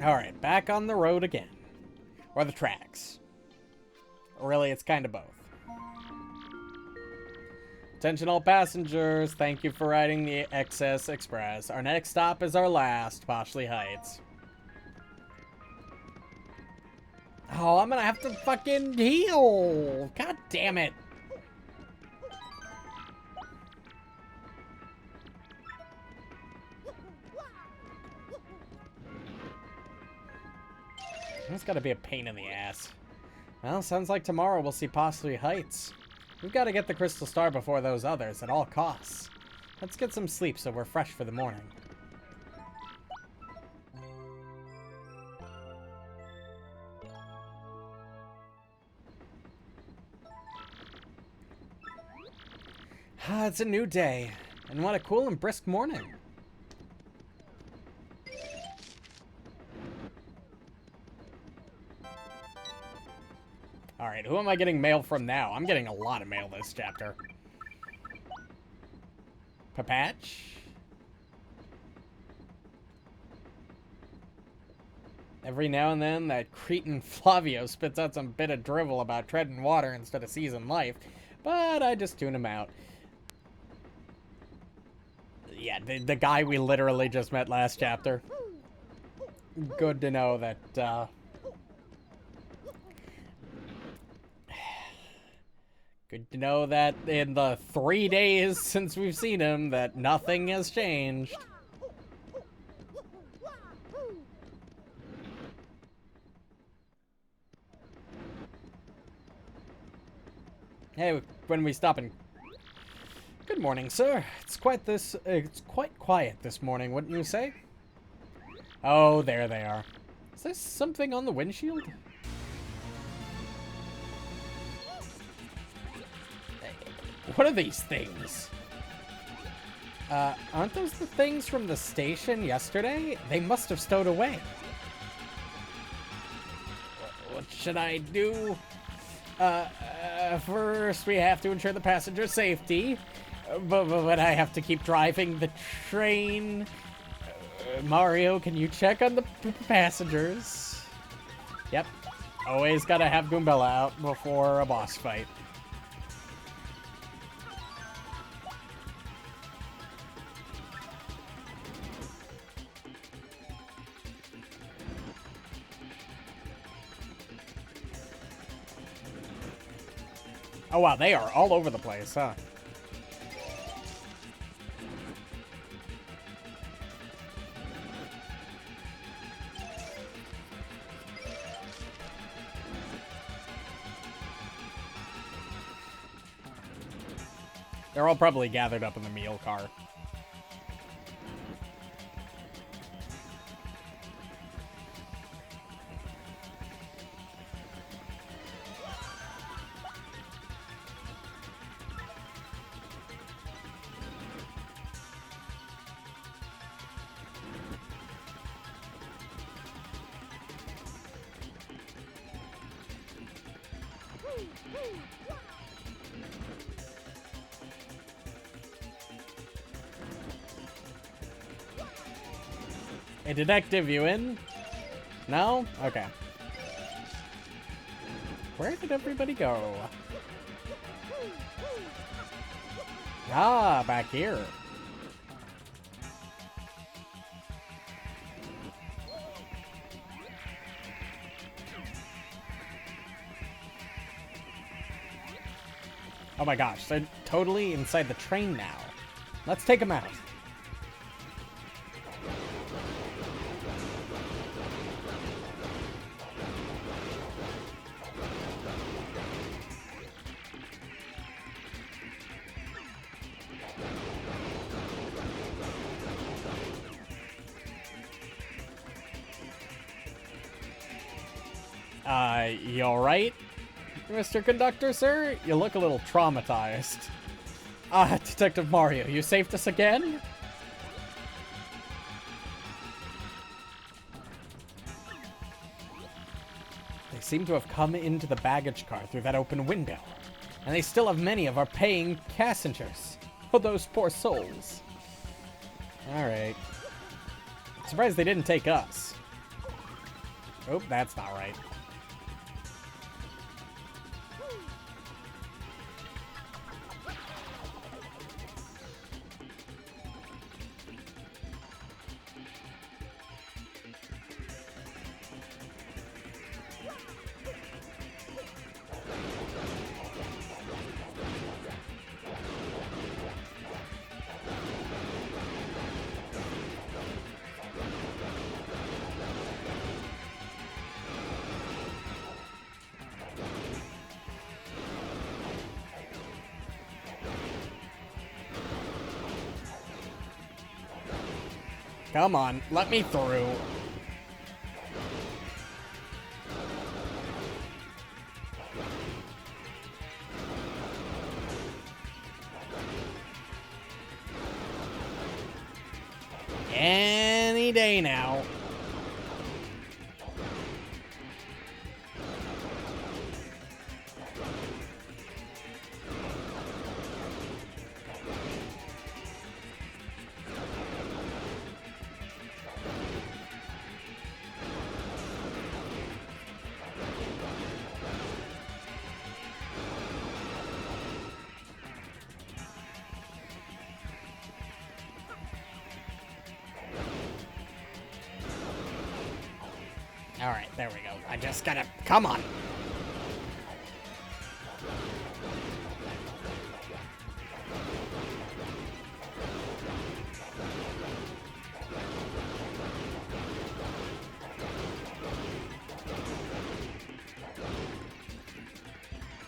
Alright, back on the road again. Or the tracks. Really, it's kind of both. Attention all passengers, thank you for riding the XS Express. Our next stop is our last, Poshley Heights. Oh, I'm gonna have to fucking heal! God damn it! That's gotta be a pain in the ass. Well, sounds like tomorrow we'll see Postley Heights. We've got to get the Crystal Star before those others at all costs. Let's get some sleep so we're fresh for the morning. Ah, it's a new day. And what a cool and brisk morning. Alright, who am I getting mail from now? I'm getting a lot of mail this chapter. Papatch? Every now and then, that cretin Flavio spits out some bit of drivel about treading water instead of seizing life, but I just tune him out. Yeah, the guy we literally just met last chapter. Good to know that, good to know that in the 3 days since we've seen him, that nothing has changed. Hey, when we stop and... Good morning, sir. It's quite quiet this morning, wouldn't you say? Oh, there they are. Is there something on the windshield? What are these things? Aren't those the things from the station yesterday? They must have stowed away. What should I do? First we have to ensure the passenger safety. But I have to keep driving the train. Mario, can you check on the passengers? Yep. Always gotta have Goombella out before a boss fight. Oh, wow, they are all over the place, huh? They're all probably gathered up in the meal car. Hey, detective, you in? No? Okay. Where did everybody go? Ah, back here. Oh my gosh, they're totally inside the train now. Let's take them out. You alright, Mr. Conductor, sir? You look a little traumatized. Detective Mario, you saved us again? They seem to have come into the baggage car through that open window. And they still have many of our paying passengers. Oh, those poor souls. Alright. Surprised they didn't take us. Oh, that's not right. Come on, let me through. Any day now. Alright, there we go. I just gotta... Come on!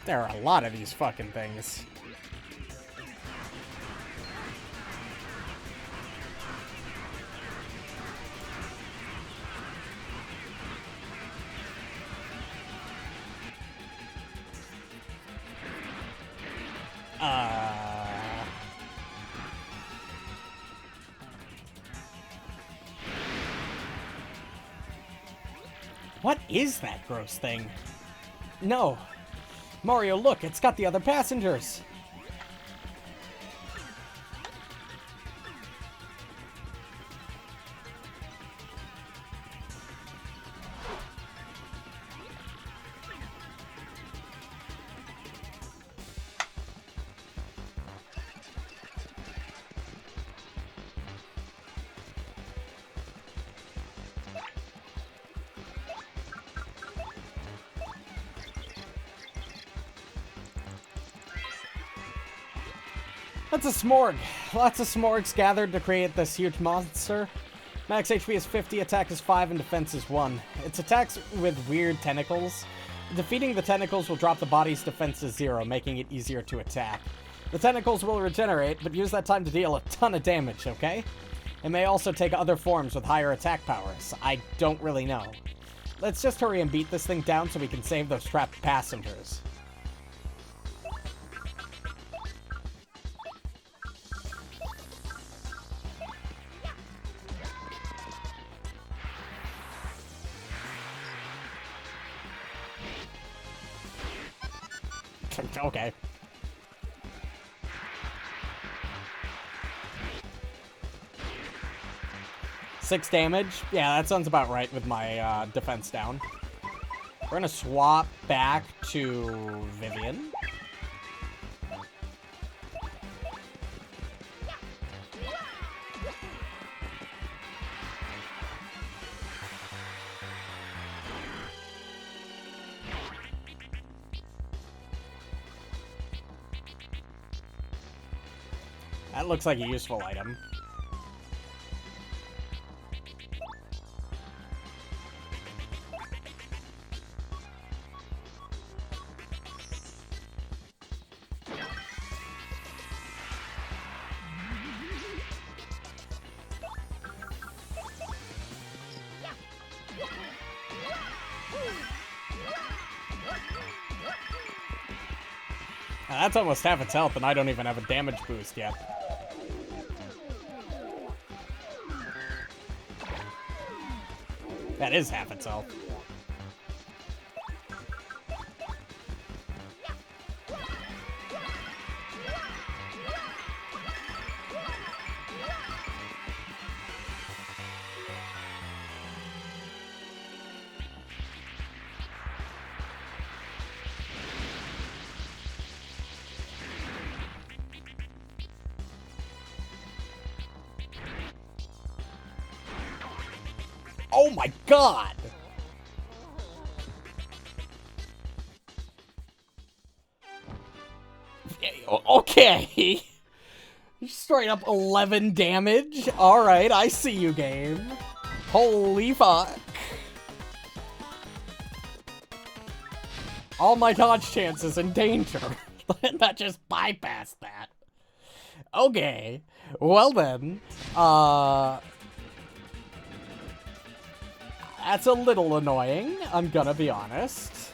There are a lot of these fucking things. What is that gross thing? No. Mario, look, it's got the other passengers. That's a smorg. Lots of smorgs gathered to create this huge monster. Max HP is 50, attack is 5, and defense is 1. It's attacks with weird tentacles. Defeating the tentacles will drop the body's defense to 0, making it easier to attack. The tentacles will regenerate, but use that time to deal a ton of damage, okay? It may also take other forms with higher attack powers. I don't really know. Let's just hurry and beat this thing down so we can save those trapped passengers. Okay. Six damage? Yeah, that sounds about right with my defense down. We're gonna swap back to Vivian. That looks like a useful item. Now, that's almost half its health, and I don't even have a damage boost yet. That is half its health. Oh my god! Okay. Straight up 11 damage. Alright, I see you, game. Holy fuck. All my dodge chances in danger. That just bypassed that. Okay. Well then. That's a little annoying, I'm gonna be honest.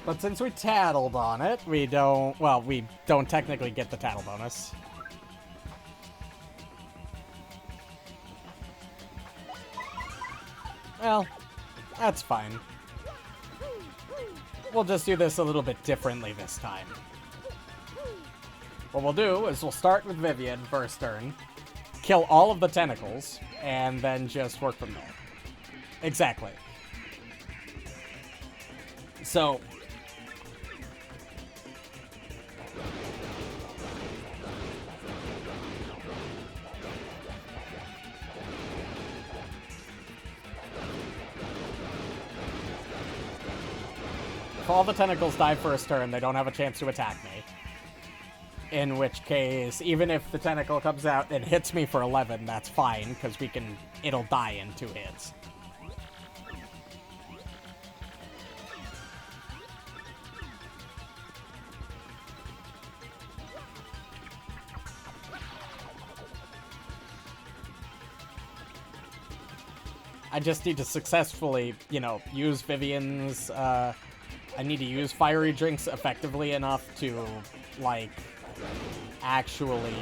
But since we tattled on it, we don't technically get the tattle bonus. Well, that's fine. We'll just do this a little bit differently this time. What we'll do is we'll start with Vivian first turn, kill all of the tentacles, and then just work from there. Exactly. So... if all the tentacles die first turn, they don't have a chance to attack me. In which case, even if the tentacle comes out and hits me for 11, that's fine, because it'll die in 2 hits. I just need to successfully, use Vivian's, I need to use fiery drinks effectively enough to, actually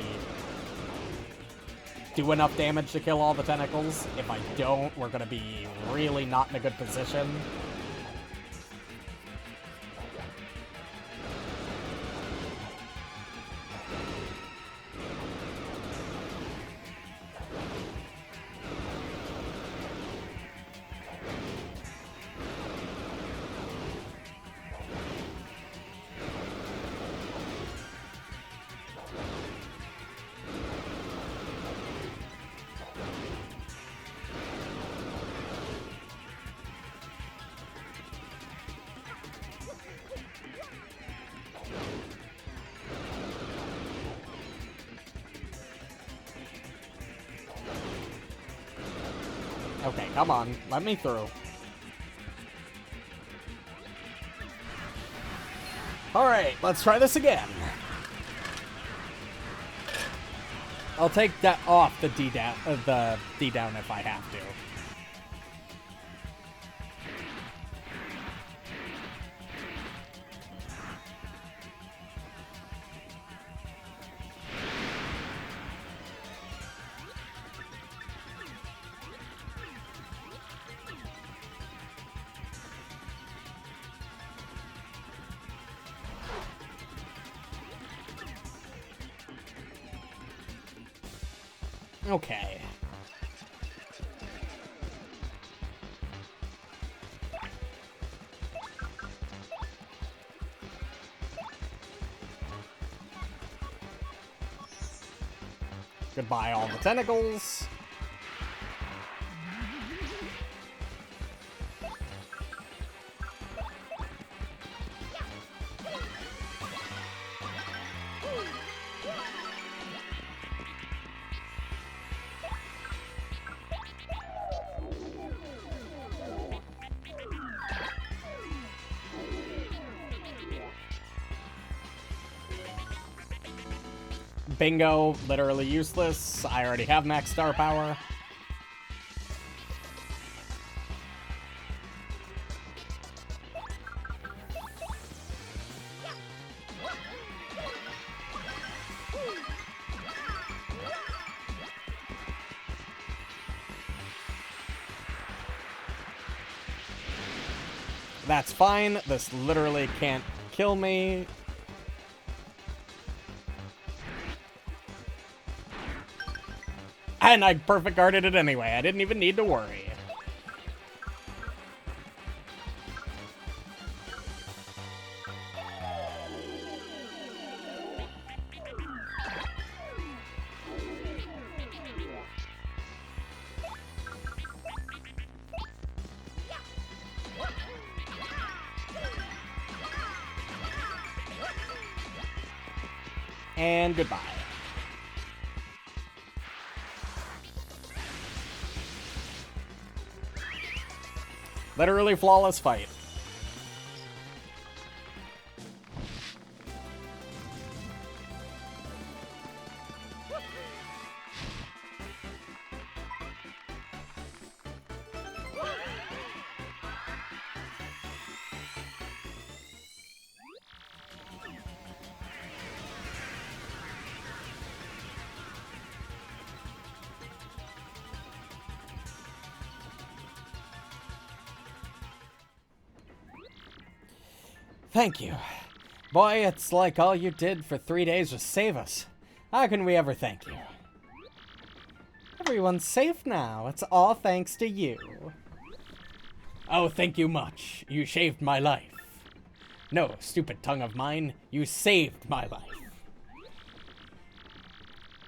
do enough damage to kill all the tentacles. If I don't, we're gonna be really not in a good position. Okay, come on. Let me through. Alright, let's try this again. I'll take that off the D down if I have to. Okay. Goodbye, all the tentacles. Bingo, literally useless. I already have max star power. That's fine. This literally can't kill me. And I perfect guarded it anyway. I didn't even need to worry. And goodbye. Literally flawless fight. Thank you. Boy, it's like all you did for 3 days was save us. How can we ever thank you? Everyone's safe now. It's all thanks to you. Oh, thank you much. You saved my life. No, stupid tongue of mine. You saved my life.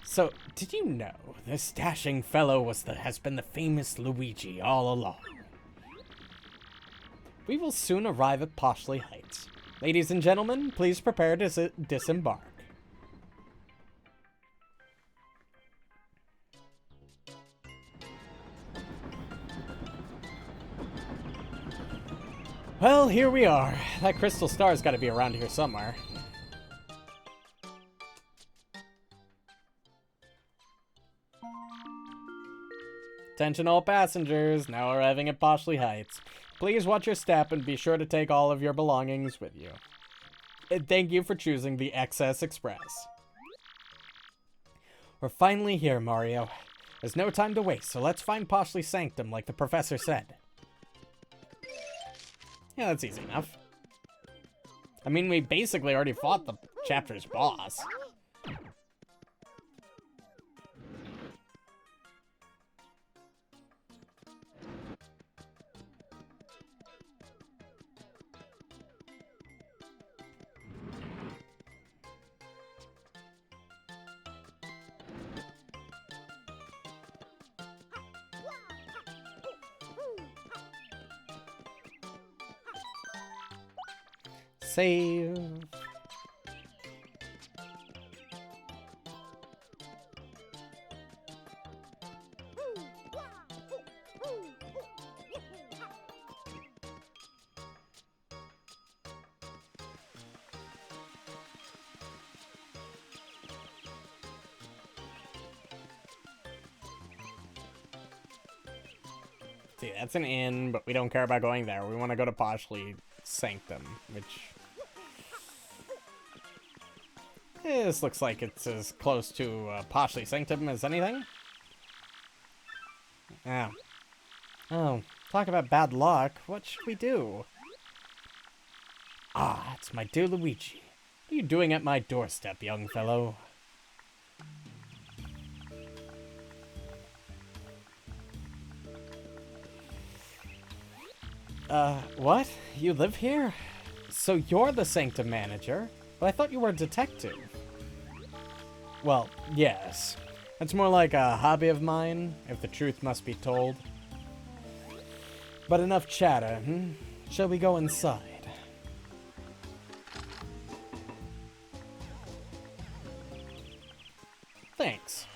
So, did you know this dashing fellow has been the famous Luigi all along? We will soon arrive at Poshley Heights. Ladies and gentlemen, please prepare to disembark. Well, here we are. That crystal star's got to be around here somewhere. Attention all passengers, now arriving at Poshley Heights. Please watch your step and be sure to take all of your belongings with you. And thank you for choosing the XS Express. We're finally here, Mario. There's no time to waste, so let's find Poshley Sanctum like the professor said. Yeah, that's easy enough. I mean, we basically already fought the chapter's boss. Save. See, that's an inn, but we don't care about going there. We want to go to Poshly Sanctum, which... this looks like it's as close to Poshly Sanctum as anything. Oh. Oh, talk about bad luck. What should we do? Ah, it's my dear Luigi. What are you doing at my doorstep, young fellow? What? You live here? So you're the Sanctum manager? But I thought you were a detective. Well, yes. It's more like a hobby of mine, if the truth must be told. But enough chatter, hmm? Shall we go inside? Thanks.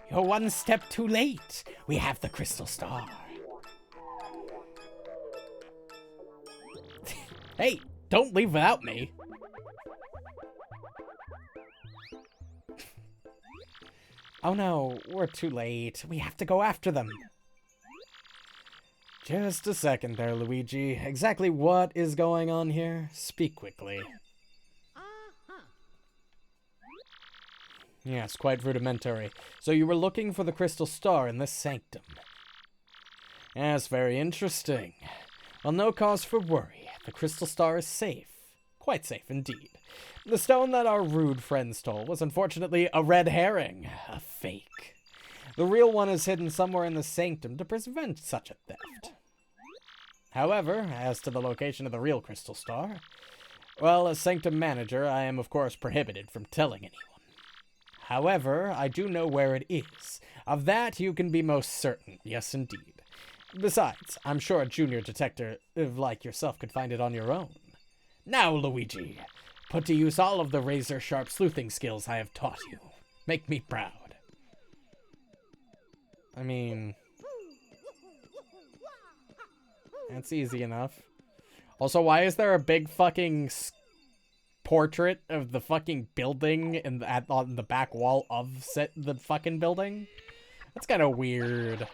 You're one step too late. We have the crystal star. Hey, don't leave without me. Oh no, we're too late. We have to go after them. Just a second there, Luigi. Exactly what is going on here? Speak quickly. Yes, quite rudimentary. So you were looking for the crystal star in this sanctum. Yes, very interesting. Well, no cause for worry. The crystal star is safe. Quite safe indeed. The stone that our rude friend stole was unfortunately a red herring. A fake. The real one is hidden somewhere in the sanctum to prevent such a theft. However, as to the location of the real crystal star, well, as sanctum manager, I am of course prohibited from telling anyone. However, I do know where it is. Of that you can be most certain. Yes, indeed. Besides, I'm sure a junior detective like yourself could find it on your own. Now, Luigi, put to use all of the razor-sharp sleuthing skills I have taught you. Make me proud. I mean... that's easy enough. Also, why is there a big fucking portrait of the fucking building on the back wall of the fucking building? That's kind of weird.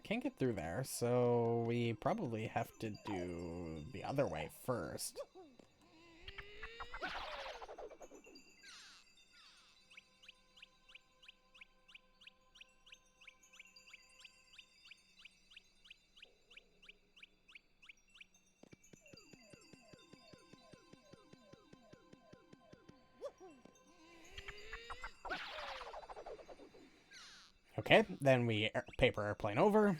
Can't get through there, so we probably have to do the other way first. Okay, then we paper airplane over.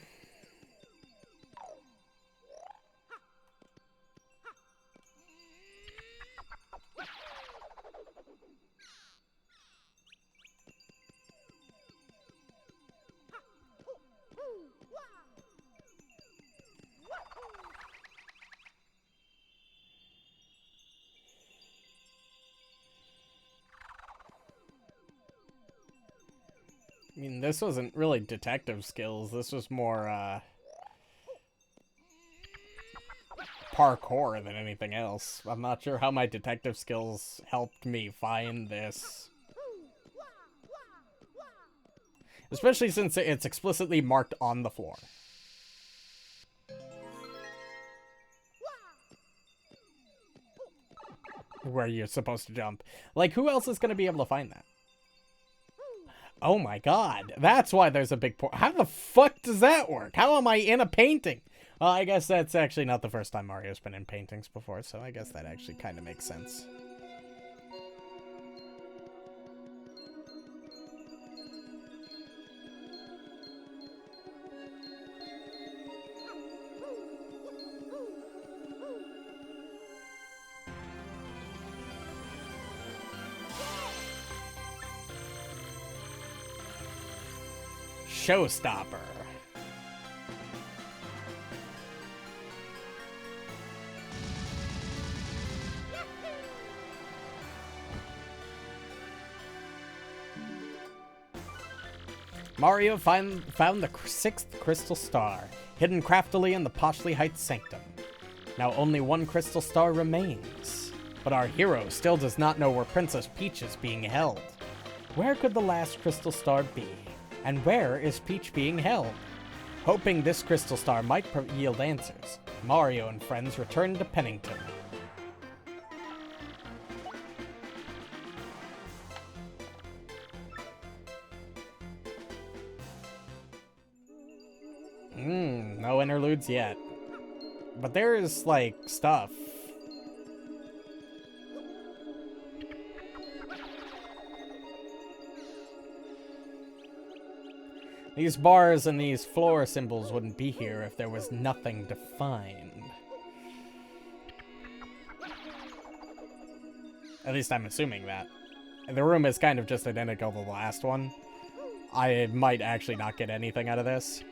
I mean, this wasn't really detective skills. This was more, parkour than anything else. I'm not sure how my detective skills helped me find this. Especially since it's explicitly marked on the floor. Where you're supposed to jump. Like, who else is going to be able to find that? Oh my god, that's why there's a big how the fuck does that work? How am I in a painting? Well, I guess that's actually not the first time Mario's been in paintings before, so I guess that actually kind of makes sense. Showstopper. Mario found the sixth crystal star, hidden craftily in the Poshly Heights sanctum. Now only one crystal star remains. But our hero still does not know where Princess Peach is being held. Where could the last crystal star be? And where is Peach being held? Hoping this crystal star might yield answers, Mario and friends return to Pennington. No interludes yet. But there's, like, stuff. These bars and these floor symbols wouldn't be here if there was nothing to find. At least I'm assuming that. The room is kind of just identical to the last one. I might actually not get anything out of this.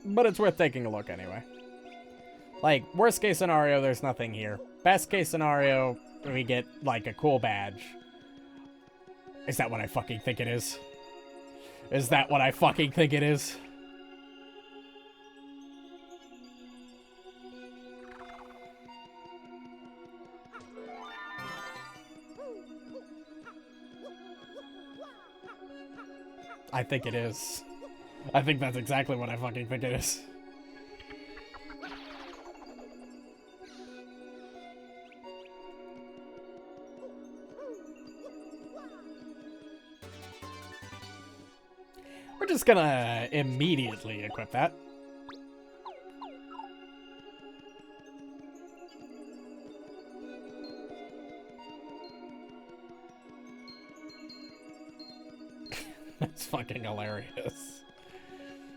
But it's worth taking a look anyway. Like, worst case scenario, there's nothing here. Best case scenario, we get, like, a cool badge. Is that what I fucking think it is? Is that what I fucking think it is? I think it is. I think that's exactly what I fucking think it is. We're just gonna immediately equip that. That's fucking hilarious.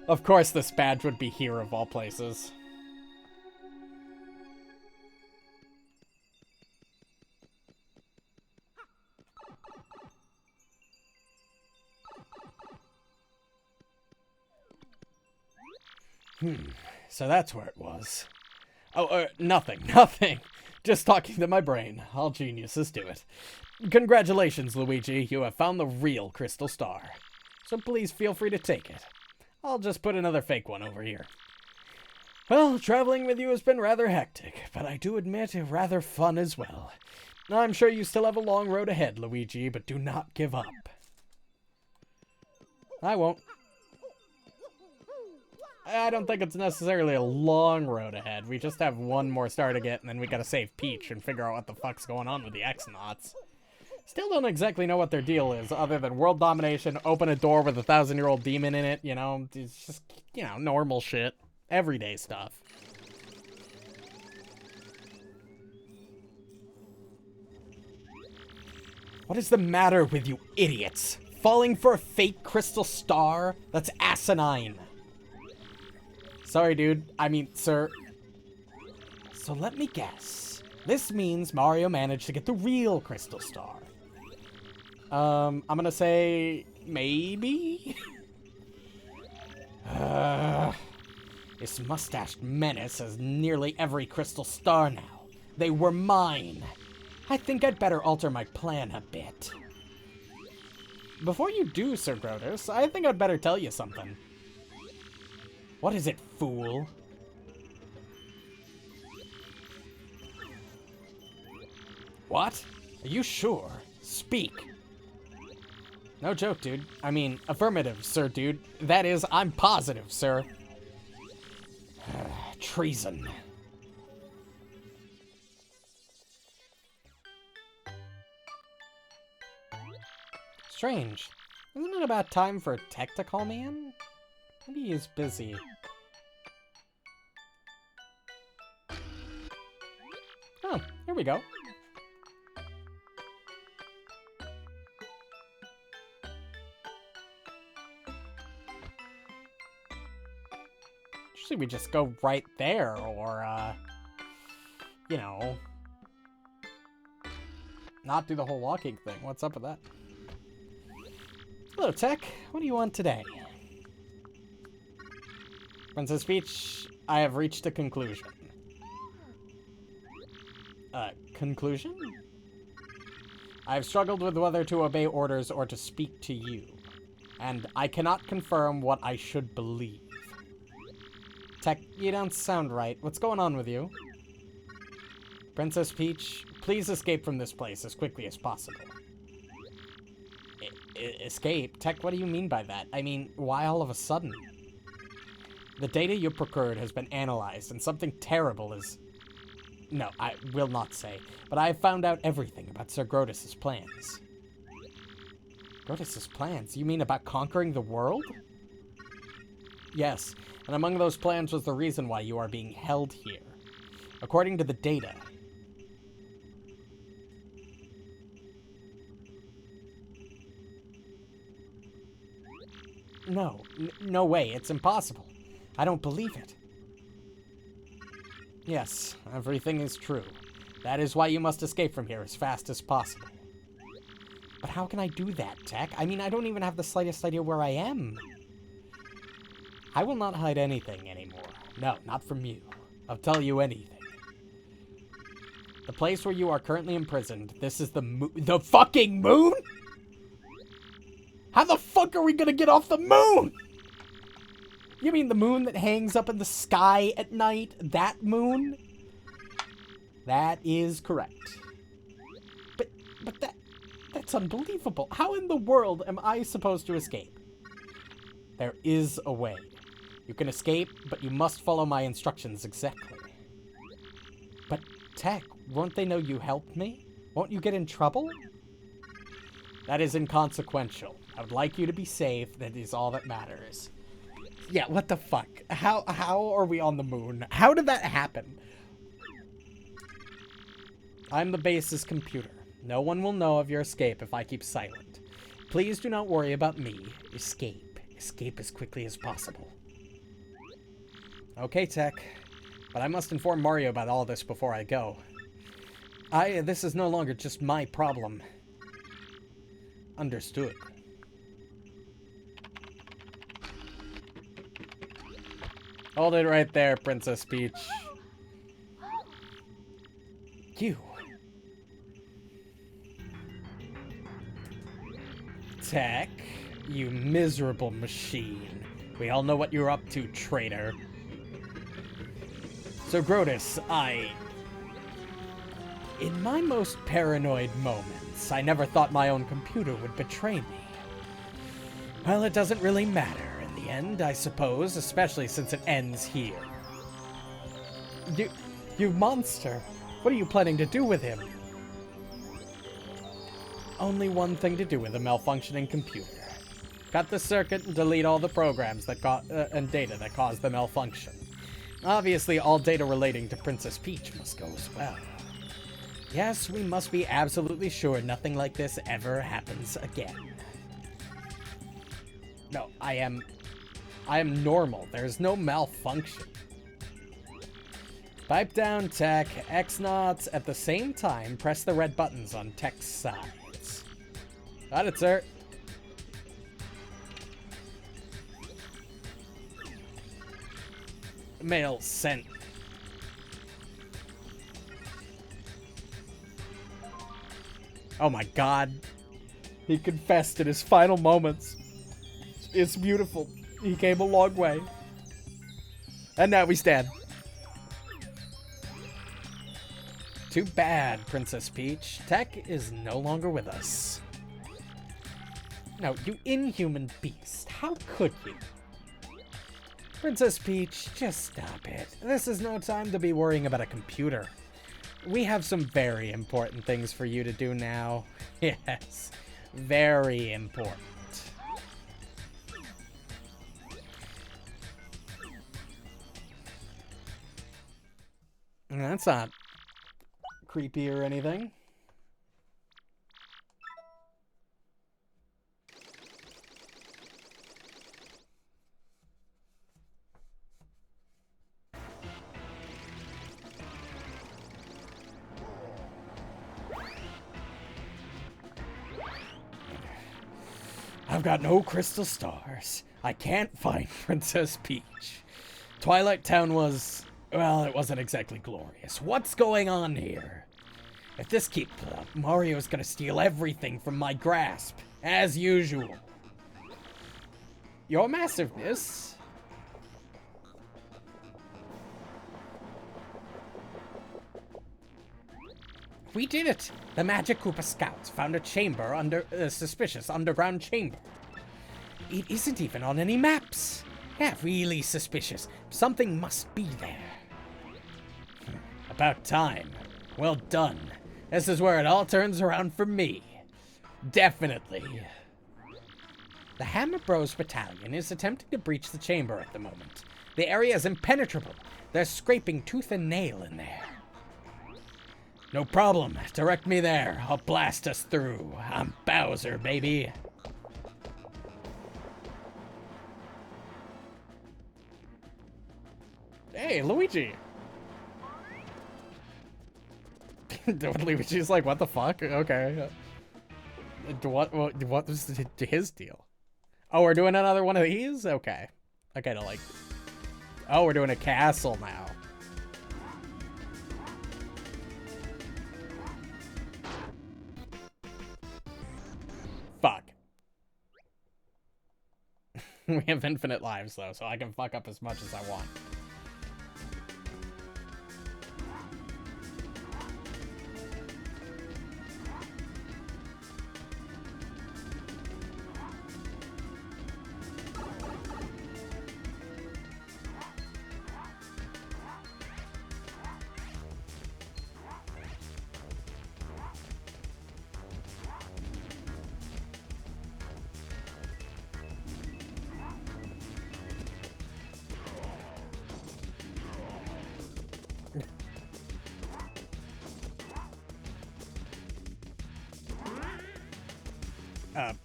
Of course this badge would be here of all places. So that's where it was. Oh, nothing. Just talking to my brain. All geniuses do it. Congratulations, Luigi. You have found the real crystal star. So please feel free to take it. I'll just put another fake one over here. Well, traveling with you has been rather hectic, but I do admit rather fun as well. I'm sure you still have a long road ahead, Luigi, but do not give up. I won't. I don't think it's necessarily a long road ahead. We just have one more star to get, and then we gotta save Peach and figure out what the fuck's going on with the X-Nauts. Still don't exactly know what their deal is, other than world domination, open a door with a 1,000-year-old demon in it, you know? It's just, you know, normal shit. Everyday stuff. What is the matter with you idiots? Falling for a fake crystal star? That's asinine. Sorry, dude. I mean, sir. So let me guess. This means Mario managed to get the real crystal star. I'm gonna say maybe? This mustached menace has nearly every crystal star now. They were mine. I think I'd better alter my plan a bit. Before you do, Sir Grotus, I think I'd better tell you something. What is it, fool? What? Are you sure? Speak. No joke, dude. I mean, affirmative, sir, dude. That is, I'm positive, sir. Treason. Strange. Isn't it about time for Tech to call me in? Maybe he's busy. Oh, here we go. Usually we just go right there, or, you know, not do the whole walking thing. What's up with that? Hello, Tech. What do you want today? Princess Peach, I have reached a conclusion. Conclusion? I have struggled with whether to obey orders or to speak to you. and I cannot confirm what I should believe. Tech, you don't sound right. What's going on with you? Princess Peach, please escape from this place as quickly as possible. Escape? Tech, what do you mean by that? I mean, why all of a sudden? The data you procured has been analyzed, and something terrible is... No, I will not say, but I have found out everything about Sir Grotus's plans. Grotus's plans? You mean about conquering the world? Yes, and among those plans was the reason why you are being held here. According to the data... No way, it's impossible. I don't believe it. Yes, everything is true. That is why you must escape from here as fast as possible. But how can I do that, Tech? I mean, I don't even have the slightest idea where I am. I will not hide anything anymore. No, not from you. I'll tell you anything. The place where you are currently imprisoned, this is the fucking moon? How the fuck are we gonna get off the moon? You mean the moon that hangs up in the sky at night? That moon? That is correct. But that's unbelievable. How in the world am I supposed to escape? There is a way. You can escape, but you must follow my instructions exactly. But, Tech, won't they know you helped me? Won't you get in trouble? That is inconsequential. I would like you to be safe. That is all that matters. Yeah, what the fuck? How are we on the moon? How did that happen? I'm the base's computer. No one will know of your escape if I keep silent. Please do not worry about me. Escape. Escape as quickly as possible. Okay, Tech. But I must inform Mario about all this before I go. This is no longer just my problem. Understood. Hold it right there, Princess Peach. You. Tech, you miserable machine. We all know what you're up to, traitor. So, Grotus, in my most paranoid moments, I never thought my own computer would betray me. Well, it doesn't really matter in the end, I suppose, especially since it ends here. You monster! What are you planning to do with him? Only one thing to do with a malfunctioning computer. Cut the circuit and delete all the programs that and data that caused the malfunction. Obviously, all data relating to Princess Peach must go as well. Yes, we must be absolutely sure nothing like this ever happens again. No, I am normal. There's no malfunction. Pipe down, Tech. X-Knots. At the same time, press the red buttons on Tech's sides. Got it, sir. Mail sent. Oh my god. He confessed in his final moments. It's beautiful. He came a long way. And now we stand. Too bad, Princess Peach. Tech is no longer with us. No, you inhuman beast. How could you? Princess Peach, just stop it. This is no time to be worrying about a computer. We have some very important things for you to do now. Yes, very important. That's not creepy or anything. I've got no crystal stars. I can't find Princess Peach. Twilight Town was... well, it wasn't exactly glorious. What's going on here? If this keeps up, Mario's gonna steal everything from my grasp, as usual. your massiveness. We did it! The Magic Koopa Scouts found a chamber under suspicious underground chamber. It isn't even on any maps. Yeah, really suspicious. Something must be there. About time. Well done. This is where it all turns around for me. Definitely. The Hammer Bros Battalion is attempting to breach the chamber at the moment. The area is impenetrable. They're scraping tooth and nail in there. No problem. Direct me there. I'll blast us through. I'm Bowser, baby. Hey, Luigi. Luigi's like, what the fuck? Okay. What was his deal? Oh, we're doing another one of these? Okay. I kind of like... Oh, we're doing a castle now. Fuck. We have infinite lives, though, so I can fuck up as much as I want.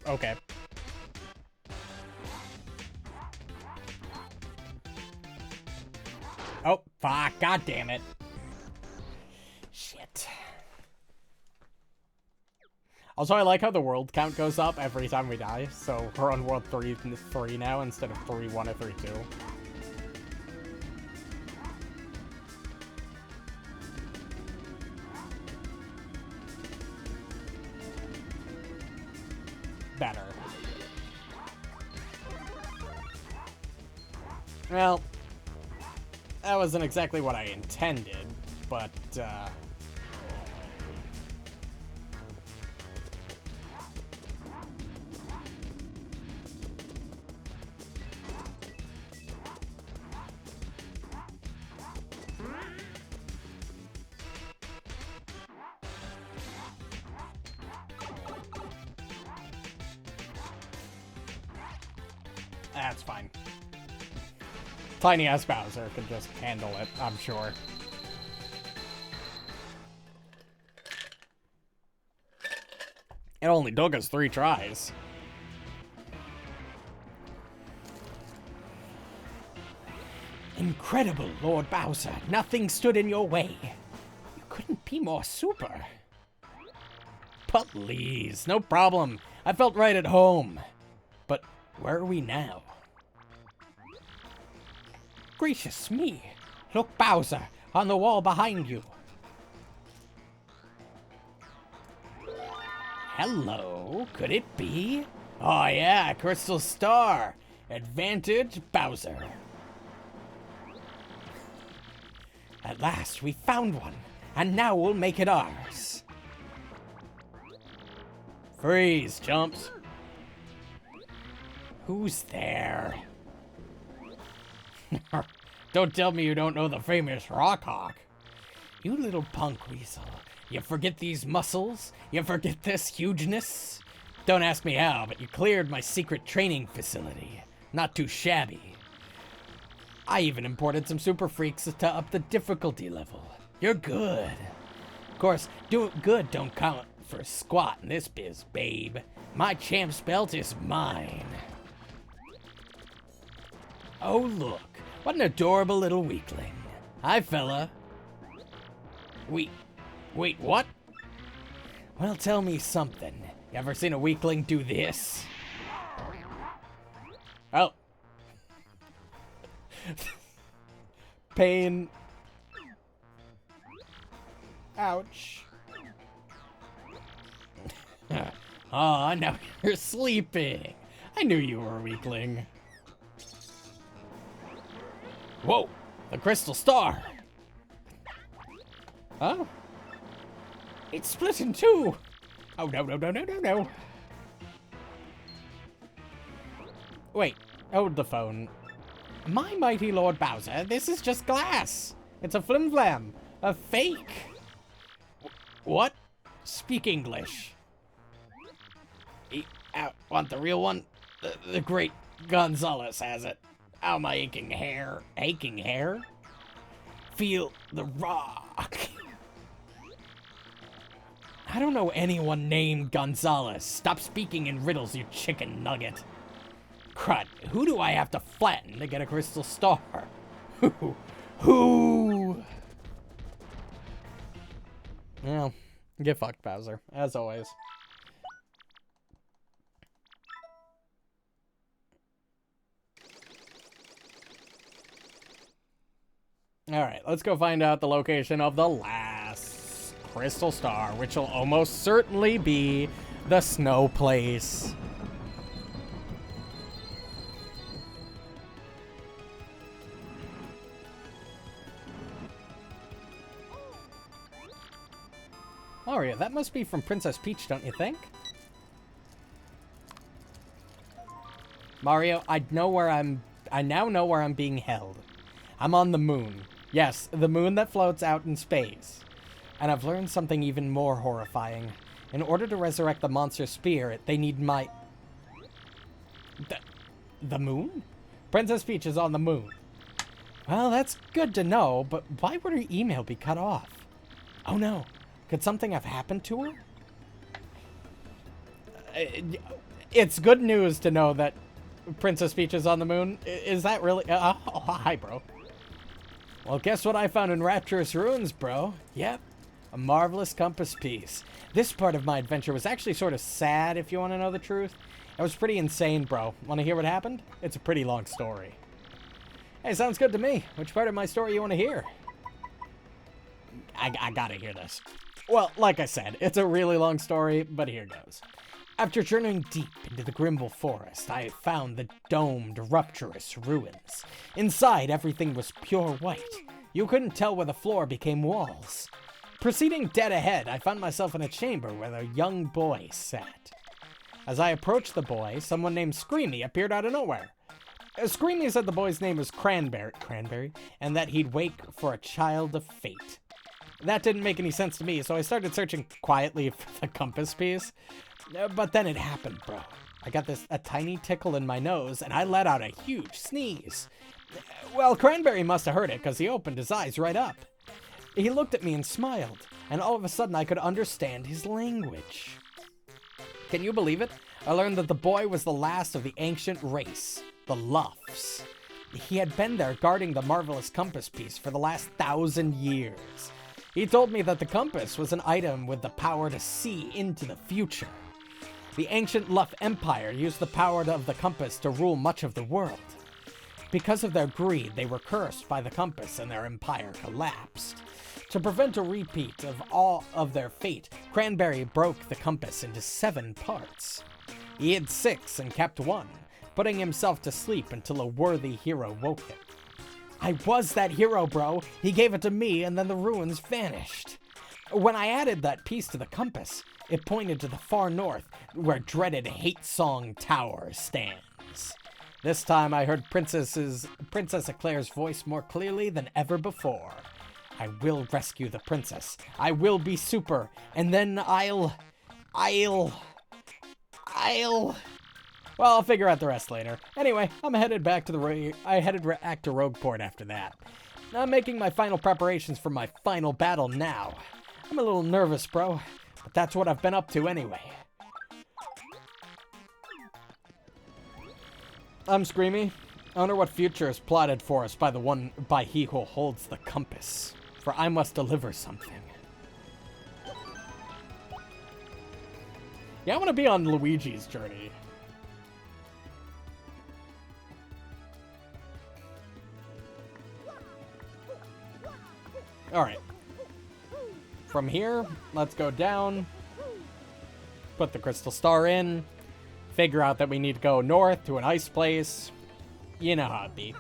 Okay. Oh, fuck. God damn it. Shit. Also, I like how the world count goes up every time we die. So we're on world 3 now instead of 3-1 or 3-2. Better. Well, that wasn't exactly what I intended, but, that's fine. Tiny ass Bowser can just handle it, I'm sure. It only took us 3 tries. Incredible, Lord Bowser. Nothing stood in your way. You couldn't be more super. Please, no problem. I felt right at home. But where are we now? Gracious me! Look, Bowser, on the wall behind you. Hello, could it be? Oh yeah, Crystal Star. Advantage, Bowser. At last, we found one, and now we'll make it ours. Freeze, chumps. Who's there? Don't tell me you don't know the famous Rockhawk. You little punk weasel. You forget these muscles? You forget this hugeness? Don't ask me how, but you cleared my secret training facility. Not too shabby. I even imported some super freaks to up the difficulty level. You're good. Of course, doing good don't count for squat in this biz, babe. My champ's belt is mine. Oh, look. What an adorable little weakling. Hi, fella. Wait, what? Well, tell me something. You ever seen a weakling do this? Oh. Pain. Ouch. Aw, now you're sleeping. I knew you were a weakling. Whoa, the crystal star. Oh. It's split in two. Oh, no, no, no, no, no, no. Wait, hold the phone. My mighty Lord Bowser, this is just glass. It's a flim-flam. A fake. What? Speak English. Want the real one? The great Gonzalez has it. Ow, my aching hair. Aching hair? Feel the rock. I don't know anyone named Gonzalez. Stop speaking in riddles, you chicken nugget. Crud, who do I have to flatten to get a crystal star? Who? Well, get fucked, Bowser, as always. Alright, let's go find out the location of the last crystal star, which will almost certainly be the snow place. Mario, that must be from Princess Peach, don't you think? Mario, I now know where I'm being held. I'm on the moon. Yes, the moon that floats out in space. And I've learned something even more horrifying. In order to resurrect the monster spirit, they need my... The moon? Princess Peach is on the moon. Well, that's good to know, but why would her email be cut off? Oh no. Could something have happened to her? It's good news to know that Princess Peach is on the moon. Is that really... oh, hi, bro. Well, guess what I found in Rapturous Ruins, bro? Yep, a marvelous compass piece. This part of my adventure was actually sort of sad, if you want to know the truth. It was pretty insane, bro. Want to hear what happened? It's a pretty long story. Hey, sounds good to me. Which part of my story you want to hear? I gotta hear this. Well, like I said, it's a really long story, but here goes. After journeying deep into the Grimble Forest, I found the domed, Rapturous Ruins. Inside, everything was pure white. You couldn't tell where the floor became walls. Proceeding dead ahead, I found myself in a chamber where a young boy sat. As I approached the boy, someone named Screamy appeared out of nowhere. Screamy said the boy's name was Cranberry, and that he'd wake for a child of fate. That didn't make any sense to me, so I started searching quietly for the compass piece. But then it happened, bro. I got a tiny tickle in my nose, and I let out a huge sneeze. Well, Cranberry must have heard it, because he opened his eyes right up. He looked at me and smiled, and all of a sudden I could understand his language. Can you believe it? I learned that the boy was the last of the ancient race, the Luffs. He had been there guarding the marvelous compass piece for the last 1,000 years. He told me that the compass was an item with the power to see into the future. The ancient Luff Empire used the power of the compass to rule much of the world. Because of their greed, they were cursed by the compass and their empire collapsed. To prevent a repeat of all of their fate, Cranberry broke the compass into 7 parts. He hid 6 and kept 1, putting himself to sleep until a worthy hero woke him. I was that hero, bro. He gave it to me, and then the ruins vanished. When I added that piece to the compass, it pointed to the far north, where dreaded Hate Song Tower stands. This time I heard Princess Eclair's voice more clearly than ever before. I will rescue the princess. I will be super, and then I'll... Well, I'll figure out the rest later. Anyway, I'm headed back to back to Rogueport after that. I'm making my final preparations for my final battle now. I'm a little nervous, bro, but that's what I've been up to anyway. I'm Screamy. I wonder what future is plotted for us by he who holds the compass. For I must deliver something. Yeah, I want to be on Luigi's journey. Alright. From here, let's go down. Put the crystal star in. Figure out that we need to go north to an ice place. You know how it be.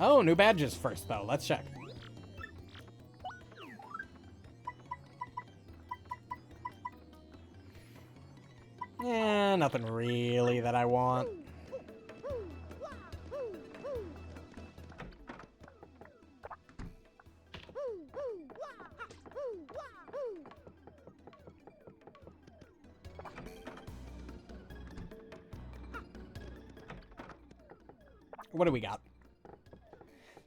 Oh, new badges first, though. Let's check. Nothing really that I want. What do we got?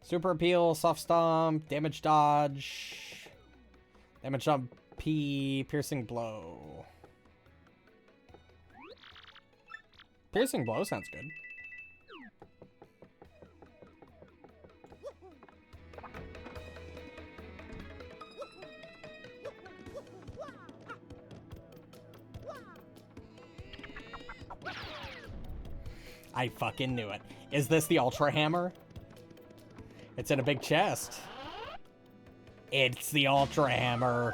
Super Appeal, Soft Stomp, Damage Dodge, Damage Jump P, Piercing Blow. Piercing Blow sounds good. I fucking knew it. Is this the Ultra Hammer? It's in a big chest. It's the Ultra Hammer.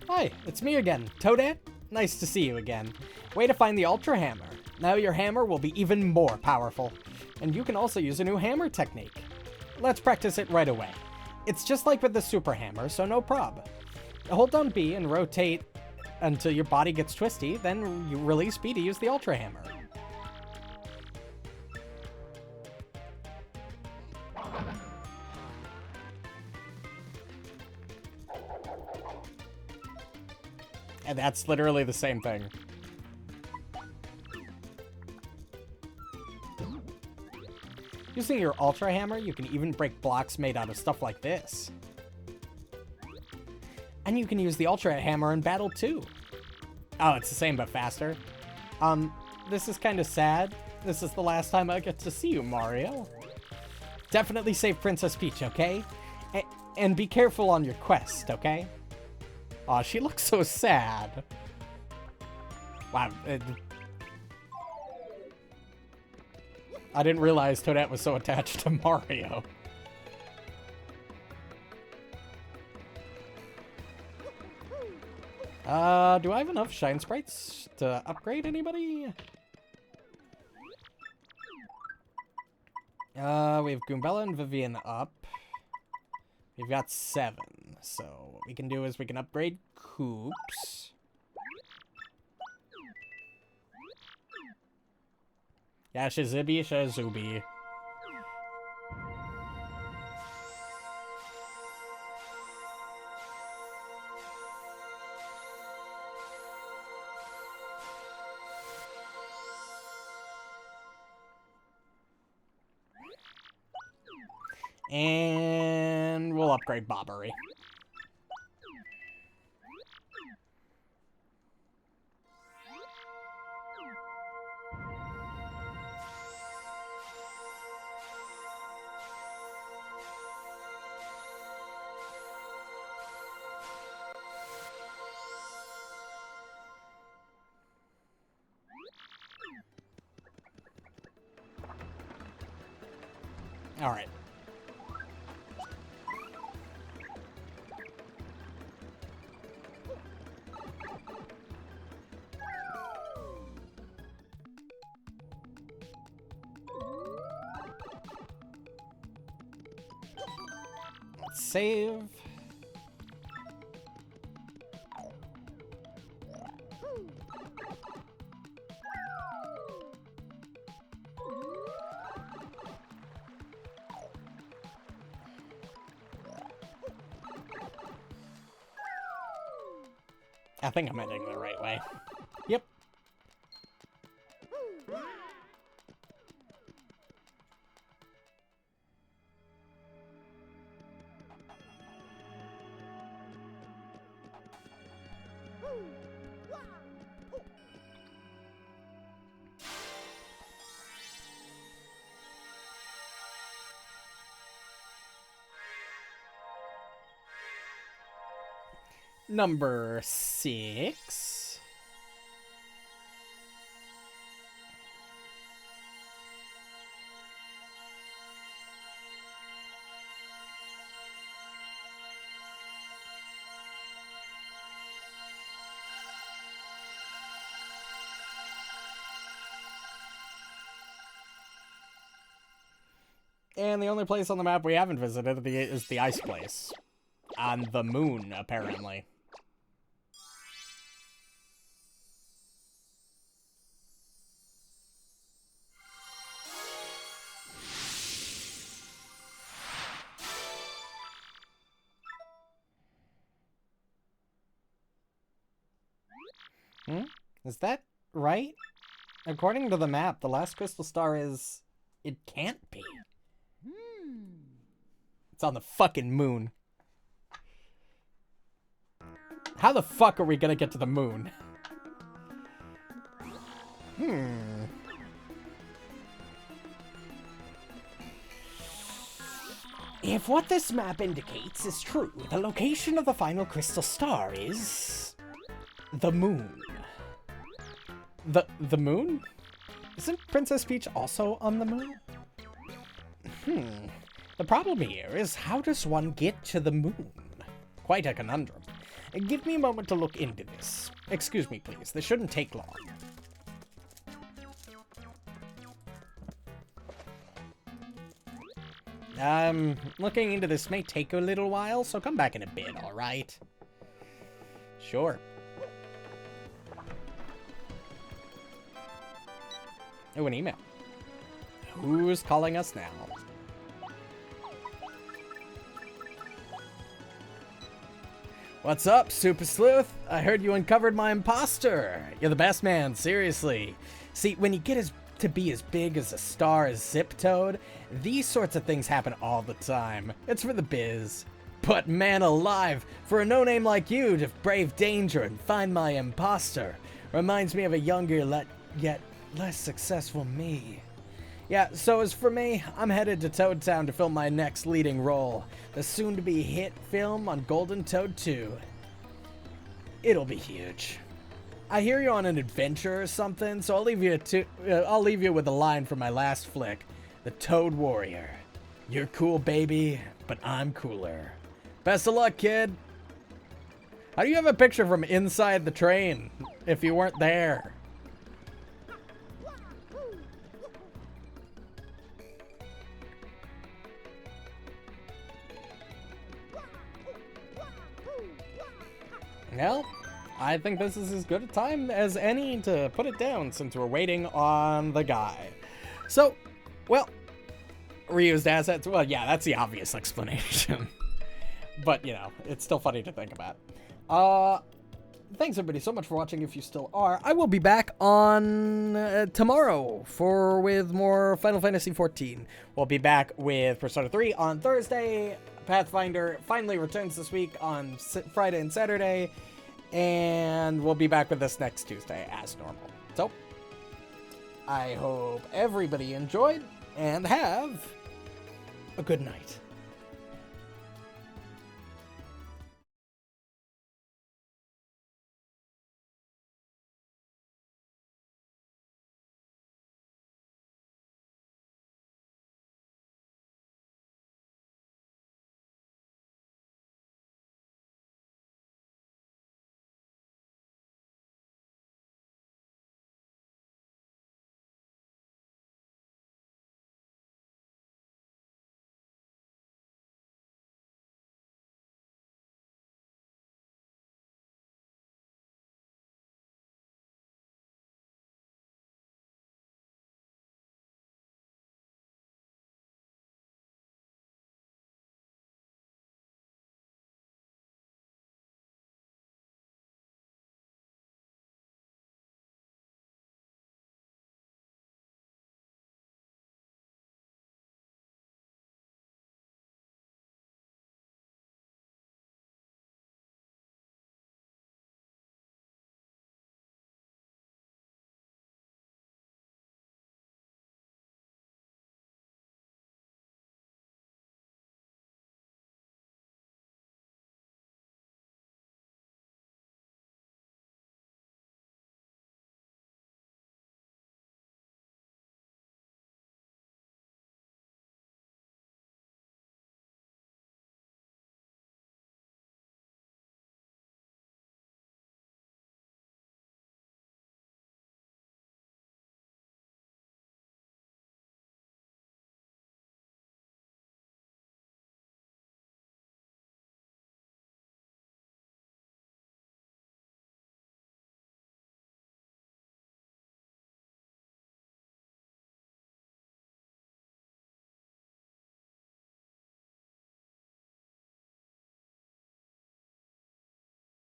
Hi, it's me again, Toadette. Nice to see you again. Way to find the Ultra Hammer. Now your hammer will be even more powerful. And you can also use a new hammer technique. Let's practice it right away. It's just like with the Super Hammer, so no prob. Hold down B and rotate until your body gets twisty, then you release B to use the Ultra Hammer. And that's literally the same thing. Using your Ultra Hammer, you can even break blocks made out of stuff like this. And you can use the Ultra Hammer in battle too. Oh, it's the same but faster. This is kind of sad. This is the last time I get to see you, Mario. Definitely save Princess Peach, okay? And be careful on your quest, okay? Aw, she looks so sad. Wow. I didn't realize Toadette was so attached to Mario. Do I have enough Shine Sprites to upgrade anybody? We have Goombella and Vivian up. We've got 7. So what we can do is we can upgrade Koops. Yeah, Shazibby, Shazubi. And we'll upgrade Bobbery. All right. Let's save. I think I'm heading the right way. Yep. Number 6. And the only place on the map we haven't visited is the ice place. On the moon, apparently. Is that right? According to the map, the last crystal star is... It can't be. It's on the fucking moon. How the fuck are we gonna get to the moon? If what this map indicates is true, the location of the final crystal star is... the moon. The moon? Isn't Princess Peach also on the moon? The problem here is, how does one get to the moon? Quite a conundrum. Give me a moment to look into this. Excuse me, please. This shouldn't take long. Looking into this may take a little while, so come back in a bit, alright? Sure. Oh, an email. Who's calling us now? What's up, Super Sleuth? I heard you uncovered my imposter. You're the best, man, seriously. See, when you get to be as big as a star as Zip Toad, these sorts of things happen all the time. It's for the biz. But man alive, for a no-name like you to brave danger and find my imposter reminds me of a younger yet less successful me. Yeah, so as for me, I'm headed to Toad Town to film my next leading role, the soon-to-be hit film on Golden Toad 2. It'll be huge. I hear you're on an adventure or something, so I'll leave you with a line from my last flick, The Toad Warrior. You're cool, baby, but I'm cooler. Best of luck, kid. How do you have a picture from inside the train if you weren't there? Well, I think this is as good a time as any to put it down since we're waiting on the guy. So, well, reused assets, well, yeah, that's the obvious explanation. But, you know, it's still funny to think about. Thanks everybody so much for watching if you still are. I will be back on tomorrow with more Final Fantasy XIV. We'll be back with Persona 3 on Thursday. Pathfinder finally returns this week on Friday and Saturday. And we'll be back with this next Tuesday as normal. So, I hope everybody enjoyed and have a good night.